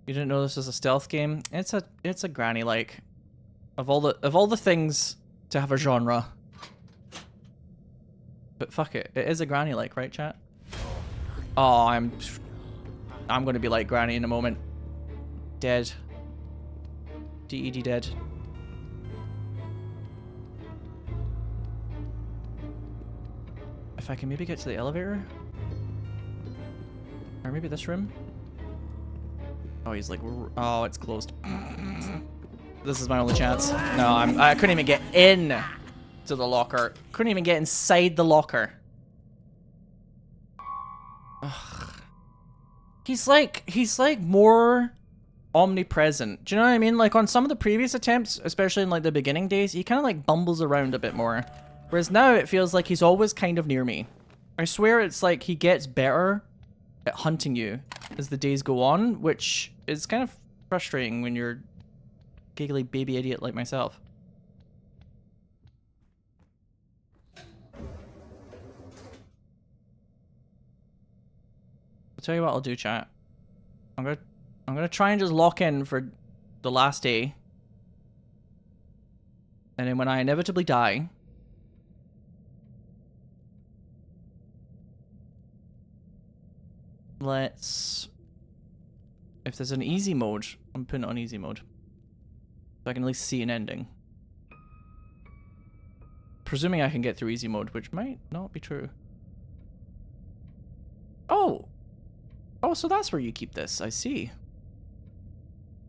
You didn't know this was a stealth game? It's a granny like. Of all the things to have a genre. But fuck it. It is a granny like, right, chat? Oh, I'm gonna be like granny in a moment. Dead. DED dead. If I can maybe get to the elevator? Or maybe this room? Oh, he's like, oh, it's closed. This is my only chance. No, I couldn't even get in to the locker. Couldn't even get inside the locker. Ugh. He's like more omnipresent. Do you know what I mean? Like on some of the previous attempts, especially in like the beginning days, he kind of like bumbles around a bit more. Whereas now it feels like he's always kind of near me. I swear it's like he gets better at hunting you as the days go on, which is kind of frustrating when you're giggly baby idiot like myself. I'll tell you what I'll do, chat. I'm gonna try and just lock in for the last day. And then when I inevitably die, let's... if there's an easy mode, I'm putting it on easy mode. So I can at least see an ending. Presuming I can get through easy mode, which might not be true. Oh! Oh, so that's where you keep this, I see.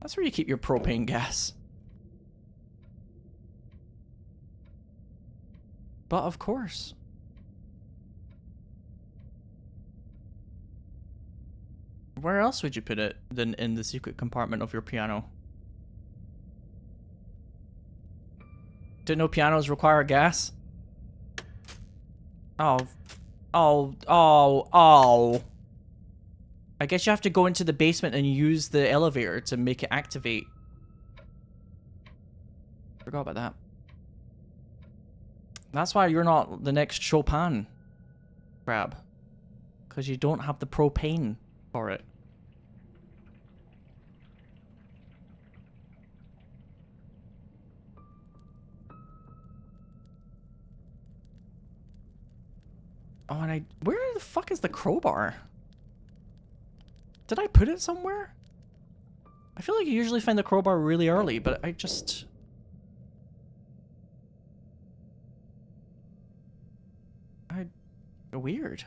That's where you keep your propane gas. But of course. Where else would you put it than in the secret compartment of your piano? Didn't know pianos require gas? Oh. Oh. Oh. Oh. I guess you have to go into the basement and use the elevator to make it activate. Forgot about that. That's why you're not the next Chopin crab. Because you don't have the propane for it. Oh, and where the fuck is the crowbar? Did I put it somewhere? I feel like you usually find the crowbar really early, but I just... weird.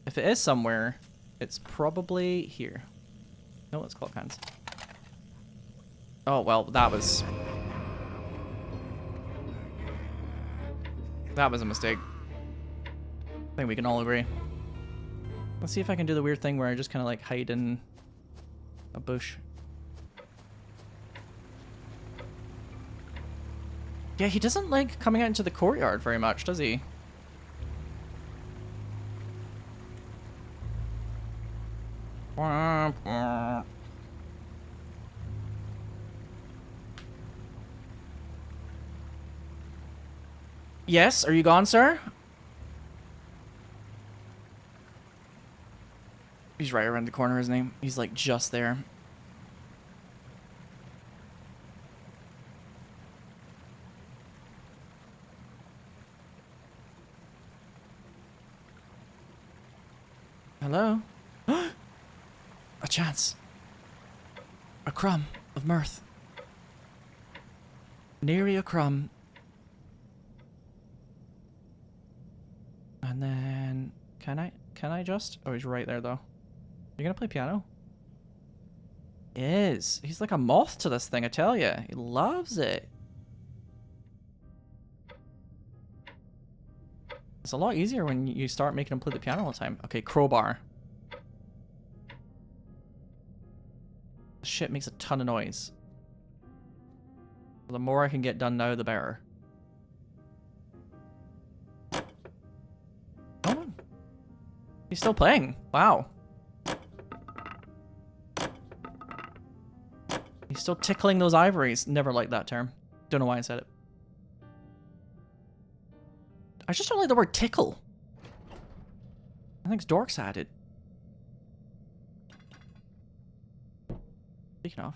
If it is somewhere, it's probably here. No, it's clock hands. Oh, well, that was a mistake. I think we can all agree. Let's see if I can do the weird thing where I just kind of like hide in a bush. Yeah, he doesn't like coming out into the courtyard very much, does he? Yes, are you gone, sir? He's right around the corner, isn't he? He's like just there. Hello? A chance. A crumb of mirth. Nary a crumb. And then can I just? Oh, he's right there though. You gonna play piano? He is. He's like a moth to this thing, I tell you. He loves it. It's a lot easier when you start making him play the piano all the time. Okay, crowbar. Shit makes a ton of noise. The more I can get done now, the better. Oh, he's still playing. Wow. He's still tickling those ivories. Never liked that term. Don't know why I said it. I just don't like the word tickle. I think it's dorks added. Speaking of.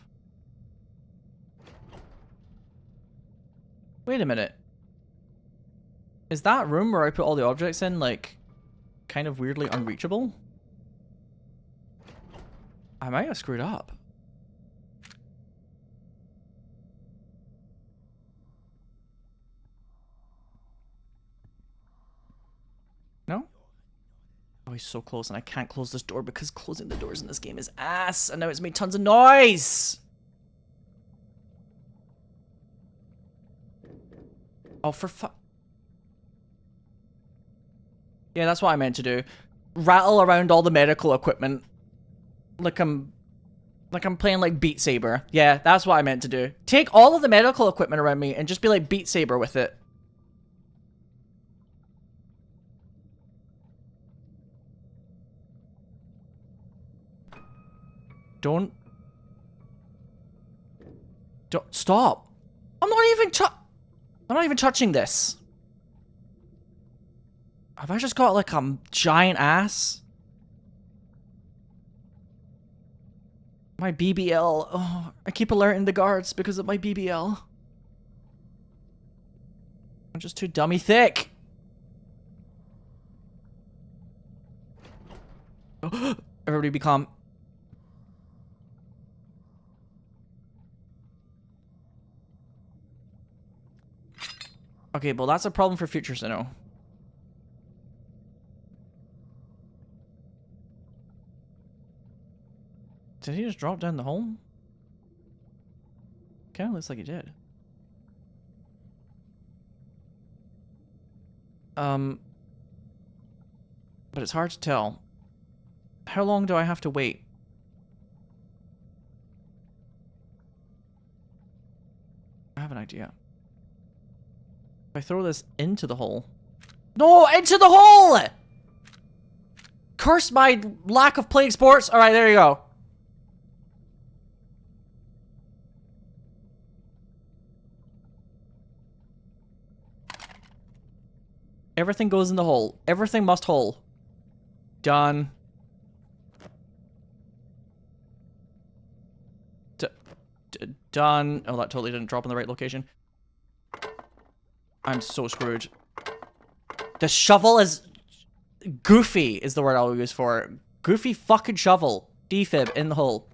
Wait a minute. Is that room where I put all the objects in, like, kind of weirdly unreachable? I might have screwed up. No? Oh, he's so close and I can't close this door because closing the doors in this game is ass. And now it's made tons of noise. Oh, for yeah, that's what I meant to do. Rattle around all the medical equipment. Like I'm playing like Beat Saber. Yeah, that's what I meant to do. Take all of the medical equipment around me and just be like Beat Saber with it. Don't stop. I'm not even touching this. Have I just got like a giant ass? My BBL. Oh, I keep alerting the guards because of my BBL. I'm just too dummy thick. Everybody be calm. Okay, well that's a problem for future Sinow. Did he just drop down the hole? Kinda looks like he did. But it's hard to tell. How long do I have to wait? I have an idea. If I throw this into the hole... No! Into the hole! Curse my lack of playing sports. Alright, there you go. Everything goes in the hole. Everything must hole. Done. Done. Oh, that totally didn't drop in the right location. I'm so screwed. The shovel is... Goofy is the word I'll use for it. Goofy fucking shovel. Defib in the hole.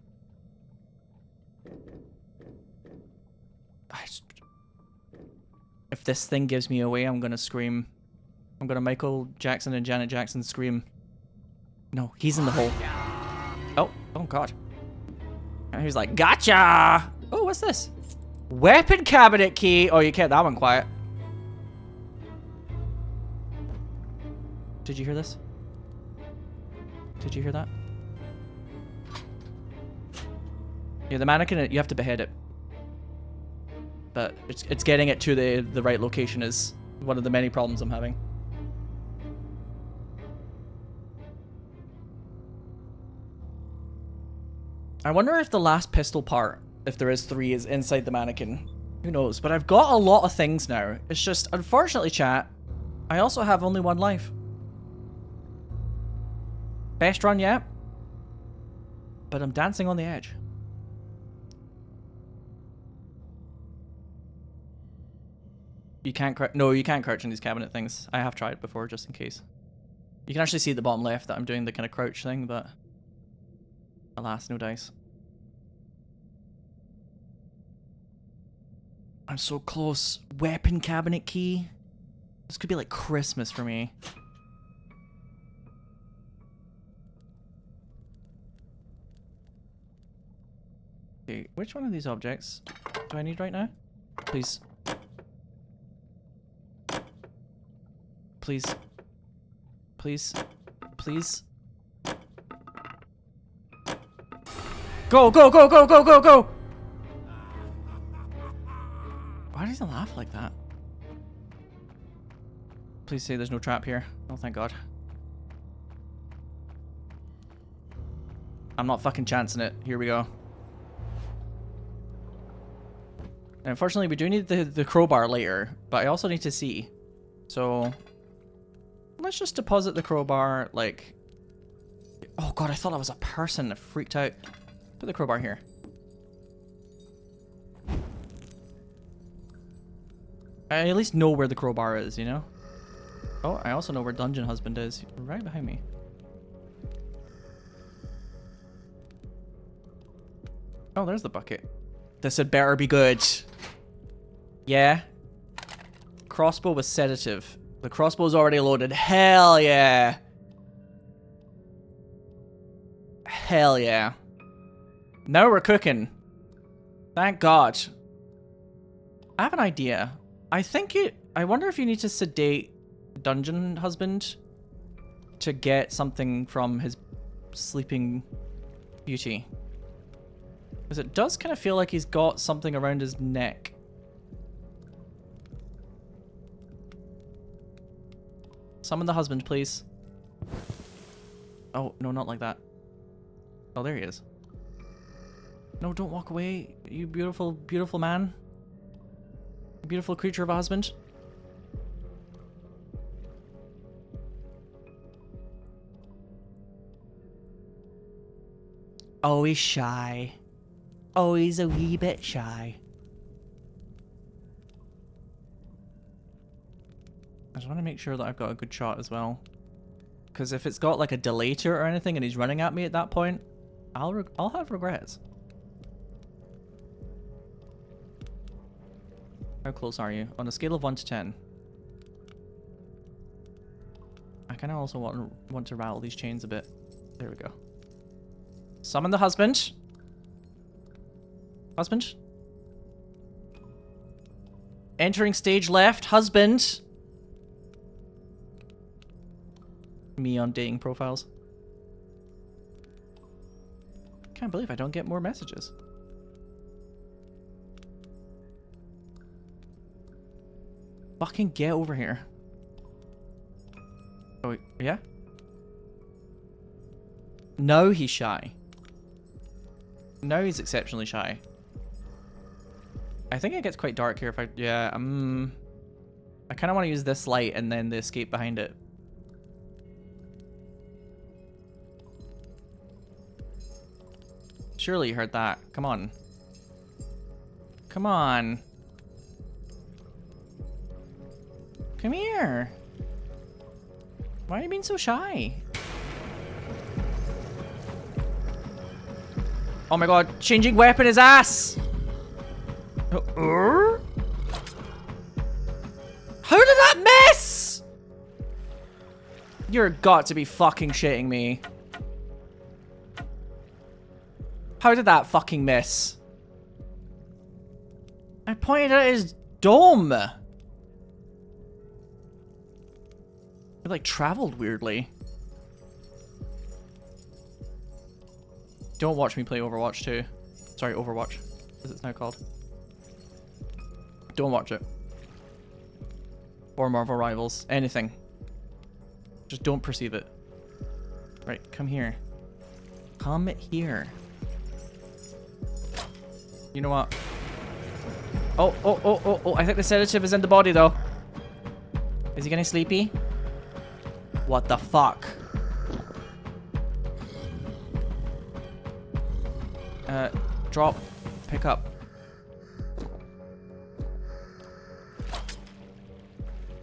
If this thing gives me away, I'm gonna scream. I'm gonna Michael Jackson and Janet Jackson scream. No, he's in the hole. Oh god. And he's like, gotcha! Oh, what's this? Weapon cabinet key! Oh, you kept that one quiet. Did you hear this? Did you hear that? Yeah, the mannequin, you have to behead it. But it's getting it to the right location is one of the many problems I'm having. I wonder if the last pistol part, if there is 3, is inside the mannequin. Who knows? But I've got a lot of things now. It's just, unfortunately, chat, I also have only 1 life. Best run yet. But I'm dancing on the edge. You can't crouch. No, you can't crouch in these cabinet things. I have tried before, just in case. You can actually see at the bottom left that I'm doing the kind of crouch thing, but alas, no dice. I'm so close. Weapon cabinet key. This could be like Christmas for me. Okay, which one of these objects do I need right now? Please. Please. Please. Please. Go, go, go, go, go, go, go! Why does he laugh like that? Please say there's no trap here. Oh, thank God. I'm not fucking chancing it. Here we go. And unfortunately, we do need the crowbar later, but I also need to see. So, let's just deposit the crowbar, like... Oh God, I thought that was a person. I freaked out. Put the crowbar here. I at least know where the crowbar is, you know? Oh, I also know where Dungeon Husband is. Right behind me. Oh, there's the bucket. This had better be good. Yeah. Crossbow with sedative. The crossbow's already loaded. Hell yeah. Hell yeah. Now we're cooking. Thank God. I have an idea. I wonder if you need to sedate Dungeon Husband to get something from his sleeping beauty. Because it does kind of feel like he's got something around his neck. Summon the husband, please. Oh, no, not like that. Oh, there he is. No, don't walk away, you beautiful, beautiful man. Beautiful creature of a husband. Oh, he's shy. Oh, he's a wee bit shy. I just want to make sure that I've got a good shot as well. Because if it's got like a delator or anything and he's running at me at that point, I'll have regrets. How close are you? On a scale of 1 to 10. I kind of also want to rattle these chains a bit. There we go. Summon the husband. Husband. Entering stage left. Husband. Me on dating profiles. Can't believe I don't get more messages. Fucking get over here. Oh, yeah? No, he's shy. No, he's exceptionally shy. I think it gets quite dark here if I... Yeah, I kind of want to use this light and then the escape behind it. Surely you heard that. Come on. Come on. Come here. Why are you being so shy? Oh my God, changing weapon is ass! How did that miss? You're got to be fucking shitting me. How did that fucking miss? I pointed at his dome. It like traveled weirdly. Don't watch me play Overwatch 2. Sorry, Overwatch, as it's now called. Don't watch it. Or Marvel Rivals. Anything. Just don't perceive it. Right, come here. Come here. You know what? Oh, I think the sedative is in the body though. Is he getting sleepy? What the fuck? Drop. Pick up.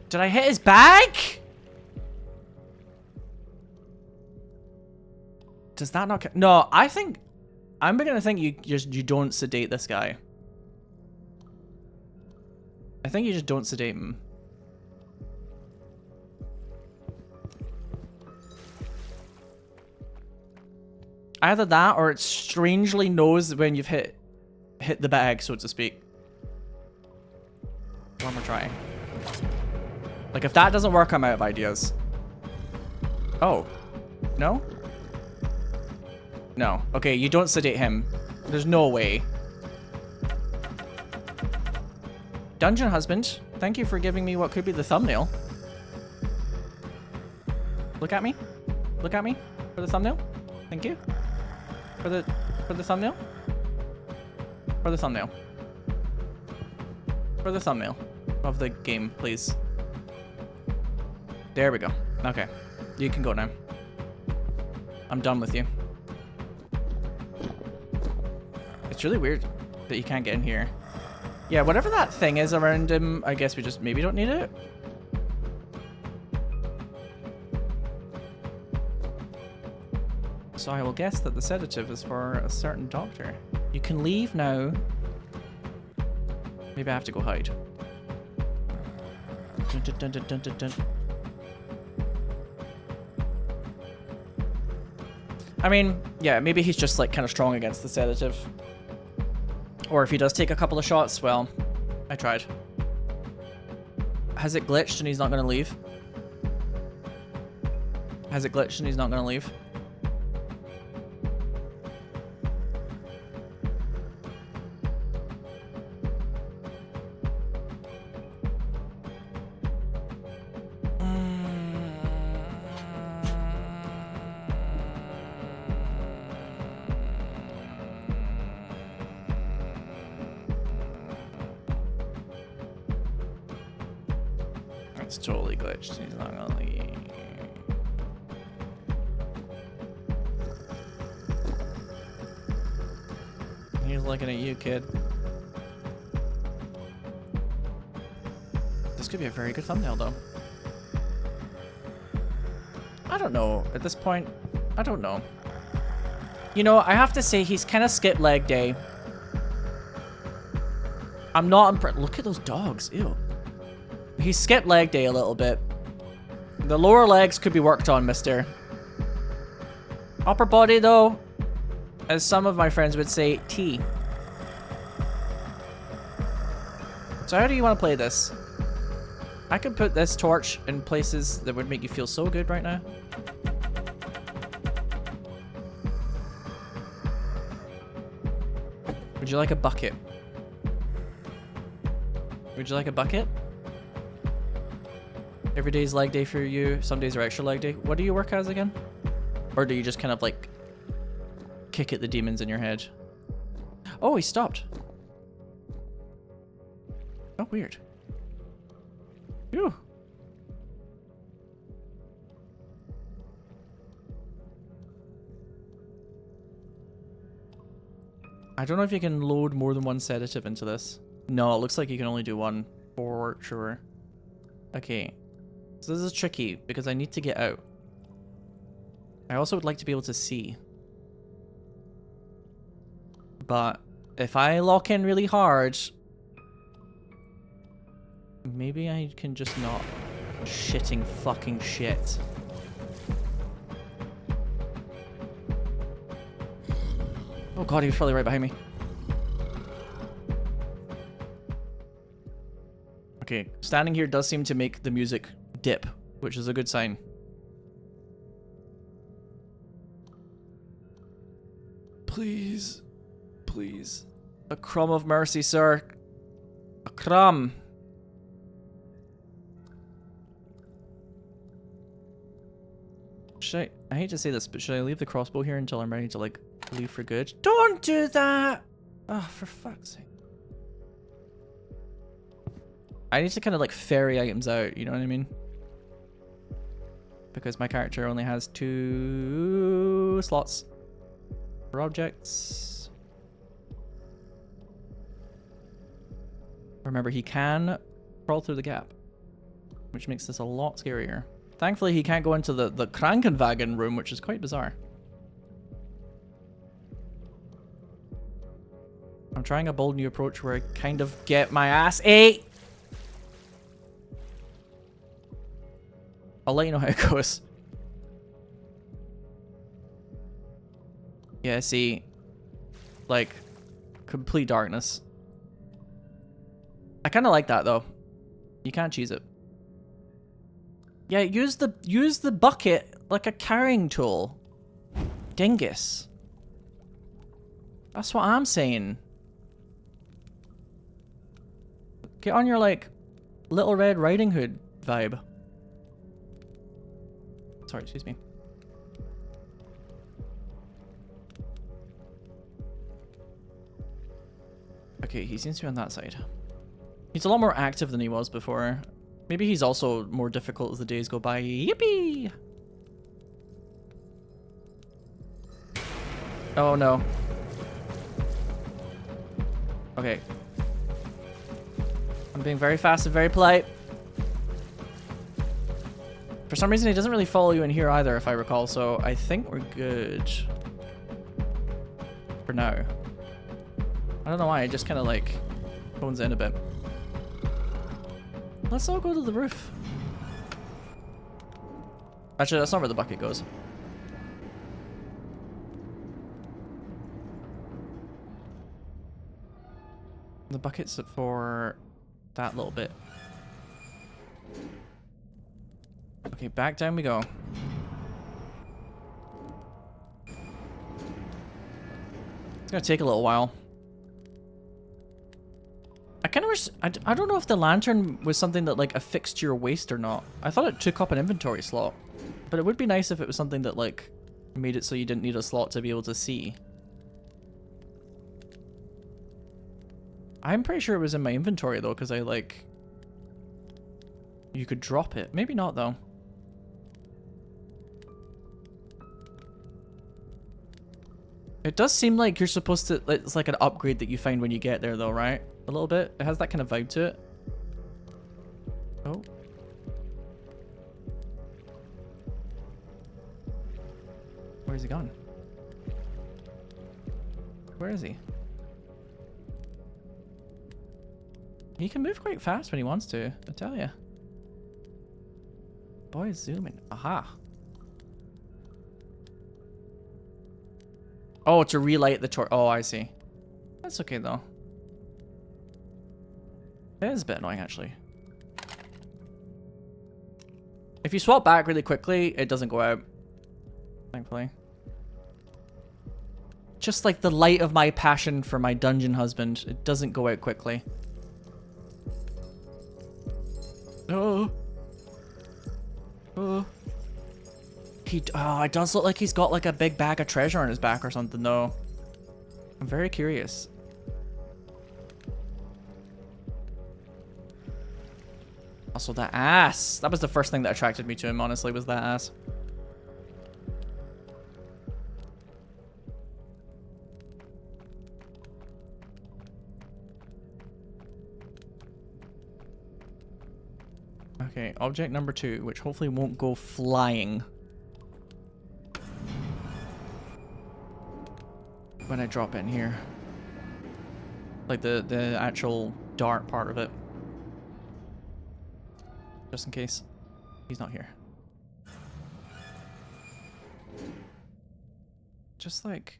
Did I hit his bag? Does that not... No, I think... I'm beginning to think you don't sedate this guy. I think you just don't sedate him. Either that, or it strangely knows when you've hit the bag, so to speak. One more try. Like, if that doesn't work, I'm out of ideas. Oh. No? No. Okay, you don't sedate him. There's no way. Dungeon Husband, thank you for giving me what could be the thumbnail. Look at me. Look at me for the thumbnail. Thank you. For the thumbnail. For the thumbnail. For the thumbnail of the game, please. There we go. Okay. You can go now. I'm done with you. It's really weird that you can't get in here. Yeah, whatever that thing is around him, I guess we just maybe don't need it. So I will guess that the sedative is for a certain doctor. You can leave now. Maybe I have to go hide. Dun, dun, dun, dun, dun, dun, dun. I mean, yeah, maybe he's just like kind of strong against the sedative. Or if he does take a couple of shots, well, I tried. Has it glitched and he's not going to leave? Has it glitched and he's not going to leave? It's totally glitched. He's not gonna leave. He's looking at you, kid. This could be a very good thumbnail, though. I don't know. At this point, I don't know. You know, I have to say he's kind of skipped leg day. I'm not impressed. Look at those dogs. Ew. He skipped leg day a little bit. The lower legs could be worked on, mister. Upper body, though, as some of my friends would say, T. So how do you want to play this? I could put this torch in places that would make you feel so good right now. Would you like a bucket? Would you like a bucket? Every day's leg day for you. Some days are extra leg day. What do you work as again? Or do you just kind of like kick at the demons in your head? Oh, he stopped. Oh, weird. Phew. I don't know if you can load more than one sedative into this. No, it looks like you can only do one for sure. Okay. So this is tricky because I need to get out. I also would like to be able to see. But if I lock in really hard, maybe I can just not shitting fucking shit. Oh god, he was probably right behind me. Okay, standing here does seem to make the music dip, which is a good sign. Please. Please. A crumb of mercy, sir. A crumb. Should I hate to say this, but should I leave the crossbow here until I'm ready to, like, leave for good? Don't do that! Oh, for fuck's sake. I need to kind of, like, ferry items out, you know what I mean? Because my character only has 2 slots for objects. Remember, he can crawl through the gap, which makes this a lot scarier. Thankfully, he can't go into the Krankenwagen room, which is quite bizarre. I'm trying a bold new approach where I kind of get my ass ate. I'll let you know how it goes. Yeah, see, like, complete darkness. I kind of like that though. You can't cheese it. Yeah, use the bucket like a carrying tool. Dingus. That's what I'm saying. Get on your like Little Red Riding Hood vibe. Sorry, excuse me. Okay, he seems to be on that side. He's a lot more active than he was before. Maybe he's also more difficult as the days go by. Yippee! Oh no. Okay. I'm being very fast and very polite. For some reason, he doesn't really follow you in here either, if I recall, so I think we're good. For now. I don't know why, it just kind of like phones in a bit. Let's all go to the roof. Actually, that's not where the bucket goes. The bucket's for that little bit. Okay, back down we go. It's gonna take a little while. I kind of wish... I don't know if the lantern was something that like affixed to your waist or not. I thought it took up an inventory slot. But it would be nice if it was something that like made it so you didn't need a slot to be able to see. I'm pretty sure it was in my inventory though, because I like... You could drop it. Maybe not though. It does seem like you're supposed to... It's like an upgrade that you find when you get there though, right? A little bit. It has that kind of vibe to it. Oh. Where's he gone? Where is he? He can move quite fast when he wants to, I tell ya. Boy, zooming. Aha. Oh, to relight the torch. Oh, I see. That's okay, though. It is a bit annoying, actually. If you swap back really quickly, it doesn't go out. Thankfully. Just like the light of my passion for my dungeon husband. It doesn't go out quickly. Oh. Oh. It does look like he's got like a big bag of treasure on his back or something though. I'm very curious. Also that ass. That was the first thing that attracted me to him, honestly, was that ass. Okay, object number 2, which hopefully won't go flying when I drop it in here. Like the actual dart part of it. Just in case he's not here. Just like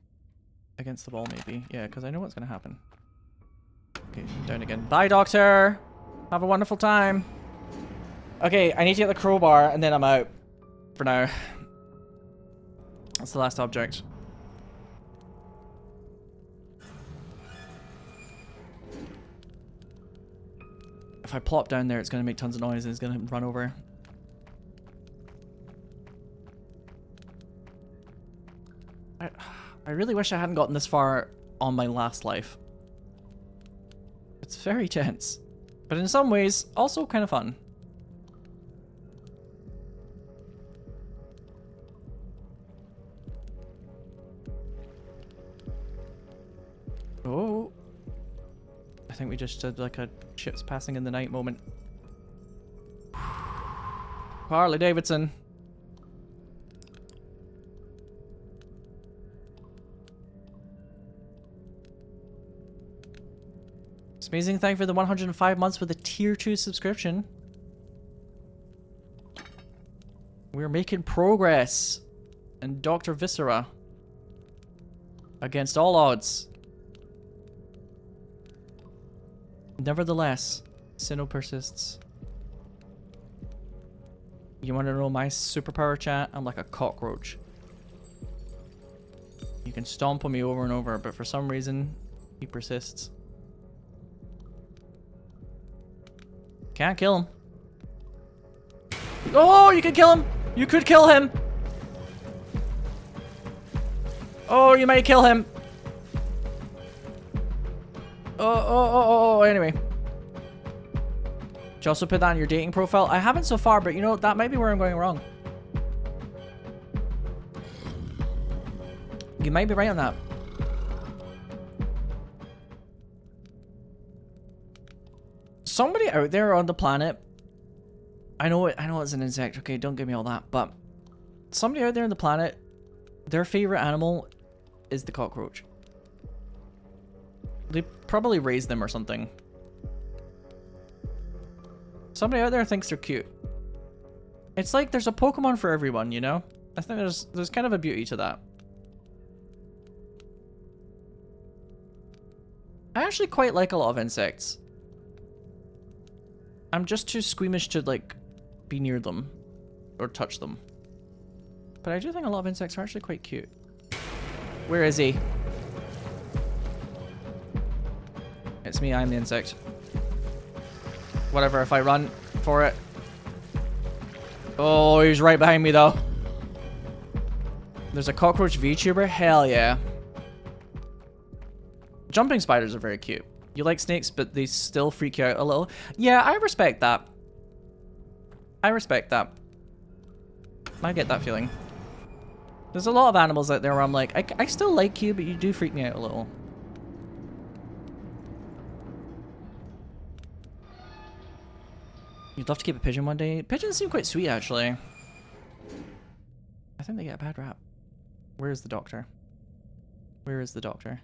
against the wall maybe. Yeah, because I know what's going to happen. Okay, down again. Bye, Doctor! Have a wonderful time! Okay, I need to get the crowbar and then I'm out for now. That's the last object. If I plop down there, it's going to make tons of noise and it's going to run over. I really wish I hadn't gotten this far on my last life. It's very tense, but in some ways, also kind of fun. Oh. I think we just did like a ships passing in the night moment. Harley Davidson. It's amazing. Thank you for the 105 months with a tier 2 subscription. We're making progress. And Doctor Viscera. Against all odds. Nevertheless, Sinow persists. You want to know my superpower, chat? I'm like a cockroach. You can stomp on me over and over, but for some reason, he persists. Can't kill him. Oh, you could kill him! You could kill him! Oh, you might kill him! Oh, anyway. Did you also put that on your dating profile? I haven't so far, but you know, that might be where I'm going wrong. You might be right on that. Somebody out there on the planet, I know it's an insect, okay, don't give me all that, but somebody out there on the planet, their favorite animal is the cockroach. They probably raised them or something. Somebody out there thinks they're cute. It's like there's a Pokemon for everyone, you know? I think there's kind of a beauty to that. I actually quite like a lot of insects. I'm just too squeamish to, like, be near them or touch them. But I do think a lot of insects are actually quite cute. Where is he? It's me, I'm the insect. Whatever, if I run for it. Oh, he's right behind me, though. There's a cockroach VTuber? Hell yeah. Jumping spiders are very cute. You like snakes, but they still freak you out a little. Yeah, I respect that. I respect that. I get that feeling. There's a lot of animals out there where I'm like, I still like you, but you do freak me out a little. You'd love to keep a pigeon one day. Pigeons seem quite sweet, actually. I think they get a bad rap. Where is the doctor? Where is the doctor?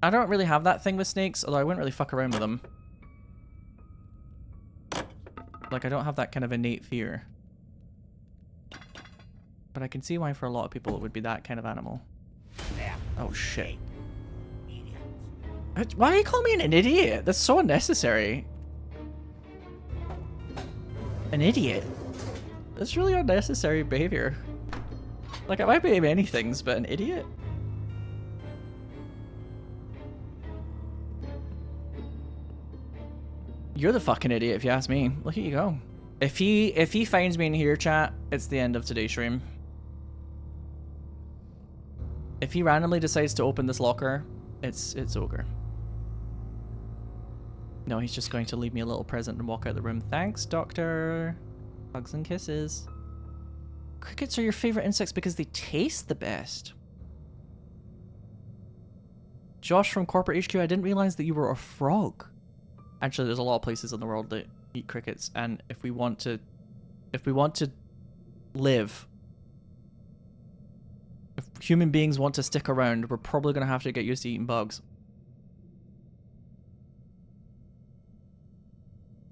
I don't really have that thing with snakes, although I wouldn't really fuck around with them. Like, I don't have that kind of innate fear. But I can see why for a lot of people it would be that kind of animal. Oh, shit. Why are you calling me an idiot? That's so unnecessary. An idiot? That's really unnecessary behavior. Like, I might be many things, but an idiot? You're the fucking idiot if you ask me. Look at you go. If he finds me in here, chat, it's the end of today's stream. If he randomly decides to open this locker, it's ogre. No, he's just going to leave me a little present and walk out the room. Thanks, Doctor. Hugs and kisses. Crickets are your favorite insects because they taste the best. Josh from Corporate HQ, I didn't realize that you were a frog. Actually, there's a lot of places in the world that eat crickets, and if we want to live, if human beings want to stick around, we're probably going to have to get used to eating bugs.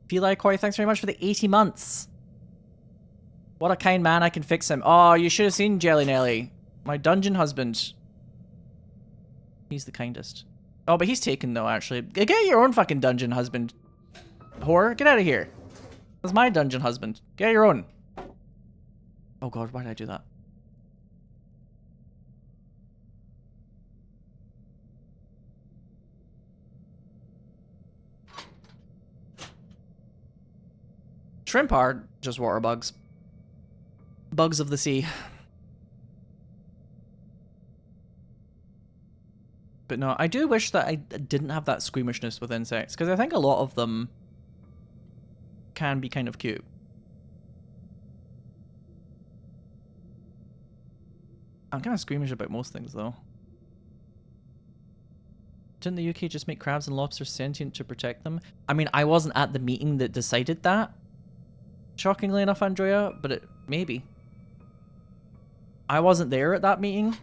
Feli Koi, thanks very much for the 80 months. What a kind man, I can fix him. Oh, you should have seen Jelly Nelly. My dungeon husband. He's the kindest. Oh, but he's taken though, actually. Get your own fucking dungeon husband. Whore, get out of here. That's my dungeon husband. Get your own. Oh god, why did I do that? Shrimp are just water bugs. Bugs of the sea. But no, I do wish that I didn't have that squeamishness with insects, because I think a lot of them can be kind of cute. I'm kind of squeamish about most things, though. Didn't the UK just make crabs and lobsters sentient to protect them? I mean, I wasn't at the meeting that decided that, shockingly enough, Andrea, but it maybe. I wasn't there at that meeting.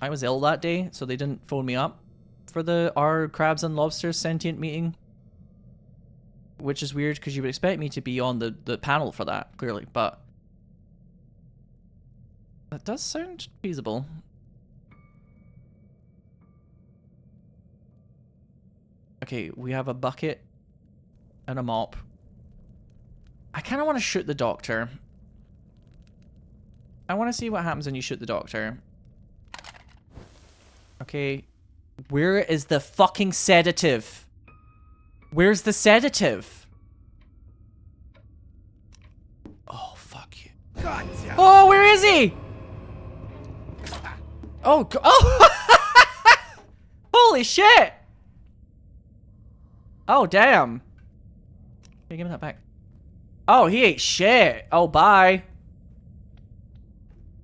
I was ill that day, so they didn't phone me up. for the Are Crabs and Lobsters sentient meeting. Which is weird because you would expect me to be on the panel for that, clearly, but that does sound feasible. Okay, we have a bucket and a mop. I kind of want to shoot the doctor. I want to see what happens when you shoot the doctor. Okay. Where is the fucking sedative? Where's the sedative? Oh, fuck you. Oh, where is he? Oh, oh! Holy shit! Oh, damn. Hey, give me that back. Oh, he ate shit. Oh, bye.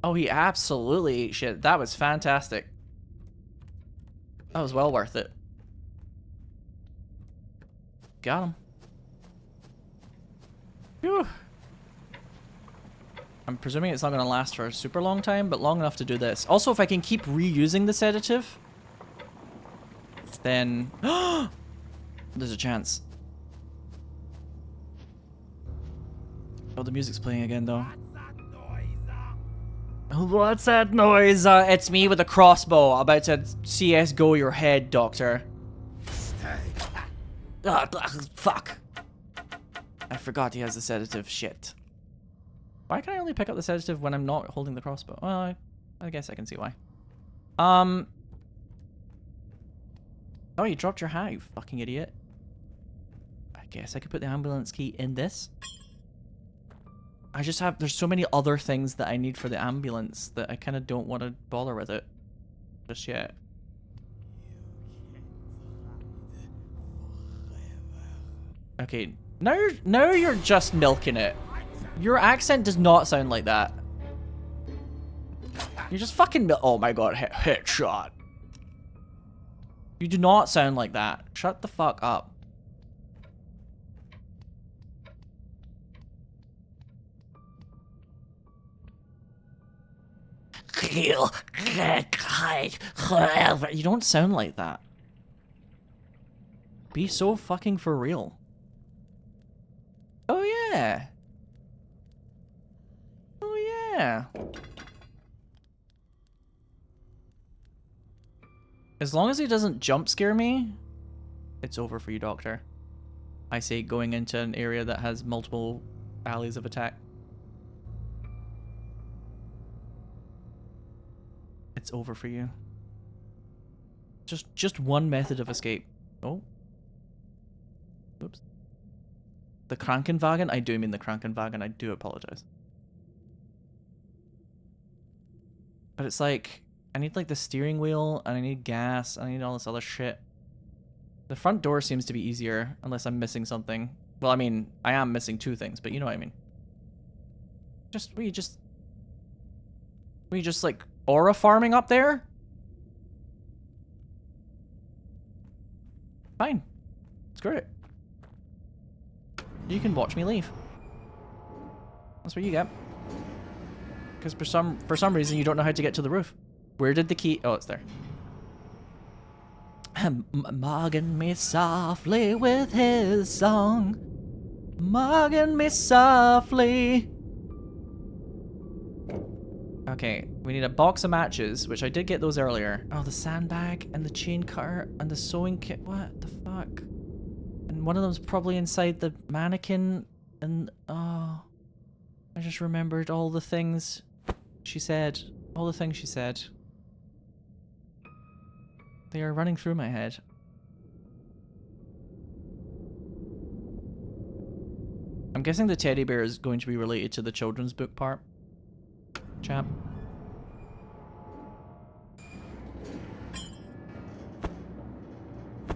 Oh, he absolutely ate shit. That was fantastic. That was well worth it. Got him. Phew. I'm presuming it's not going to last for a super long time, but long enough to do this. Also, if I can keep reusing the sedative, then there's a chance. Oh, the music's playing again, though. What's that noise? It's me with a crossbow about to CS:GO your head, Doctor. Fuck. I forgot he has the sedative. Shit. Why can I only pick up the sedative when I'm not holding the crossbow? Well, I guess I can see why. Oh, you dropped your hat, you fucking idiot. I guess I could put the ambulance key in this. I just have... There's so many other things that I need for the ambulance that I kind of don't want to bother with it just yet. Okay, now you're just milking it. Your accent does not sound like that. You're just fucking oh my god, headshot. You do not sound like that. Shut the fuck up. You don't sound like that. Be so fucking for real. Oh yeah. Oh yeah. As long as he doesn't jump scare me, it's over for you, Doctor. I say going into an area that has multiple alleys of attack. It's over for you. Just one method of escape. Oh. Oops. The Krankenwagen? I do mean the Krankenwagen. I do apologize. But it's like, I need like the steering wheel, and I need gas, and I need all this other shit. The front door seems to be easier, unless I'm missing something. Well, I mean, I am missing two things, but you know what I mean. Were you just like aura farming up there? Fine. Screw it. You can watch me leave. That's what you get. Because for some reason you don't know how to get to the roof. Where did the key? Oh, it's there. Mugging me softly with his song. Mugging me softly. Okay, we need a box of matches, which I did get those earlier. Oh, the sandbag and the chain cutter and the sewing kit. What the fuck? And one of them's probably inside the mannequin. And oh, I just remembered all the things she said. All the things she said. They are running through my head. I'm guessing the teddy bear is going to be related to the children's book part. Chap.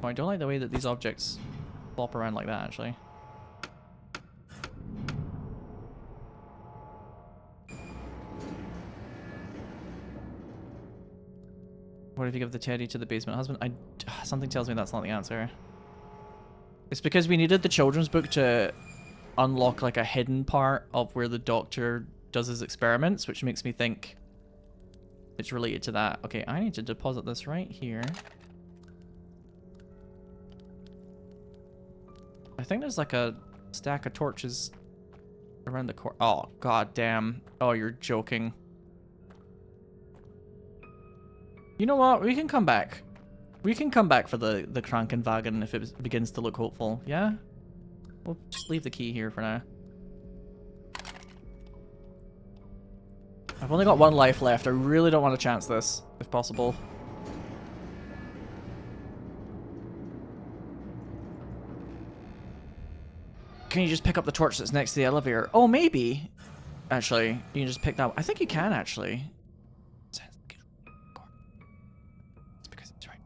Oh, I don't like the way that these objects flop around like that, actually. What if you give the teddy to the basement husband? Something tells me that's not the answer. It's because we needed the children's book to unlock like a hidden part of where the doctor does his experiments, which makes me think it's related to that. Okay, I need to deposit this right here. I think there's like a stack of torches around the corner. Oh, god damn. Oh, you're joking. You know what? We can come back. We can come back for the Krankenwagen if it begins to look hopeful. Yeah? We'll just leave the key here for now. I've only got 1 life left. I really don't want to chance this, if possible. Can you just pick up the torch that's next to the elevator? Oh, maybe. Actually, you can just pick that. I think you can, actually. It's because it's right.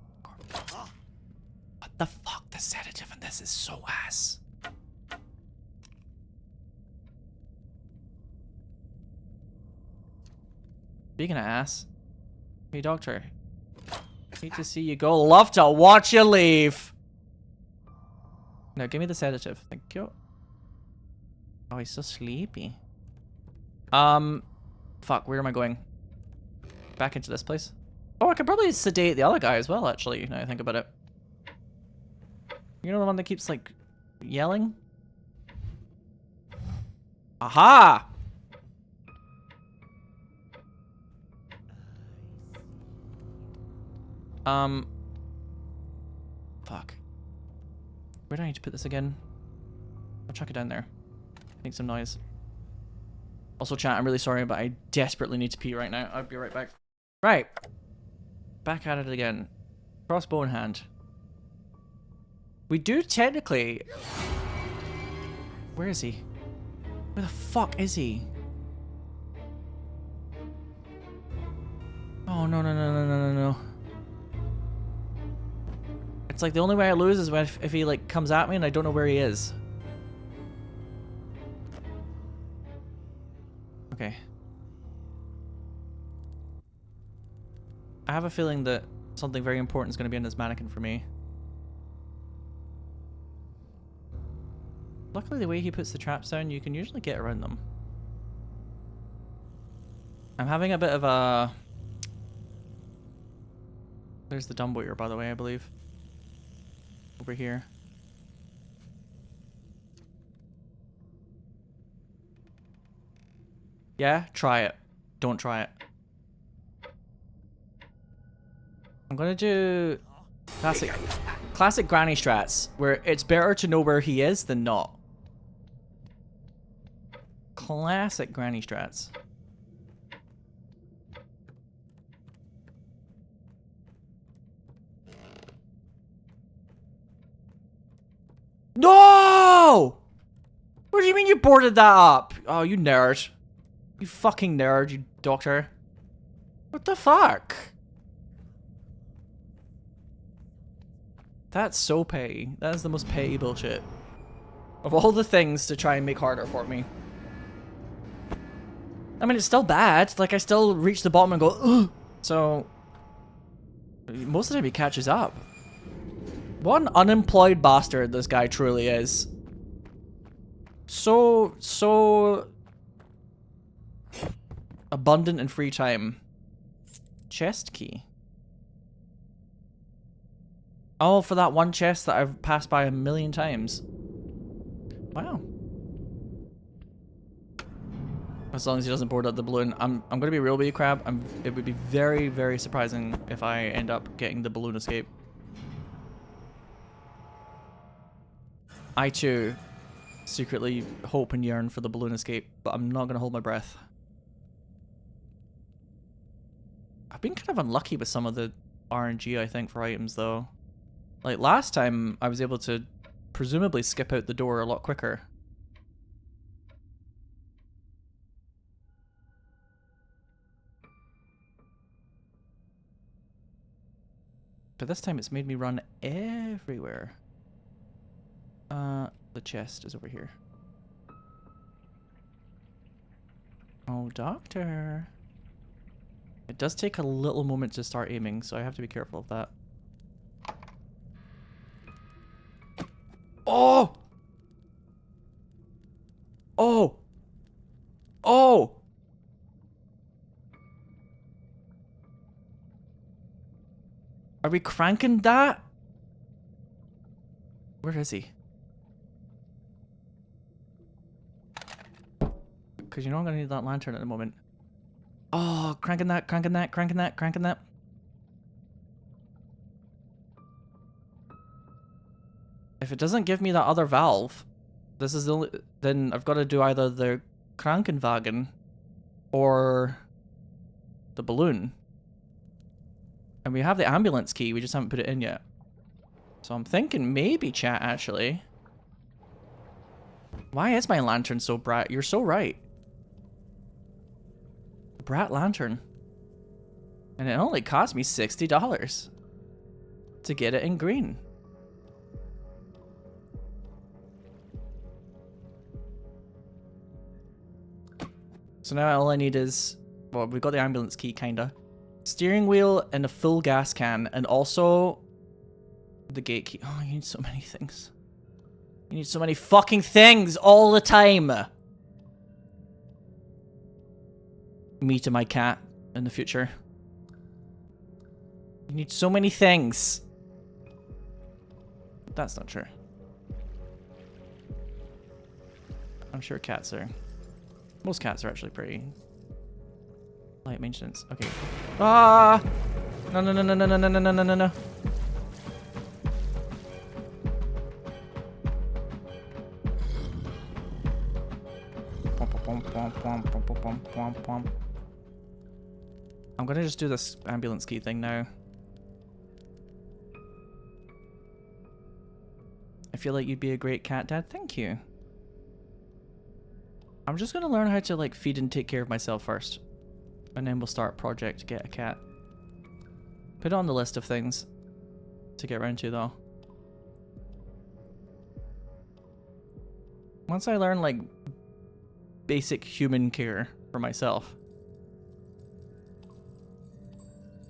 What the fuck? The sedative in this is so ass. Speaking of ass. Hey, doctor. Hate to see you go. Love to watch you leave. Now, give me the sedative. Thank you. Oh, he's so sleepy. Fuck, where am I going? Back into this place? Oh, I could probably sedate the other guy as well, actually, now I think about it. You know the one that keeps, like, yelling? Aha! Fuck. Where do I need to put this again? I'll chuck it down there. Make some noise. Also, chat, I'm really sorry, but I desperately need to pee right now. I'll be right back. Right. Back at it again. Crossbow in hand. We do technically... Where is he? Where the fuck is he? Oh, no, no, no, no, no, no, no. It's like the only way I lose is when if he, like, comes at me and I don't know where he is. Okay. I have a feeling that something very important is going to be in this mannequin for me. Luckily, the way he puts the traps down, you can usually get around them. I'm having a bit of a... There's the dumbwaiter, by the way, I believe. Over here. Yeah? Try it. Don't try it. I'm gonna do classic granny strats, where it's better to know where he is than not. Classic granny strats. No! What do you mean you boarded that up? Oh, you nerd. You fucking nerd, you doctor. What the fuck? That's so petty. That is the most petty bullshit. Of all the things to try and make harder for me. I mean, it's still bad. Like, I still reach the bottom and go, ugh. So, most of the time he catches up. What an unemployed bastard this guy truly is. So abundant in free time. Chest key. Oh, for that one chest that I've passed by 1,000,000 times. Wow. As long as he doesn't board up the balloon. I'm gonna be real with you, Crab. It would be very, very surprising if I end up getting the balloon escape. I too secretly hope and yearn for the balloon escape, but I'm not gonna hold my breath. I've been kind of unlucky with some of the RNG, I think, for items though. Like last time, I was able to presumably skip out the door a lot quicker. But this time it's made me run everywhere. The chest is over here. Oh, doctor. It does take a little moment to start aiming, so I have to be careful of that. Oh! Oh! Oh! Are we cranking that? Where is he? because you know I'm gonna need that lantern at the moment. Oh, cranking that, cranking that, cranking that, cranking that. If it doesn't give me that other valve, this is the only, then I've got to do either the Krankenwagen or the balloon. And we have the ambulance key, we just haven't put it in yet. So I'm thinking maybe, chat, actually. Why is my lantern so bright? You're so right. Brat lantern. And it only cost me $60 to get it in green. So now all I need is, well, we've got the ambulance key, kinda. Steering wheel and a full gas can, and also the gate key. Oh, you need so many things. You need so many fucking things all the time. Me to my cat in the future. You need so many things. That's not true. I'm sure cats are... Most cats are actually pretty light maintenance. Okay. Ah! No, no, no, no, no, no, no, no, no, no, no. I'm gonna just do this ambulance key thing now. I feel like you'd be a great cat dad. Thank you. I'm just gonna learn how to like feed and take care of myself first. And then we'll start project get a cat. Put it on the list of things to get around to though. Once I learn like basic human care for myself,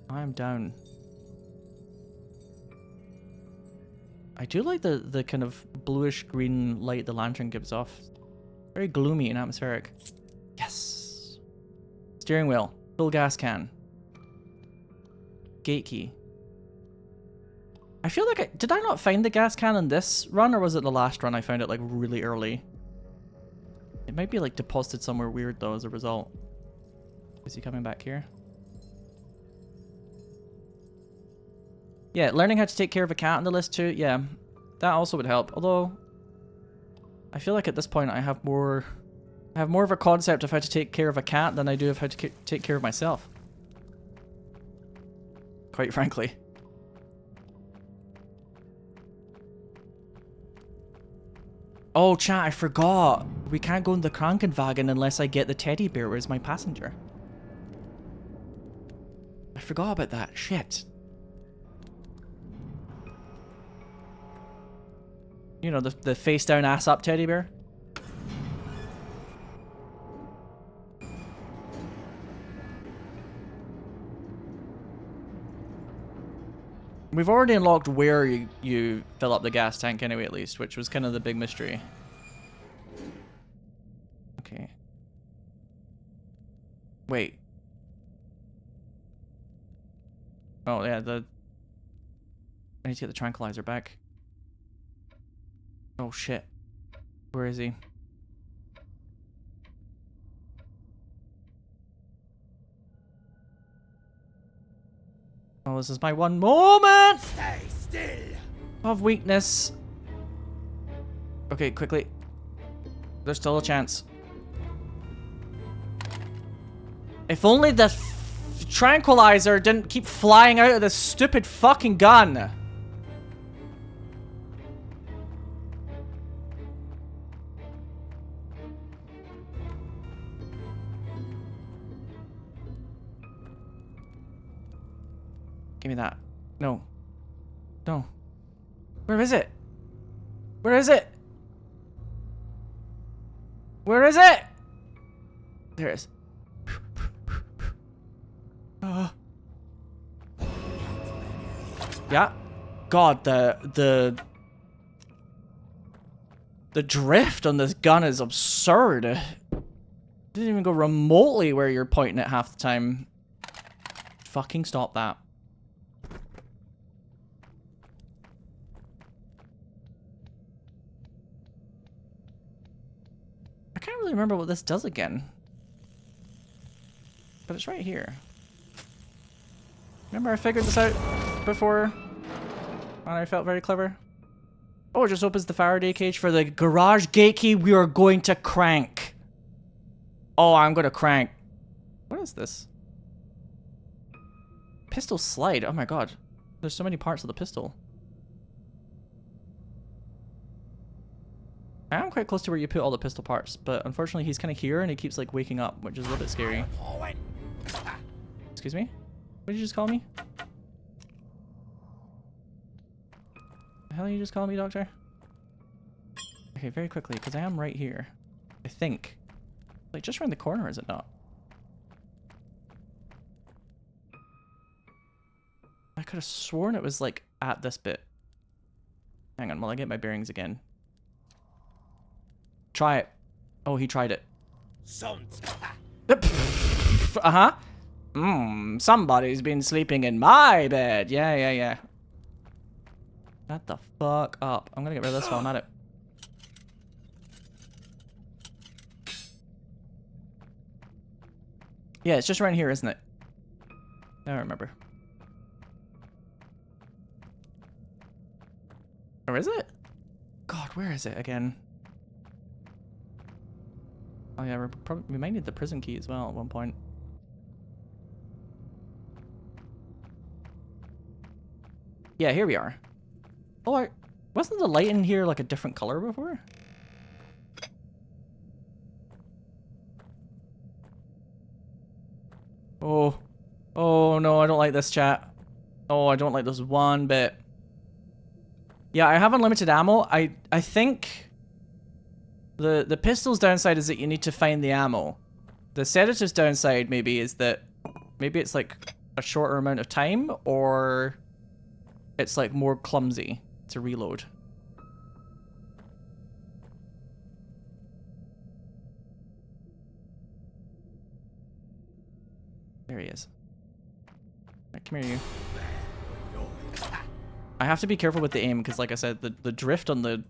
I'm down. I do like the kind of bluish green light the lantern gives off. Very gloomy and atmospheric. Yes. Steering wheel. Full gas can. Gate key. I feel like did I not find the gas can in this run, or was it the last run I found it like really early? It might be like deposited somewhere weird though as a result. Is he coming back here? Yeah, learning how to take care of a cat on the list too. Yeah, that also would help. Although, I feel like at this point I have more of a concept of how to take care of a cat than I do of how to take care of myself. Quite frankly. Oh, chat, I forgot. We can't go in the Krankenwagen unless I get the teddy bear as my passenger. I forgot about that. Shit. You know, the face down, ass up teddy bear. We've already unlocked where you fill up the gas tank anyway, at least, which was kind of the big mystery. Okay. Wait. Oh, yeah, I need to get the tranquilizer back. Oh, shit. Where is he? Oh, this is my one moment of weakness. Okay, quickly. There's still a chance. If only the tranquilizer didn't keep flying out of this stupid fucking gun. Give me that. No. No. Where is it? Where is it? Where is it? There it is. Yeah. God, the drift on this gun is absurd. It didn't even go remotely where you're pointing it half the time. Fucking stop that. I can't really remember what this does again. But it's right here. Remember I figured this out before? And I felt very clever. Oh, it just opens the Faraday cage for the garage gate key we are going to crank. Oh, I'm going to crank. What is this? Pistol slide. Oh my god. There's so many parts of the pistol. I am quite close to where you put all the pistol parts, but unfortunately he's kind of here and he keeps like waking up, which is a little bit scary. Excuse me? What did you just call me? The hell did you just call me, Doctor? Okay, very quickly, because I am right here. I think. Like, just around the corner, is it not? I could have sworn it was, like, at this bit. Hang on, while I get my bearings again. Try it. Oh, he tried it. Uh-huh. Somebody's been sleeping in my bed. Yeah. Shut the fuck up. I'm gonna get rid of this while I'm at it. Yeah, it's just around here, isn't it? I don't remember. Or is it? God, where is it again? Oh yeah, we might need the prison key as well at one point. Yeah, here we are. Oh, wasn't the light in here like a different color before? Oh. Oh no, I don't like this, chat. Oh, I don't like this one bit. Yeah, I have unlimited ammo. I think the pistol's downside is that you need to find the ammo. The sedative's downside maybe is that maybe it's like a shorter amount of time, or it's like more clumsy to reload. There he is. Right, come here, you. I have to be careful with the aim because, like I said, the drift on the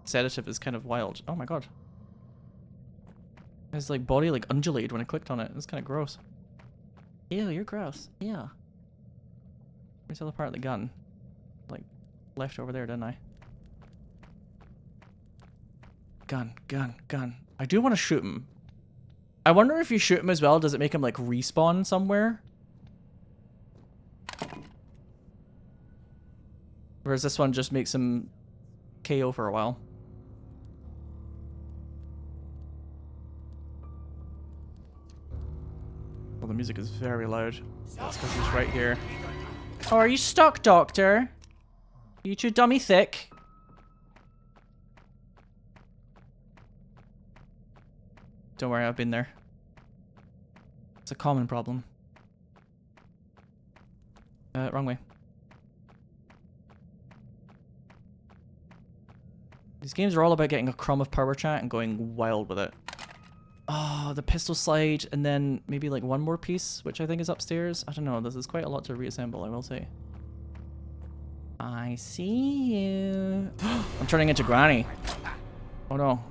sedative is kind of wild. Oh my god. His like body like undulated when I clicked on it. It's kind of gross. Ew, you're gross. Yeah. Where's the other part of the gun? Like, left over there, didn't I? Gun. I do want to shoot him. I wonder if you shoot him as well, does it make him like respawn somewhere? Whereas this one just makes him KO for a while. Well, the music is very loud. That's because he's right here. Oh, are you stuck, Doctor? You too dummy thick? Don't worry, I've been there. It's a common problem. Wrong way. These games are all about getting a crumb of power chat and going wild with it. Oh, the pistol slide, and then maybe like one more piece, which I think is upstairs. I don't know, this is quite a lot to reassemble, I will say. I see you. I'm turning into Granny. Oh no.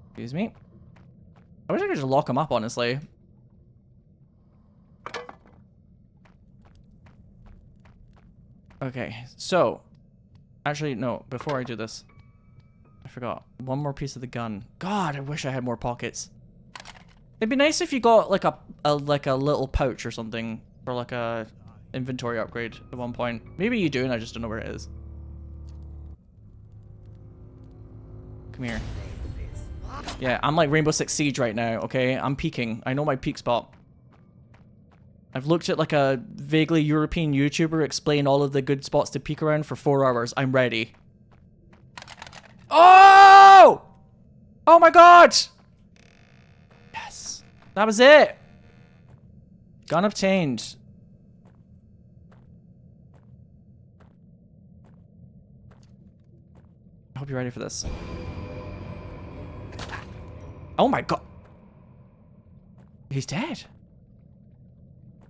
Excuse me. I wish I could just lock him up, honestly. Okay, so... Actually, no, before I do this... I forgot. One more piece of the gun. God, I wish I had more pockets. It'd be nice if you got like a little pouch or something for like a inventory upgrade at one point. Maybe you do and I just don't know where it is. Come here. Yeah, I'm like Rainbow Six Siege right now, okay? I'm peeking. I know my peak spot. I've looked at like a vaguely European YouTuber explain all of the good spots to peek around for 4 hours. I'm ready. Oh! Oh my god! Yes. That was it. Gun obtained. I hope you're ready for this. Oh my god. He's dead.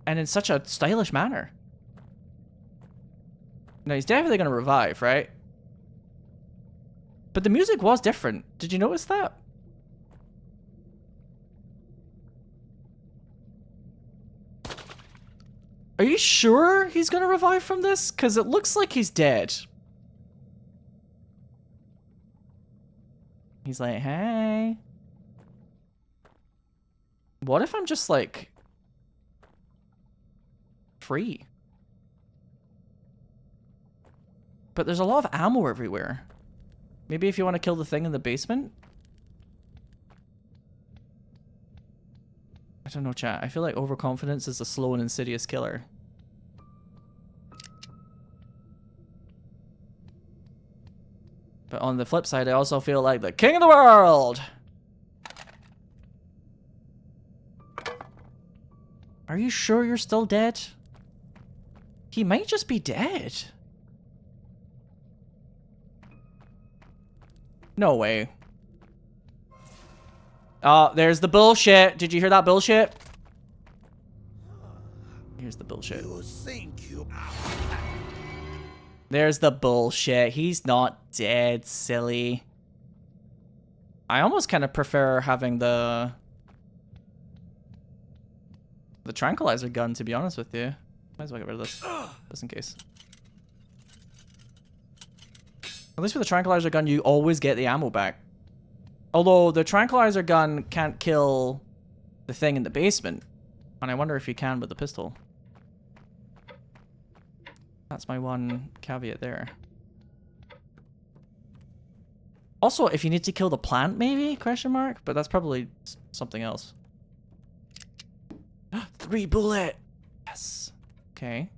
And in such a stylish manner. Now he's definitely going to revive, right? But the music was different. Did you notice that? Are you sure he's gonna revive from this? Because it looks like he's dead. He's like, hey. What if I'm just like free? But there's a lot of ammo everywhere. Maybe if you want to kill the thing in the basement? I don't know, chat. I feel like overconfidence is a slow and insidious killer. But on the flip side, I also feel like the king of the world! Are you sure you're still dead? He might just be dead. No way. Oh, there's the bullshit. Did you hear that bullshit? Here's the bullshit. There's the bullshit. He's not dead, silly. I almost kind of prefer having the tranquilizer gun, to be honest with you. Might as well get rid of this, just in case. At least with the tranquilizer gun, you always get the ammo back. Although the tranquilizer gun can't kill the thing in the basement. And I wonder if you can with the pistol. That's my one caveat there. Also, if you need to kill the plant, maybe? Question mark? But that's probably something else. 3 bullet! Yes. Okay.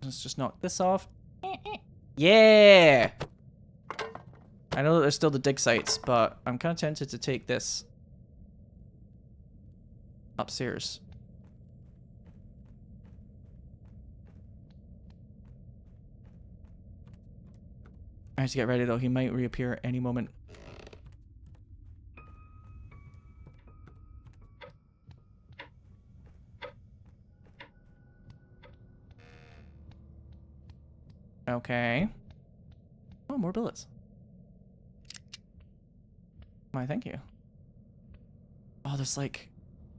Let's just knock this off. Yeah! I know that there's still the dig sites, but I'm kind of tempted to take this upstairs. I have to get ready though, he might reappear any moment. Okay. Oh, more bullets. Why, thank you. Oh, there's like...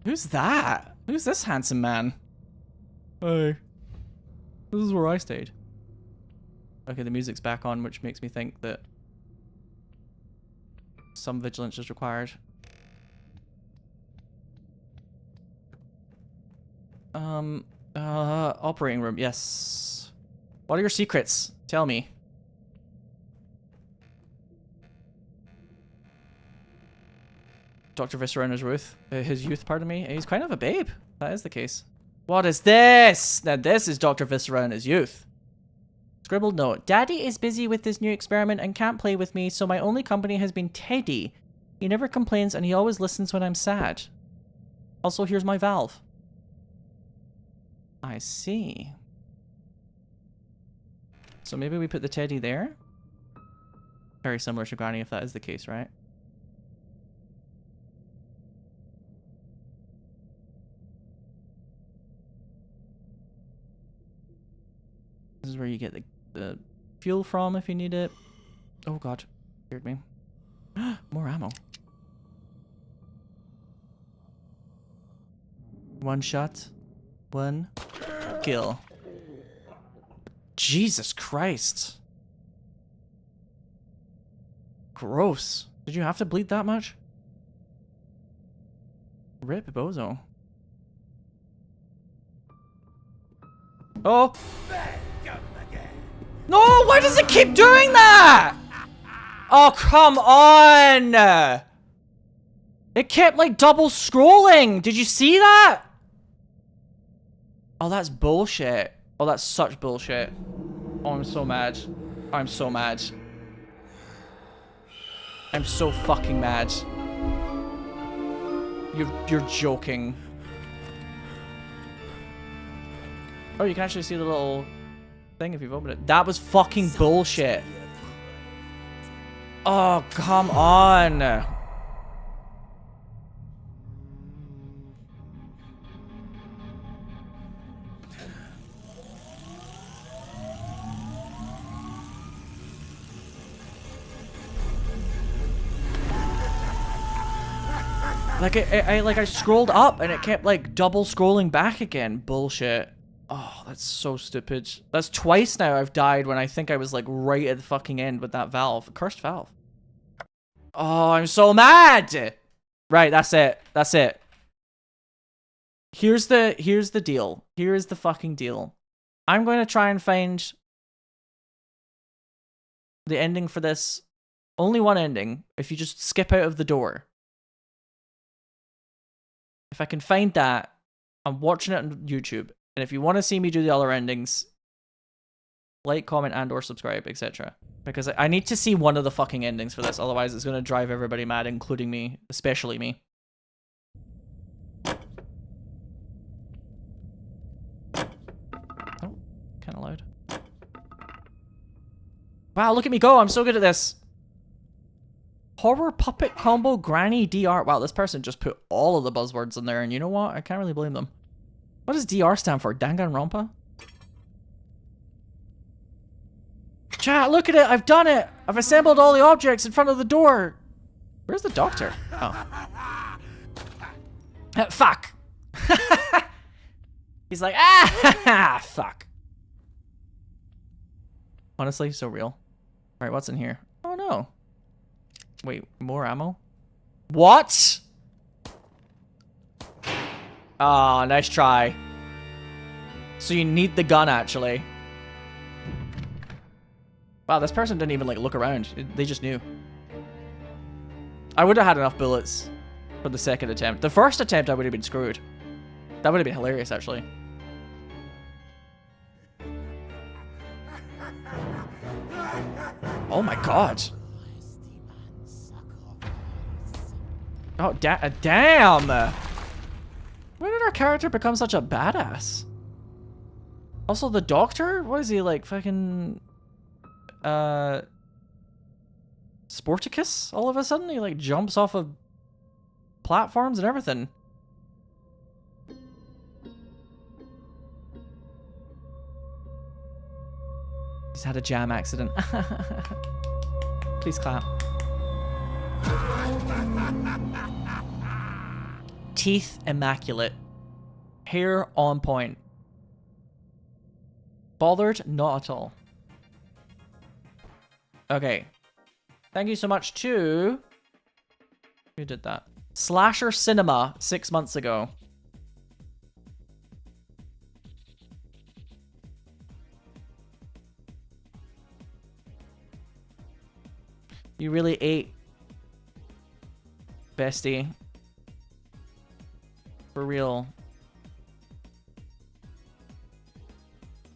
Who's that? Who's this handsome man? Hey. This is where I stayed. Okay, the music's back on, which makes me think that some vigilance is required. Operating room, yes. What are your secrets? Tell me. Doctor Viscera in his youth, pardon me. He's kind of a babe. That is the case. What is this? Now this is Doctor Viscera in his youth. Scribbled note. Daddy is busy with this new experiment and can't play with me, so my only company has been Teddy. He never complains and he always listens when I'm sad. Also, here's my valve. I see. So maybe we put the Teddy there? Very similar to Granny if that is the case, right? This is where you get the fuel from if you need it. Oh god, scared me. More ammo. One shot. One kill. Jesus Christ. Gross. Did you have to bleed that much? Rip Bozo. Oh! No! Why does it keep doing that? Oh, come on! It kept like double scrolling. Did you see that? Oh, that's bullshit. Oh, that's such bullshit. Oh, I'm so mad. I'm so mad. I'm so fucking mad. You're joking. Oh, you can actually see the little thing if you've opened it. That was fucking bullshit. Oh, come on. Like, I scrolled up and it kept, like, double scrolling back again. Bullshit. Oh, that's so stupid. That's twice now I've died when I think I was, like, right at the fucking end with that valve. Cursed valve. Oh, I'm so mad! Right, that's it. That's it. Here's the deal. Here is the fucking deal. I'm going to try and find the ending for this. Only one ending, if you just skip out of the door. If I can find that, I'm watching it on YouTube. And if you want to see me do the other endings, like, comment, and or subscribe, etc. Because I need to see one of the fucking endings for this, otherwise it's going to drive everybody mad, including me, especially me. Oh, kind of loud. Wow, look at me go, I'm so good at this. Horror puppet combo granny DR. Wow, this person just put all of the buzzwords in there, and you know what? I can't really blame them. What does DR stand for? Danganronpa? Chat, look at it! I've done it! I've assembled all the objects in front of the door! Where's the doctor? Oh. Fuck! He's like, ah! Fuck. Honestly, so real. Alright, what's in here? Oh no. Wait, more ammo? What? Oh, nice try. So you need the gun, actually. Wow, this person didn't even, like, look around. They just knew. I would have had enough bullets for the second attempt. The first attempt, I would have been screwed. That would have been hilarious, actually. Oh my god. Oh, damn! When did our character become such a badass? Also, the doctor? What is he, like, fucking... Sporticus all of a sudden? He, like, jumps off of platforms and everything. He's had a jam accident. Please clap. Teeth immaculate. Hair on point. Bothered? Not at all. Okay. Thank you so much to... Who did that? Slasher Cinema 6 months ago. You really ate, bestie. For real.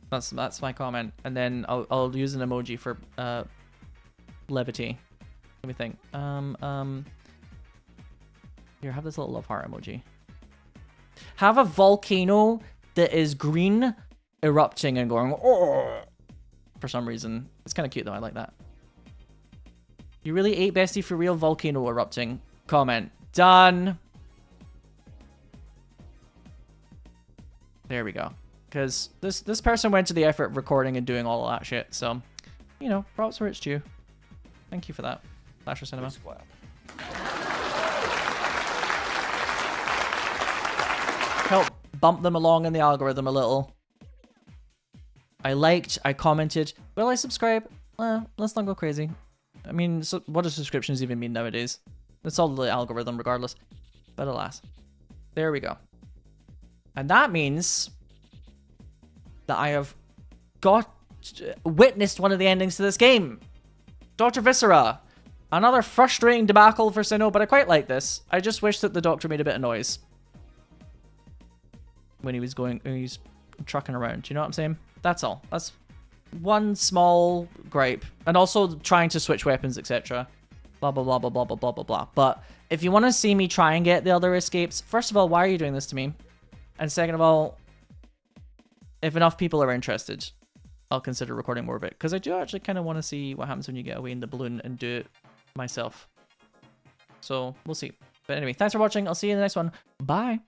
That's my comment, and then I'll use an emoji for levity. Let me think. Here, have this little love heart emoji. Have a volcano that is green, erupting and going oh, for some reason. It's kind of cute though. I like that. You really ate bestie for real, volcano erupting. Comment. Done. There we go. Because this person went to the effort of recording and doing all of that shit. So, you know, props where it's due. Thank you for that, Slasher Cinema. Help bump them along in the algorithm a little. I liked, I commented. Will I subscribe? Let's not go crazy. I mean, so what do subscriptions even mean nowadays? It's all the algorithm regardless. But alas. There we go. And that means that I have witnessed one of the endings to this game. Doctor Viscera. Another frustrating debacle for Sinow, but I quite like this. I just wish that the doctor made a bit of noise when he's trucking around. Do you know what I'm saying? That's all. That's one small gripe. And also trying to switch weapons, etc. Blah, blah, blah, blah, blah, blah, blah, blah, blah. But if you want to see me try and get the other escapes, first of all, why are you doing this to me? And second of all, if enough people are interested, I'll consider recording more of it. Because I do actually kind of want to see what happens when you get away in the balloon and do it myself. So, we'll see. But anyway, thanks for watching. I'll see you in the next one. Bye.